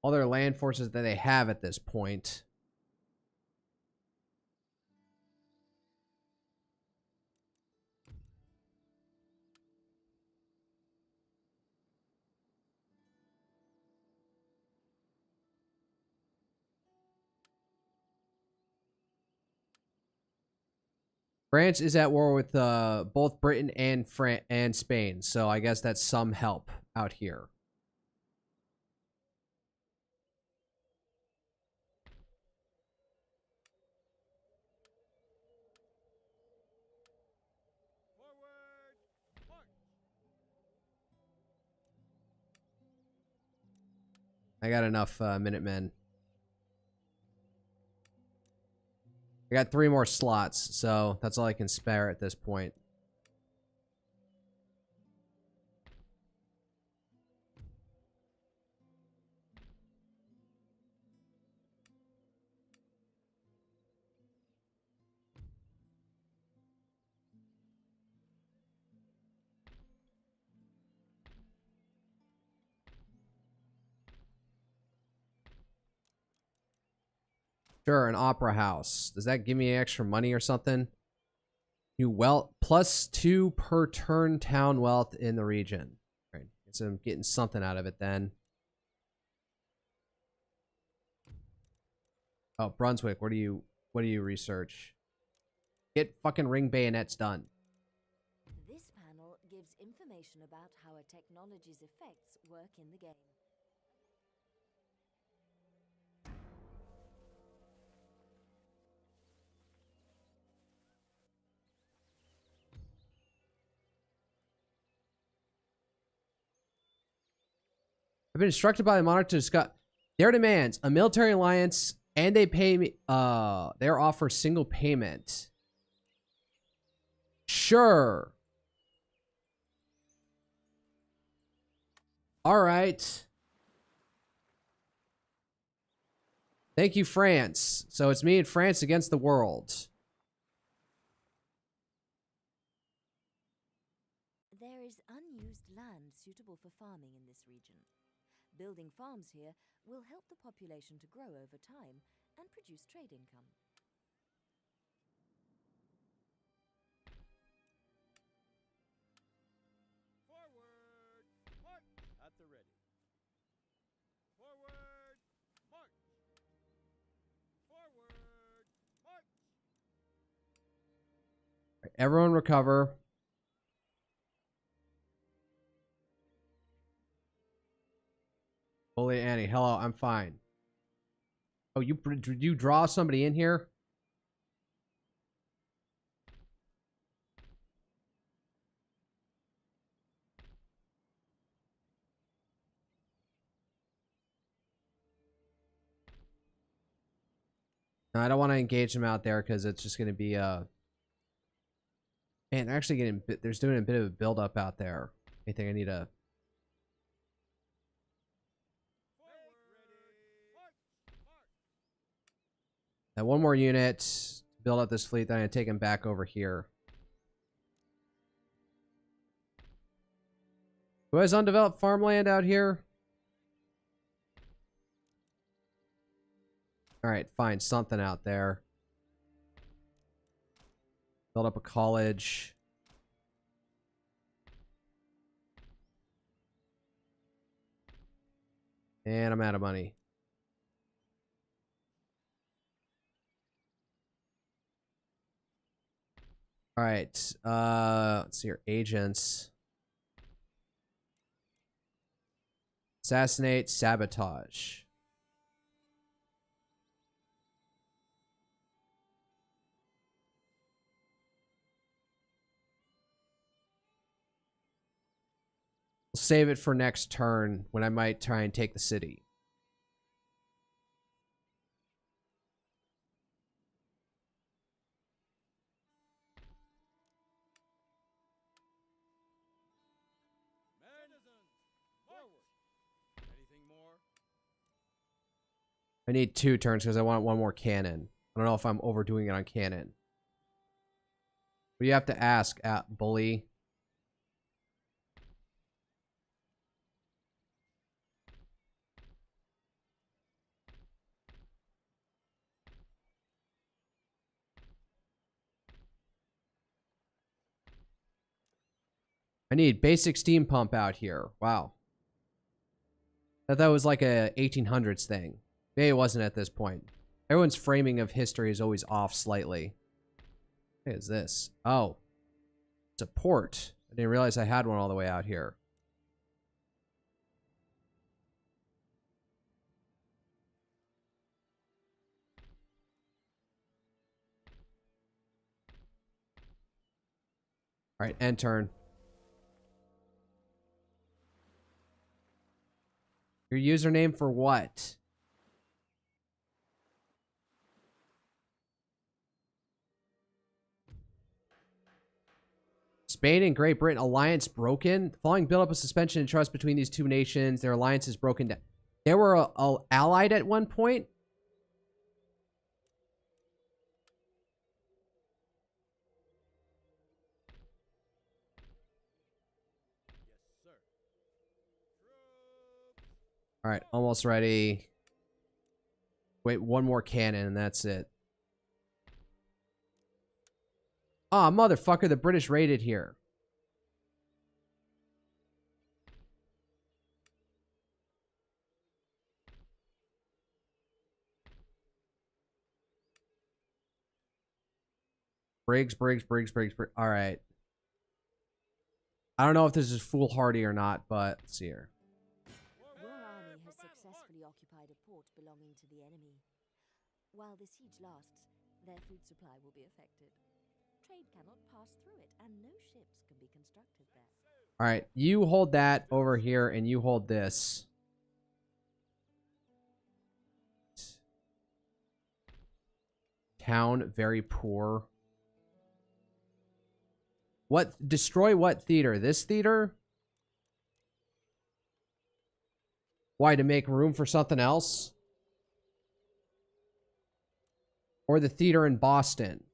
land forces that they have at this point. France is at war with both Britain and Spain, so I guess that's some help out here. Forward, march. I got enough Minutemen. I got 3 more slots, so that's all I can spare at this point. Sure, an opera house. Does that give me extra money or something? New wealth +2 per turn town wealth in the region. Right. So I'm getting something out of it then. Oh, Brunswick, what do you research? Get fucking ring bayonets done. This panel gives information about how a technology's effects work in the game. I've been instructed by the monarch to discuss their demands, a military alliance, and they pay me. They offer single payment. Sure. All right. Thank you, France. So it's me and France against the world. There is unused land suitable for farming in this region. Building farms here will help the population to grow over time and produce trade income. Forward, march! At the ready. Forward, march! Forward, march! Everyone recover. Holy Annie, hello, I'm fine. Oh, did you draw somebody in here? No, I don't want to engage them out there because it's just going to be man, they're actually getting they're doing a bit of a build up out there. I think I need a one more unit to build up this fleet. Then I take him back over here. Who has undeveloped farmland out here? All right, find something out there. Build up a college. And I'm out of money. All right. Let's see here. Agents. Assassinate, sabotage. We'll save it for next turn when I might try and take the city. Anything more? I need 2 turns because I want one more cannon. I don't know if I'm overdoing it on cannon. But you have to ask, bully. I need basic steam pump out here. Wow. I thought that was like a 1800s thing. Maybe it wasn't at this point. Everyone's framing of history is always off slightly. What is this? Oh. It's a port. I didn't realize I had one all the way out here. Alright, end turn. Your username for what? Spain and Great Britain alliance broken. The following build up a suspension and trust between these two nations. Their alliance is broken down. They were allied at one point. Yes, sir. Troops! All right, almost ready. Wait, one more cannon and that's it. Ah, oh, motherfucker, the British raided here. Briggs. All right. I don't know if this is foolhardy or not, but let's see here. Your army has successfully occupied a port belonging to the enemy. While the siege lasts, their food supply will be affected. Trade cannot pass through it, and no ships can be constructed there. All right, you hold that over here, and you hold this. Town, very poor. What? Destroy what theater? This theater? Why, to make room for something else? Or the theater in Boston?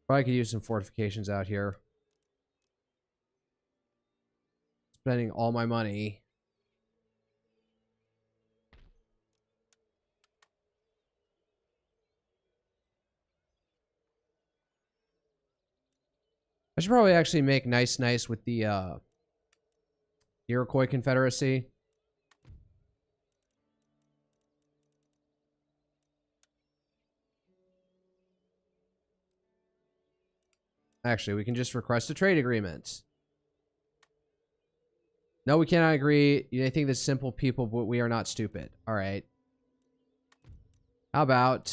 Probably could use some fortifications out here. Spending all my money. I should probably actually make nice with the Iroquois Confederacy. Actually, we can just request a trade agreement. No, we cannot agree. I think this simple people, but we are not stupid. All right. How about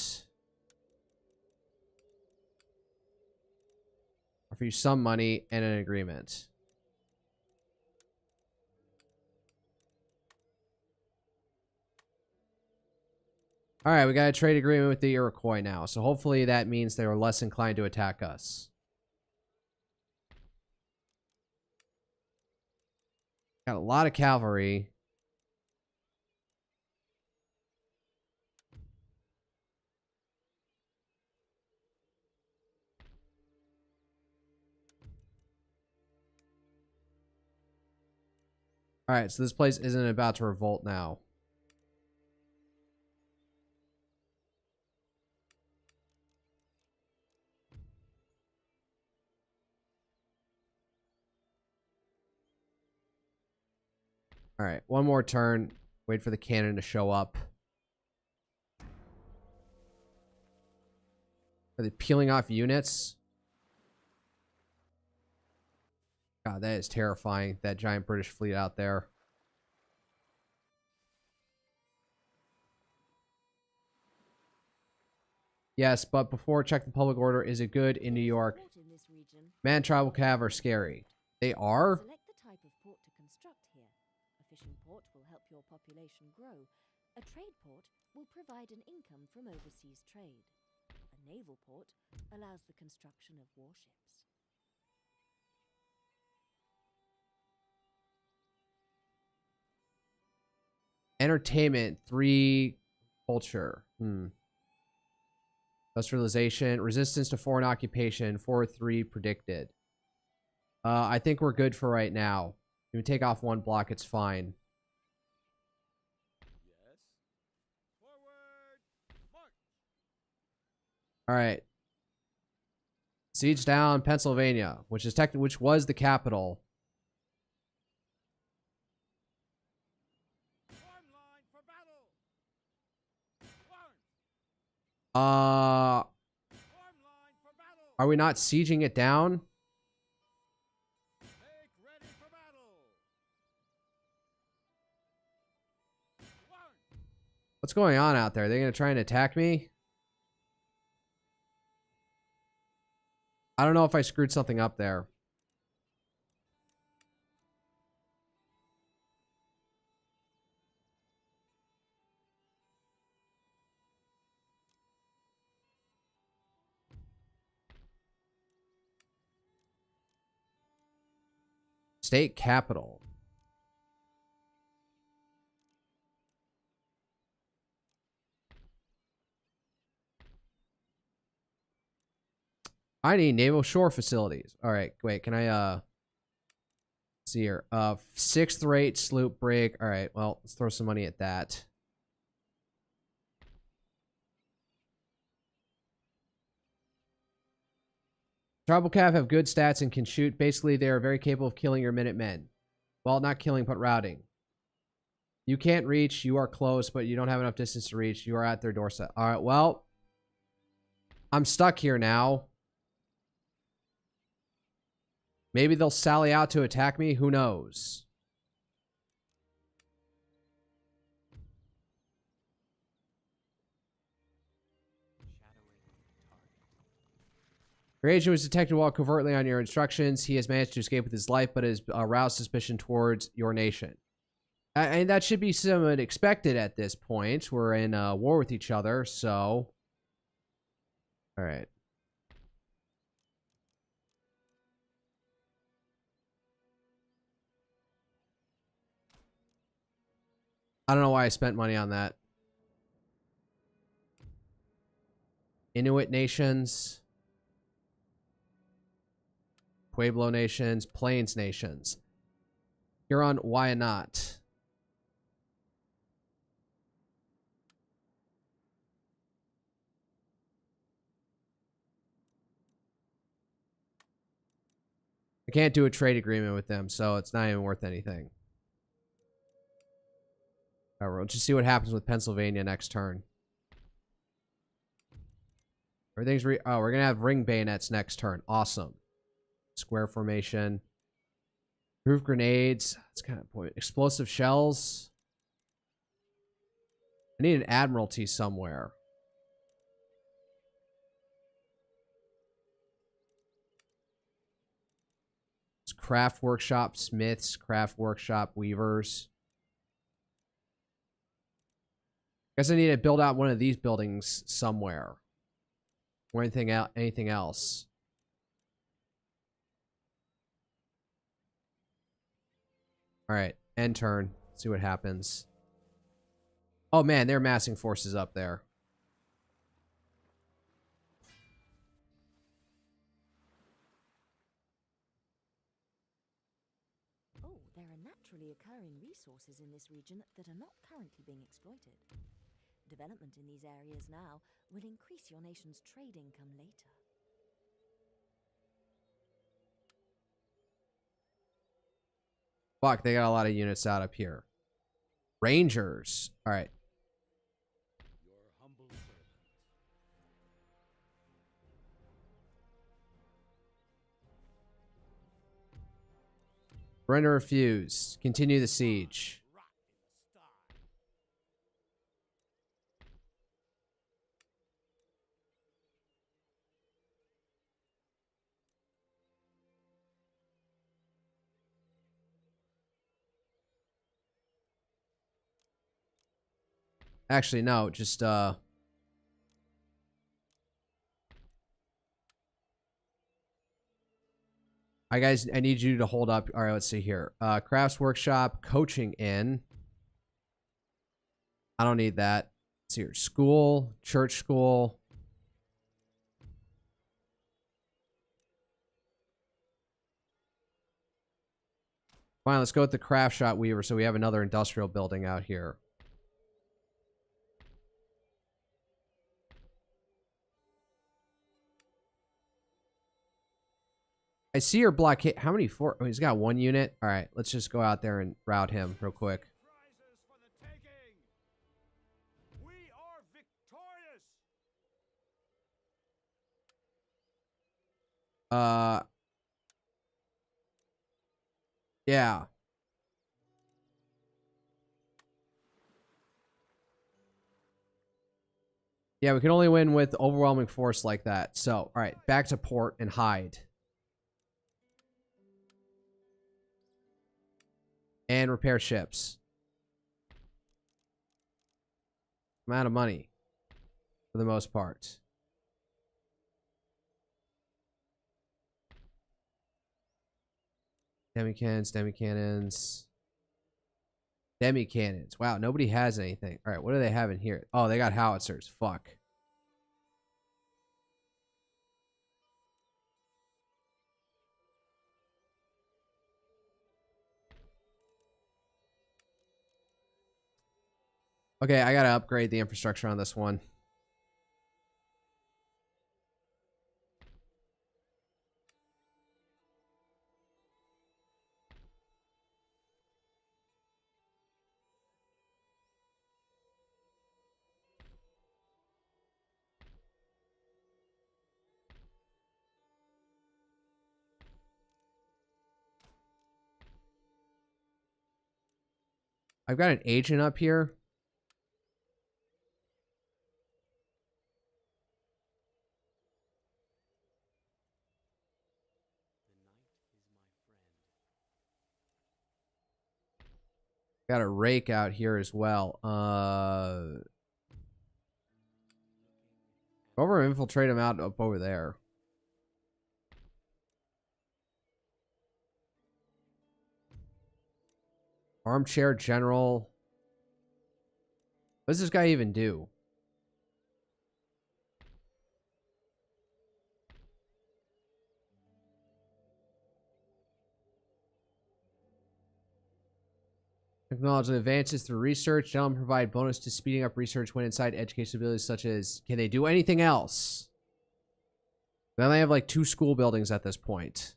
offer you some money and an agreement? All right, we got a trade agreement with the Iroquois now. So hopefully that means they are less inclined to attack us. Got a lot of cavalry. All right, so this place isn't about to revolt now. All right, one more turn. Wait for the cannon to show up. Are they peeling off units? God, that is terrifying. That giant British fleet out there. Yes, but before, check the public order. Is it good in New York? Man, tribal cav are scary. They are? Select the type of port to construct here. A fishing port will help your population grow. A trade port will provide an income from overseas trade. A naval port allows the construction of warships. Entertainment, 3 culture. Industrialization, resistance to foreign occupation, 4-3 predicted. I think we're good for right now. If we take off 1 block, it's fine. Yes. Forward. March. All right. Siege down Pennsylvania, which was the capital. Form line for battle. Warrant. Form line for battle. Are we not sieging it down? Make ready for battle. Warrant. What's going on out there? Are they going to try and attack me? I don't know if I screwed something up there. State capital. I need naval shore facilities. All right, wait, can I See here. 6th rate sloop brig. All right, well, let's throw some money at that. Tribal Cav have good stats and can shoot. Basically, they are very capable of killing your Minutemen. Well, not killing, but routing. You can't reach. You are close, but you don't have enough distance to reach. You are at their doorstep. All right, well, I'm stuck here now. Maybe they'll sally out to attack me. Who knows? Your agent was detected while covertly on your instructions. He has managed to escape with his life, but has aroused suspicion towards your nation. And that should be somewhat expected at this point. We're in war with each other, so... Alright. I don't know why I spent money on that. Inuit nations... Pueblo nations, Plains nations. Huron, why not? I can't do a trade agreement with them, so it's not even worth anything. All right, we'll just see what happens with Pennsylvania next turn. Everything's oh, we're gonna have ring bayonets next turn. Awesome. Square formation. Proof grenades. That's kind of point. Explosive shells. I need an admiralty somewhere. It's craft workshop, smiths, craft workshop, weavers. Guess I need to build out one of these buildings somewhere. Or anything else. Alright, end turn. See what happens. Oh man, they're massing forces up there. Oh, there are naturally occurring resources in this region that are not currently being exploited. Development in these areas now will increase your nation's trade income later. Fuck, they got a lot of units out up here. Rangers. Alright. Your humble servant. Surrender refused. Continue the siege. Rock in style. Actually, no, just I need you to hold up. All right, let's see here. Crafts workshop, coaching in. I don't need that. Let's see here. School, church school. Fine, let's go with the craft shop weaver so we have another industrial building out here. I see your blockade. How many for? Oh, he's got 1 unit. All right, let's just go out there and rout him real quick. Prizes for the taking. We are victorious. Yeah. Yeah, we can only win with overwhelming force like that. So, all right, back to port and hide. And repair ships. I'm out of money. For the most part. Demi-cannons, demi-cannons. Demi-cannons. Wow, nobody has anything. Alright, what do they have in here? Oh, they got howitzers. Fuck. Okay, I gotta upgrade the infrastructure on this one. I've got an agent up here. Got a rake out here as well. Go over and infiltrate him out up over there. Armchair general. What does this guy even do? Technological advances through research. Gentlemen provide bonus to speeding up research when inside education abilities such as, can they do anything else? Then they have like 2 school buildings at this point.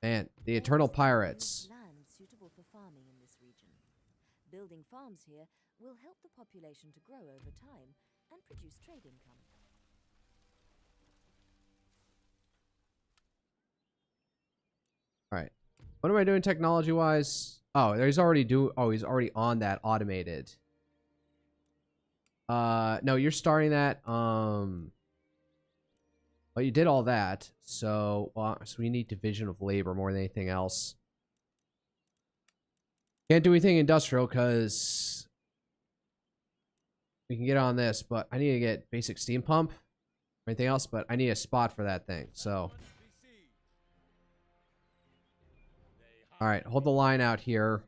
Man, the Eternal Pirates. Land suitable for farming in this region. Building farms here will help the population to grow over time and produce trade income. All right. What am I doing technology-wise? Oh, he's already he's already on that automated. No, you're starting that. Well, you did all that, so we need division of labor more than anything else. Can't do anything industrial because we can get on this, but I need to get basic steam pump or anything else, but I need a spot for that thing, so. All right, hold the line out here.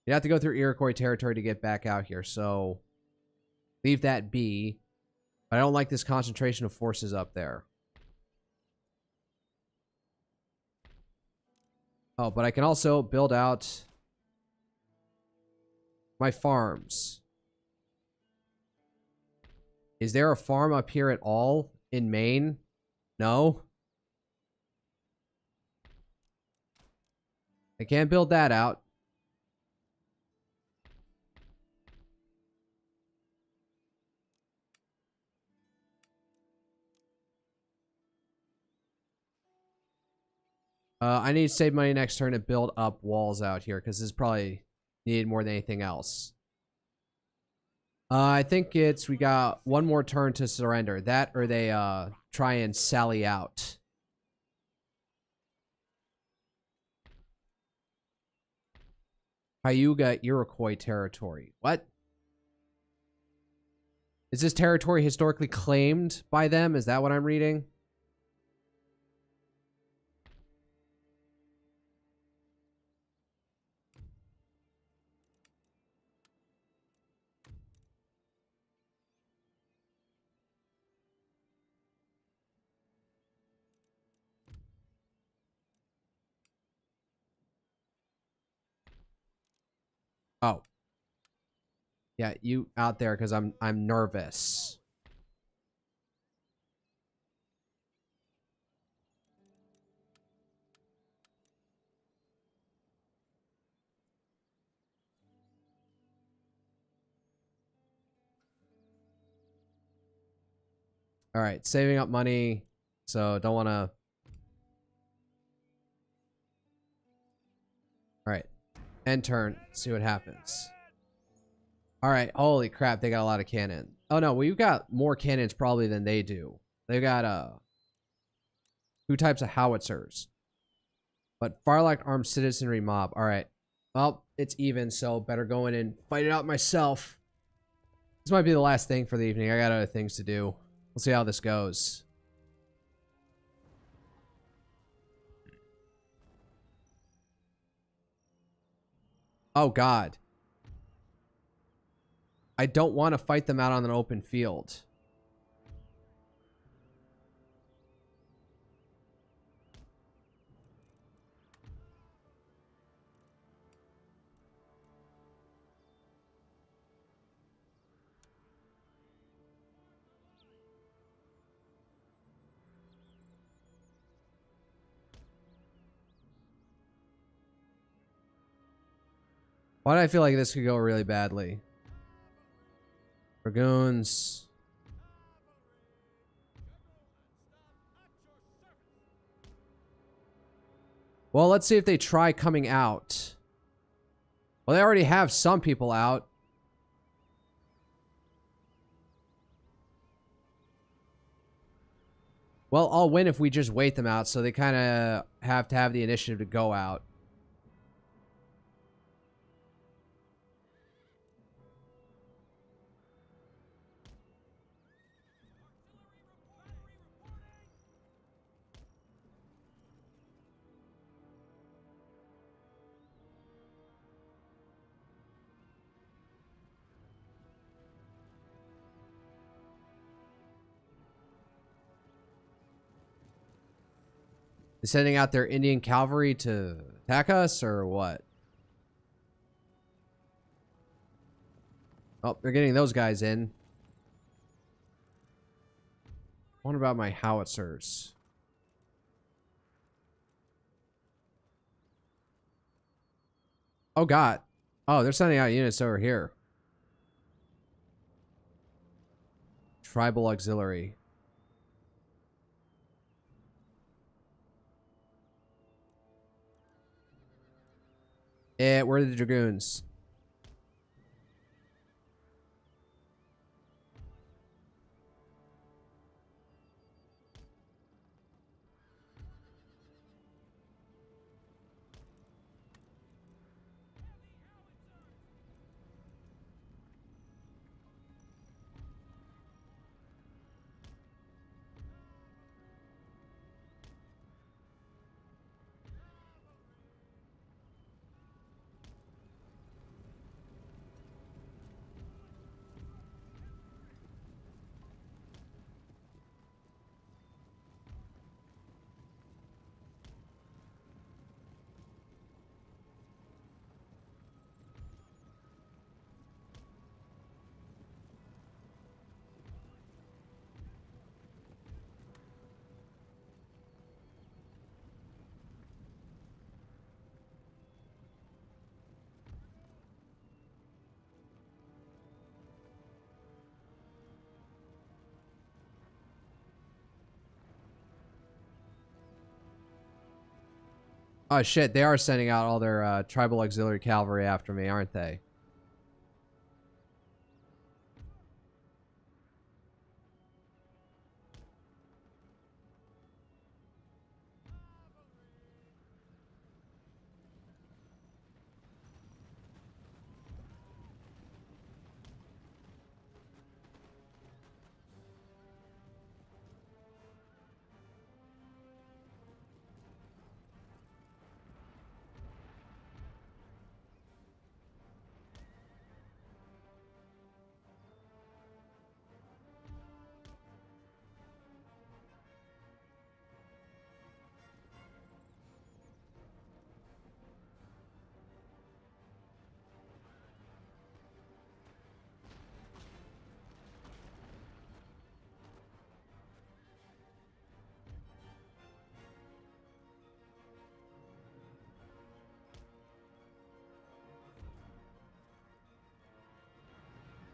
You have to go through Iroquois territory to get back out here, so leave that be. But I don't like this concentration of forces up there. Oh, but I can also build out my farms. Is there a farm up here at all in Maine? No. I can't build that out. I need to save money next turn to build up walls out here because this is probably needed more than anything else. I think we got one more turn to surrender. That or they try and sally out. Cayuga Iroquois territory. What? Is this territory historically claimed by them? Is that what I'm reading? Oh. Yeah, you out there because I'm nervous. All right, saving up money, so don't want to. All right, end turn. See what happens. All right, holy crap, they got a lot of cannon. Oh no, we've got more cannons probably than they do. They got 2 types of howitzers, but Firelight armed citizenry mob. All right, well it's even, so better go in and fight it out myself. This might be the last thing for the evening. I got other things to do. We'll see how this goes. Oh, God. I don't want to fight them out on an open field. Why do I feel like this could go really badly? Dragoons. Well, let's see if they try coming out. Well, they already have some people out. Well, I'll win if we just wait them out, so they kind of have to have the initiative to go out. They're sending out their Indian cavalry to attack us, or what? Oh, they're getting those guys in. What about my howitzers? Oh, God. Oh, they're sending out units over here. Tribal auxiliary. Where are the dragoons? Oh, shit. They are sending out all their tribal auxiliary cavalry after me, aren't they?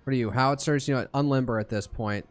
What are you, howitzers? You know what? Unlimber at this point.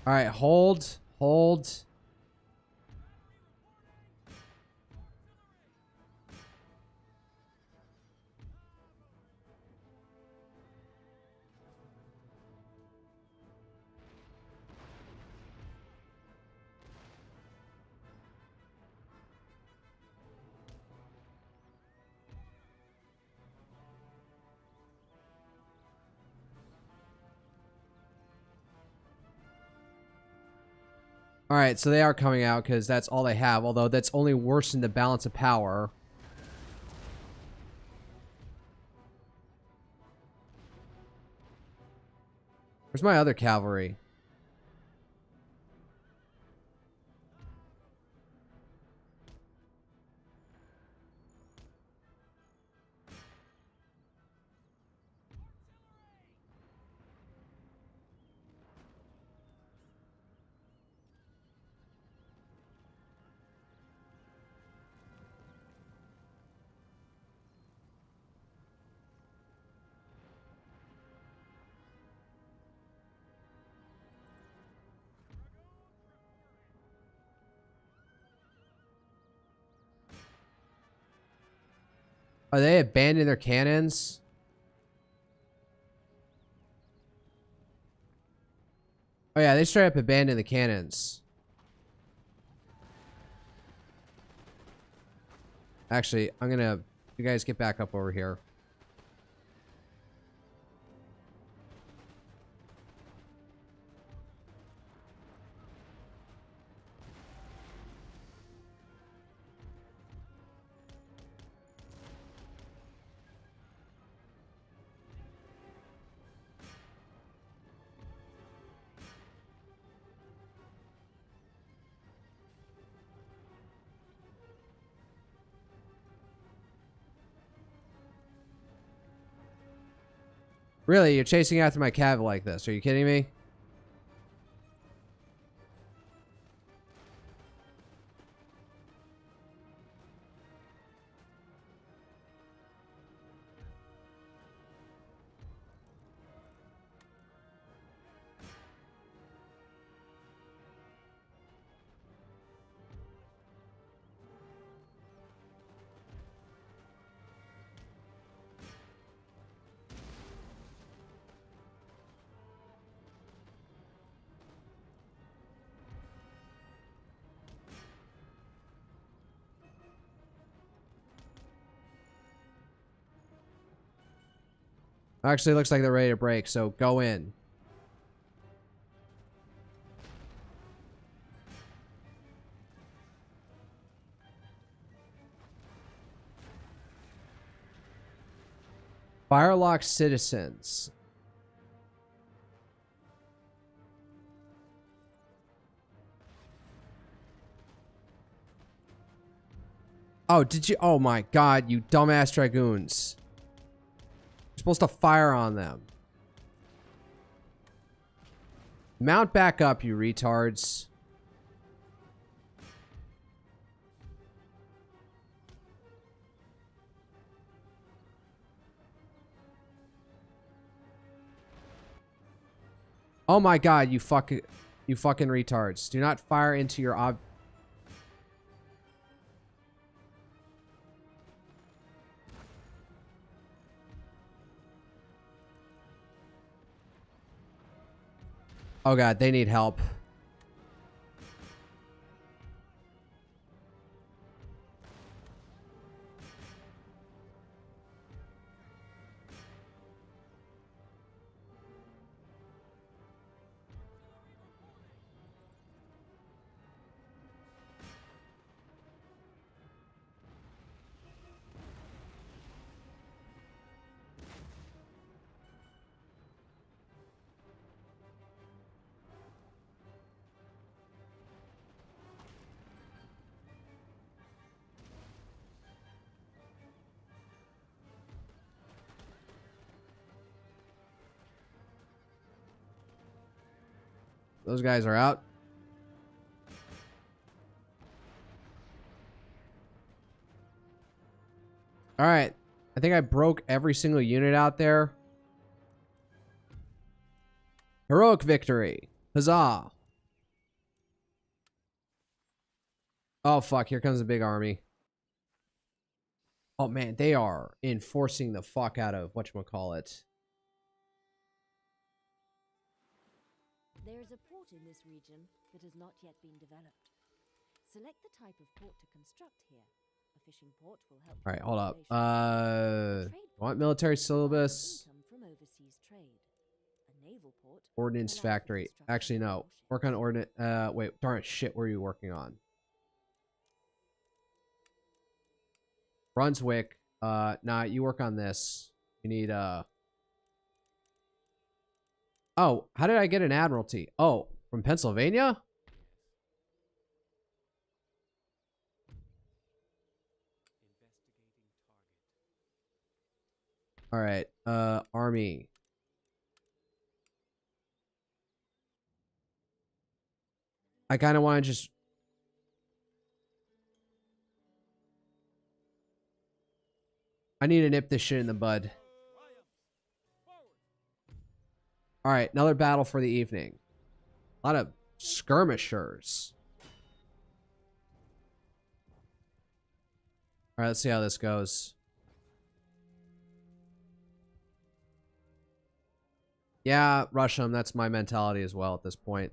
All right, hold, hold. All right, so they are coming out because that's all they have, although that's only worsened the balance of power. Where's my other cavalry? Are they abandoning their cannons? Oh yeah, they straight up abandoned the cannons. Actually, I'm gonna... You guys get back up over here. Really? You're chasing after my cav like this? Are you kidding me? Actually, looks like they're ready to break, so go in. Firelock citizens. Oh, did you? Oh my god, you dumbass dragoons. You're supposed to fire on them. Mount back up, you retards. Oh my god, you fucking retards. Do not fire into your Oh god, they need help. Those guys are out. All right. I think I broke every single unit out there. Heroic victory. Huzzah. Oh, fuck. Here comes a big army. Oh, man. They are enforcing the fuck out of whatchamacallit. There is a port in this region that has not yet been developed. Select the type of port to construct here. A fishing port will help. All right, hold up. A trade Want port military provides syllabus? income from overseas trade. A naval port Ordnance allows the factory. construction Actually, of no. warships. Work on ordnance. Wait, darn it, shit. What are you working on? Brunswick. Nah, you work on this. You need, Oh, how did I get an admiralty? Oh, from Pennsylvania? All right, army. I kind of want to just... I need to nip this shit in the bud. All right, another battle for the evening. A lot of skirmishers. All right, let's see how this goes. Yeah, rush them. That's my mentality as well at this point.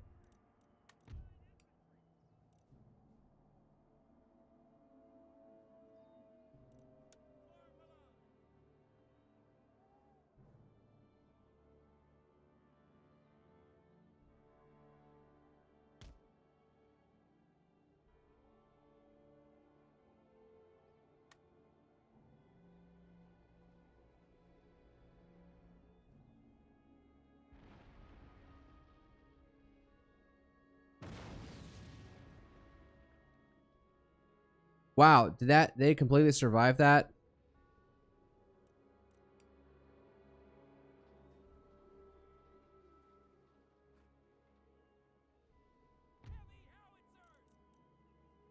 Wow, did they completely survive that?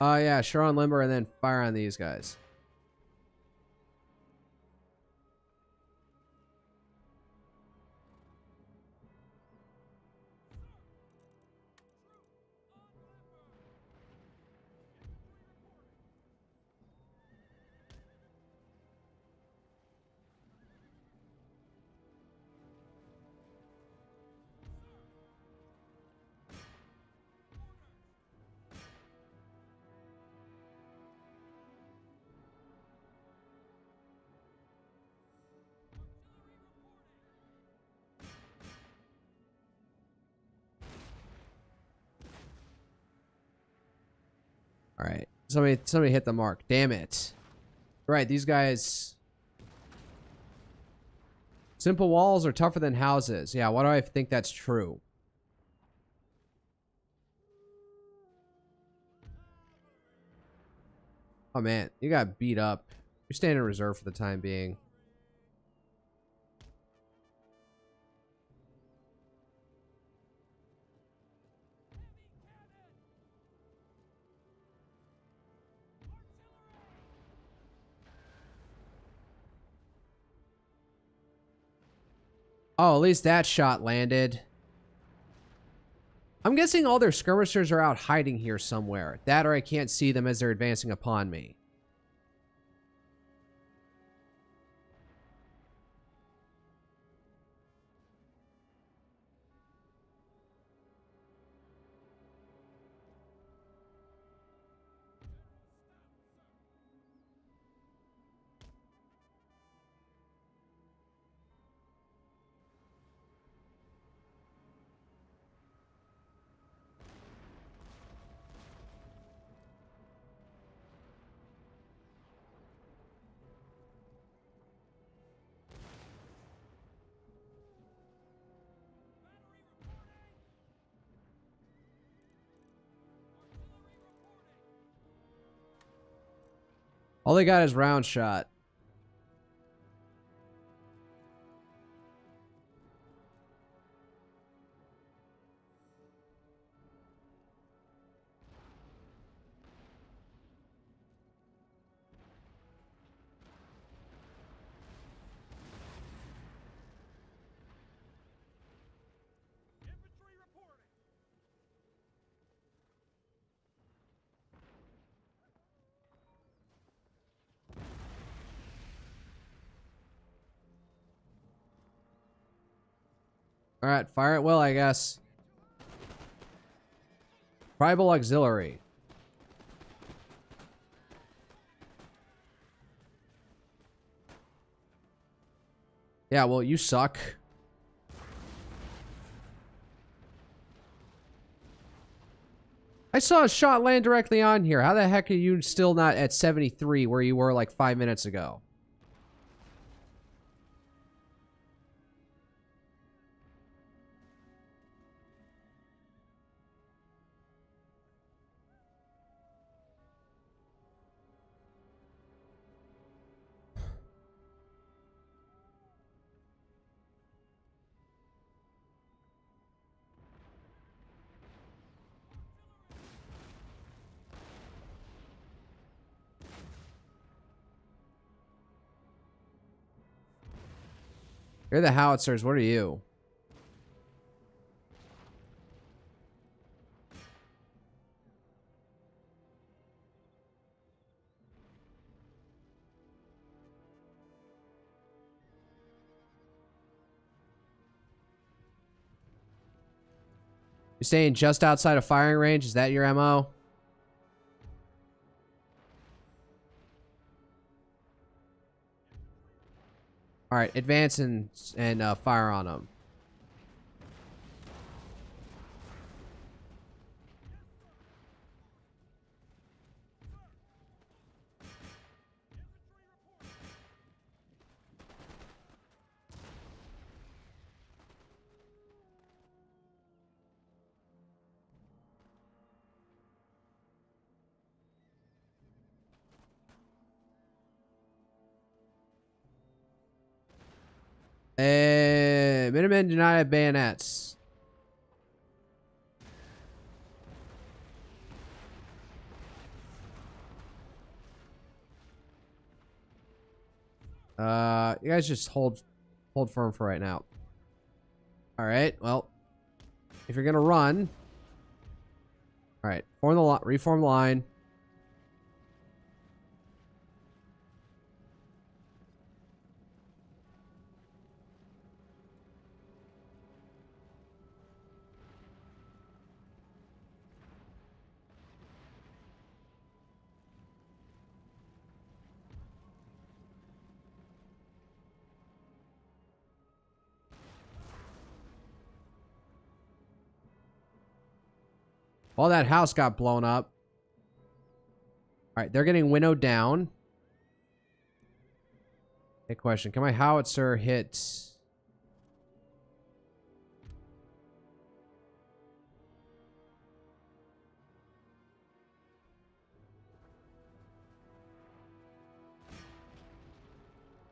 Oh yeah, sure on limber and then fire on these guys. All right, somebody hit the mark. Damn it! Right, these guys. Simple walls are tougher than houses. Yeah, why do I think that's true? Oh man, you got beat up. You're staying in reserve for the time being. Oh, at least that shot landed. I'm guessing all their skirmishers are out hiding here somewhere. That or I can't see them as they're advancing upon me. All they got is round shot. Alright, fire at will, I guess. Tribal Auxiliary. Yeah, well, you suck. I saw a shot land directly on here. How the heck are you still not at 73 where you were like 5 minutes ago? You're the howitzers. What are you? You're staying just outside of firing range? Is that your MO? Alright, advance and fire on them. Minutemen do not have bayonets. You guys just hold firm for right now. Alright, well. If you're gonna run. Alright, reform the line. Well, that house got blown up. Alright, they're getting winnowed down. Hey, question. Can my howitzer hit...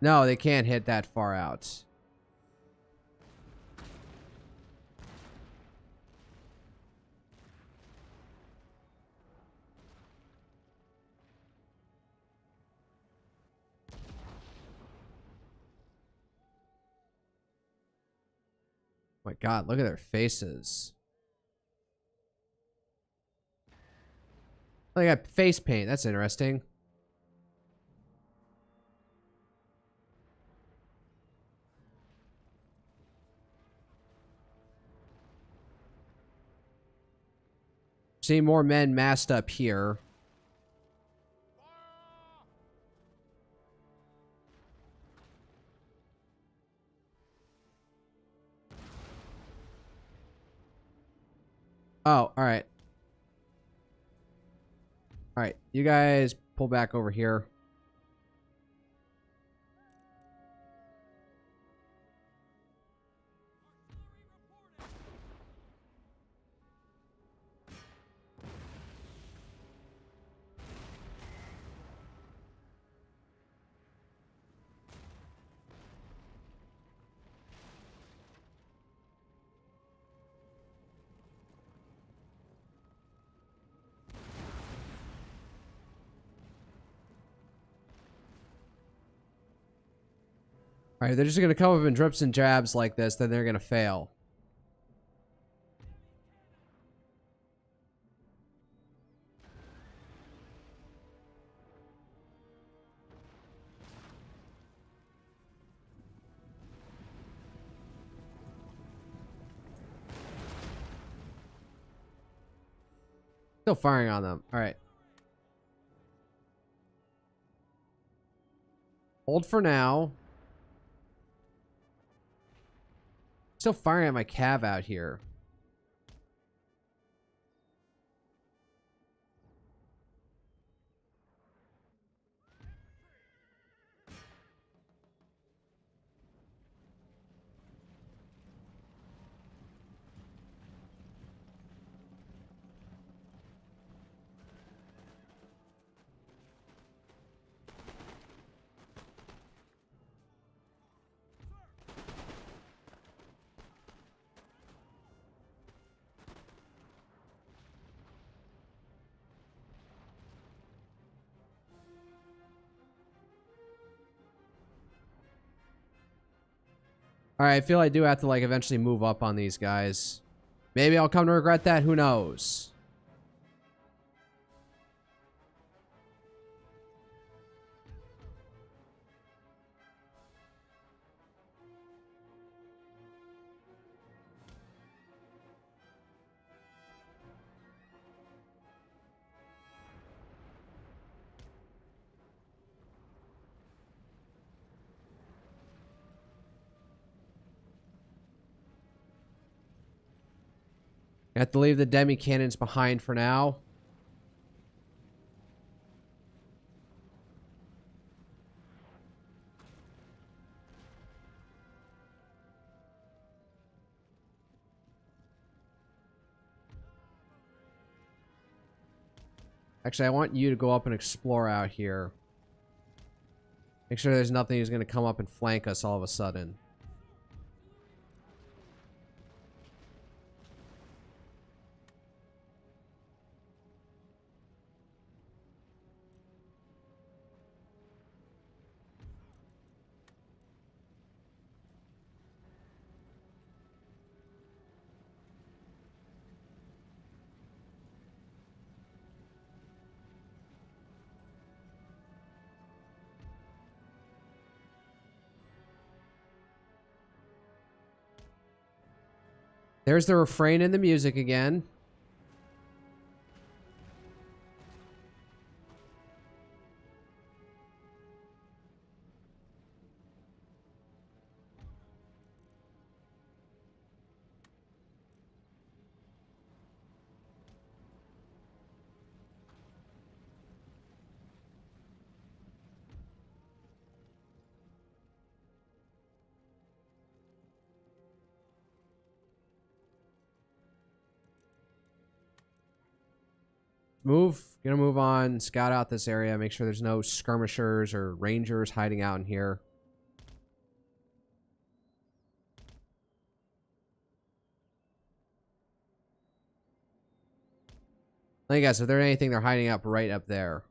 No, they can't hit that far out. My God, look at their faces. Oh, they got face paint. That's interesting. See more men massed up here. Oh, alright. Alright, you guys pull back over here. Alright, they're just gonna come up in drips and jabs like this, then they're gonna fail. Still firing on them. All right. Hold for now. Still firing at my cav out here. Alright, I feel I do have to, like, eventually move up on these guys. Maybe I'll come to regret that. Who knows? I have to leave the demi cannons behind for now. Actually, I want you to go up and explore out here. Make sure there's nothing who's going to come up and flank us all of a sudden. There's the refrain in the music again. Gonna move on, scout out this area, make sure there's no skirmishers or rangers hiding out in here. I guess if there's anything, they're hiding up right up there.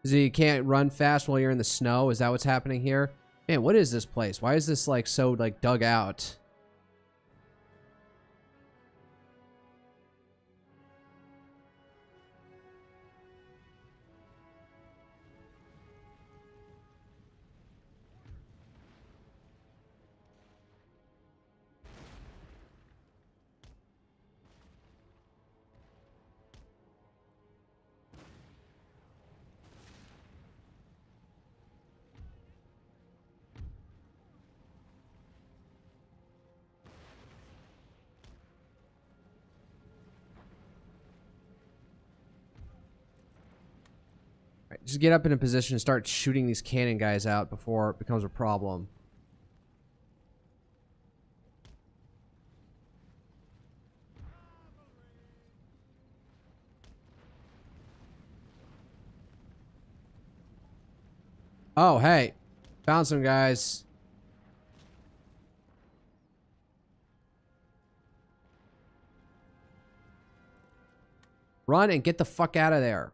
So you can't run fast while you're in the snow? Is that what's happening here? Man, what is this place? Why is this like so like dug out? Just get up in a position and start shooting these cannon guys out before it becomes a problem. Oh, hey. Found some guys. Run and get the fuck out of there.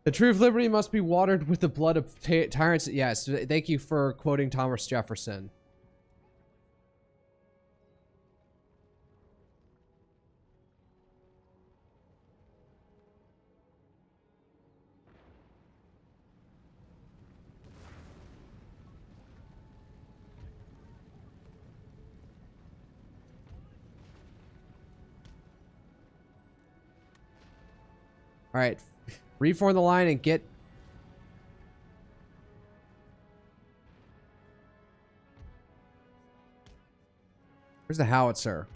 The true of liberty must be watered with the blood of tyrants. Yes, thank you for quoting Thomas Jefferson. All right, reform the line and get. Where's the howitzer?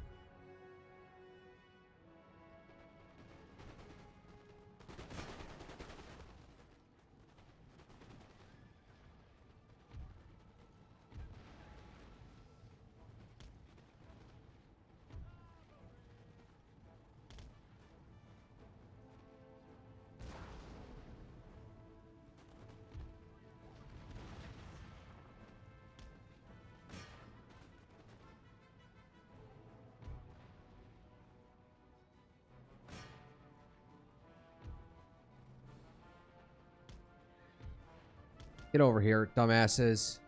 Get over here, dumbasses.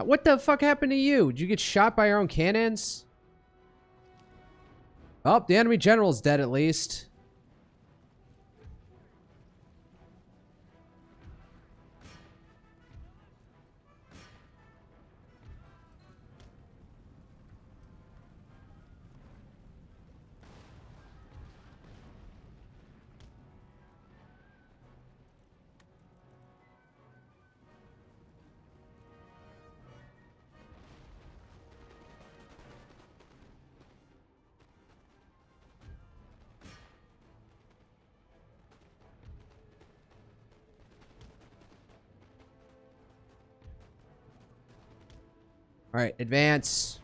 What the fuck happened to you? Did you get shot by your own cannons? Oh, the enemy general's dead at least. All right, advance.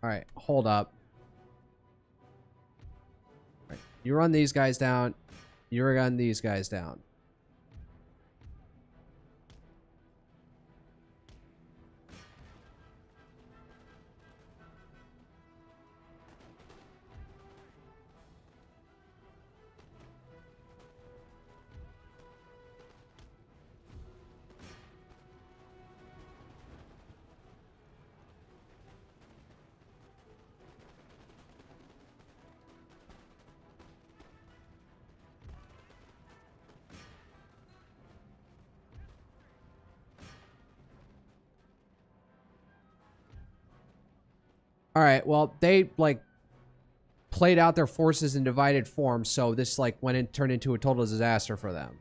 All right, hold up. All right, you run these guys down. You run these guys down. All right, well, they, like, played out their forces in divided form, so this, like, turned into a total disaster for them.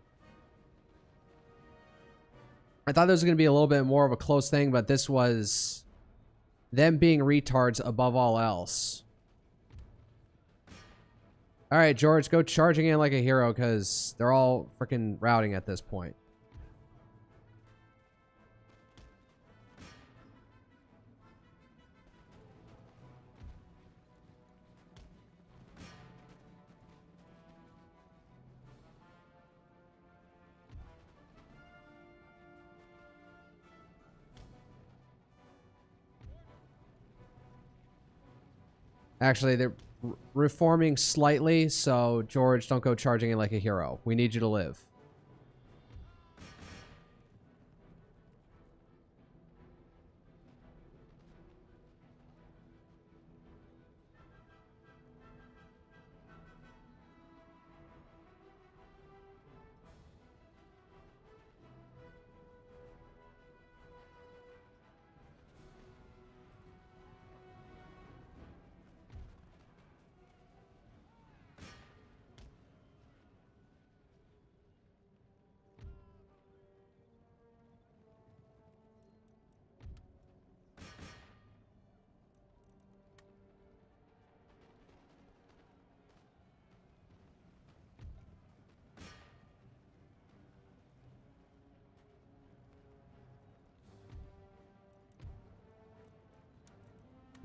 I thought there was going to be a little bit more of a close thing, but this was them being retards above all else. All right, George, go charging in like a hero, because they're all freaking routing at this point. Actually, they're reforming slightly, so George, don't go charging in like a hero. We need you to live.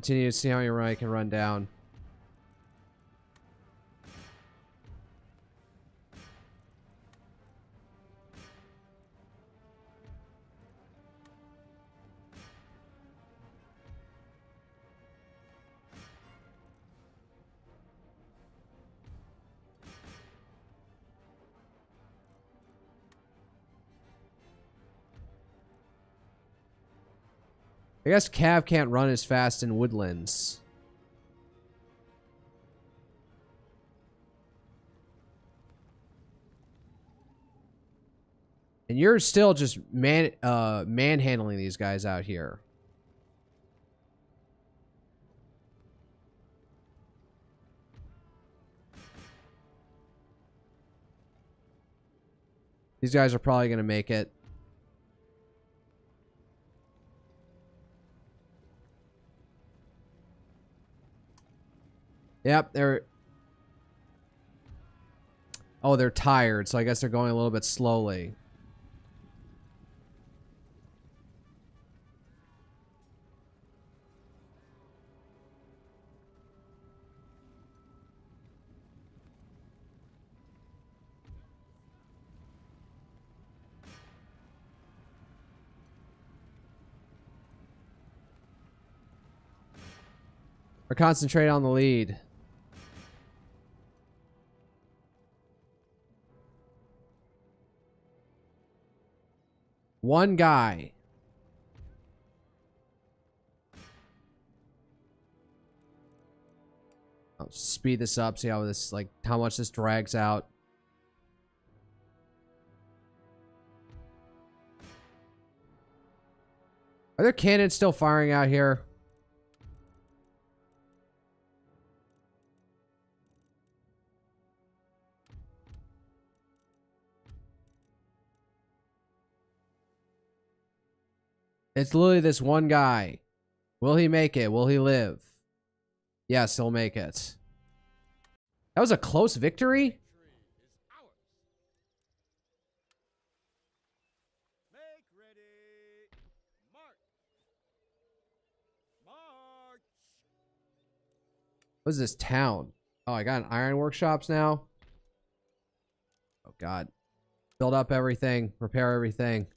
Continue to see how many I can run down. I guess Cav can't run as fast in woodlands. And you're still just manhandling these guys out here. These guys are probably going to make it. Yep, they're... Oh, they're tired, so I guess they're going a little bit slowly. Or concentrate on the lead. One guy. I'll speed this up, see how this, like, how much this drags out. Are there cannons still firing out here? It's literally this one guy. Will he make it? Will he live? Yes, he'll make it. That was a close victory? Is ours. Make ready. March. March. What is this town? Oh, I got an iron workshops now? Oh, God. Build up everything. Repair everything.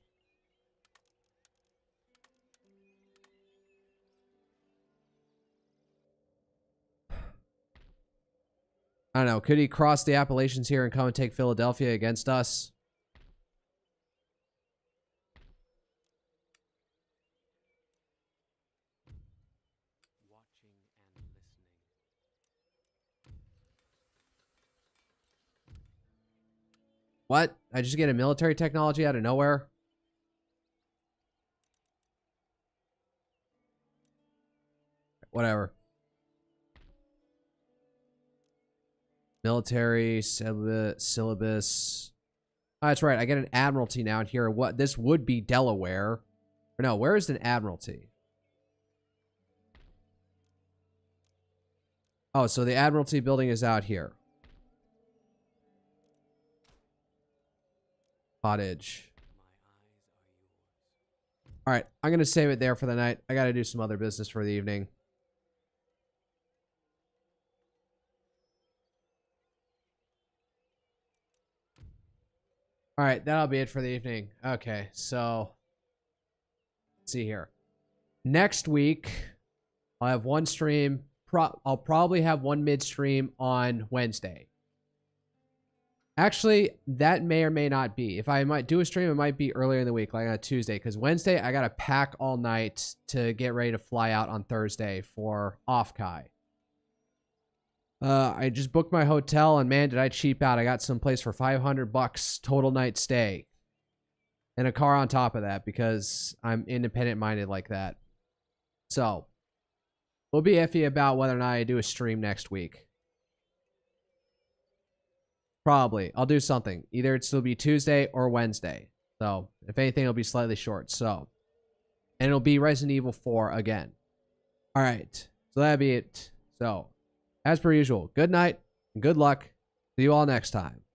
I don't know. Could he cross the Appalachians here and come and take Philadelphia against us? Watching and listening. What? I just get a military technology out of nowhere? Whatever. Military syllabus. Oh, that's right. I get an admiralty now here. What? This would be Delaware. Or no, where is an admiralty? Oh, so the admiralty building is out here. Cottage. All right, I'm going to save it there for the night. I got to do some other business for the evening. All right, that'll be it for the evening. Okay, so let's see here. Next week, I'll have one stream. I'll probably have one mid-stream on Wednesday. Actually, that may or may not be. If I might do a stream, it might be earlier in the week, like on a Tuesday, because Wednesday, I got to pack all night to get ready to fly out on Thursday for Off-Kai. I just booked my hotel, and man, did I cheap out. I got some place for $500 total night stay. And a car on top of that, because I'm independent-minded like that. So, we'll be iffy about whether or not I do a stream next week. Probably. I'll do something. Either it'll be Tuesday or Wednesday. So, if anything, it'll be slightly short. So, and it'll be Resident Evil 4 again. Alright. So, that'll be it. So, as per usual, good night and good luck. See you all next time.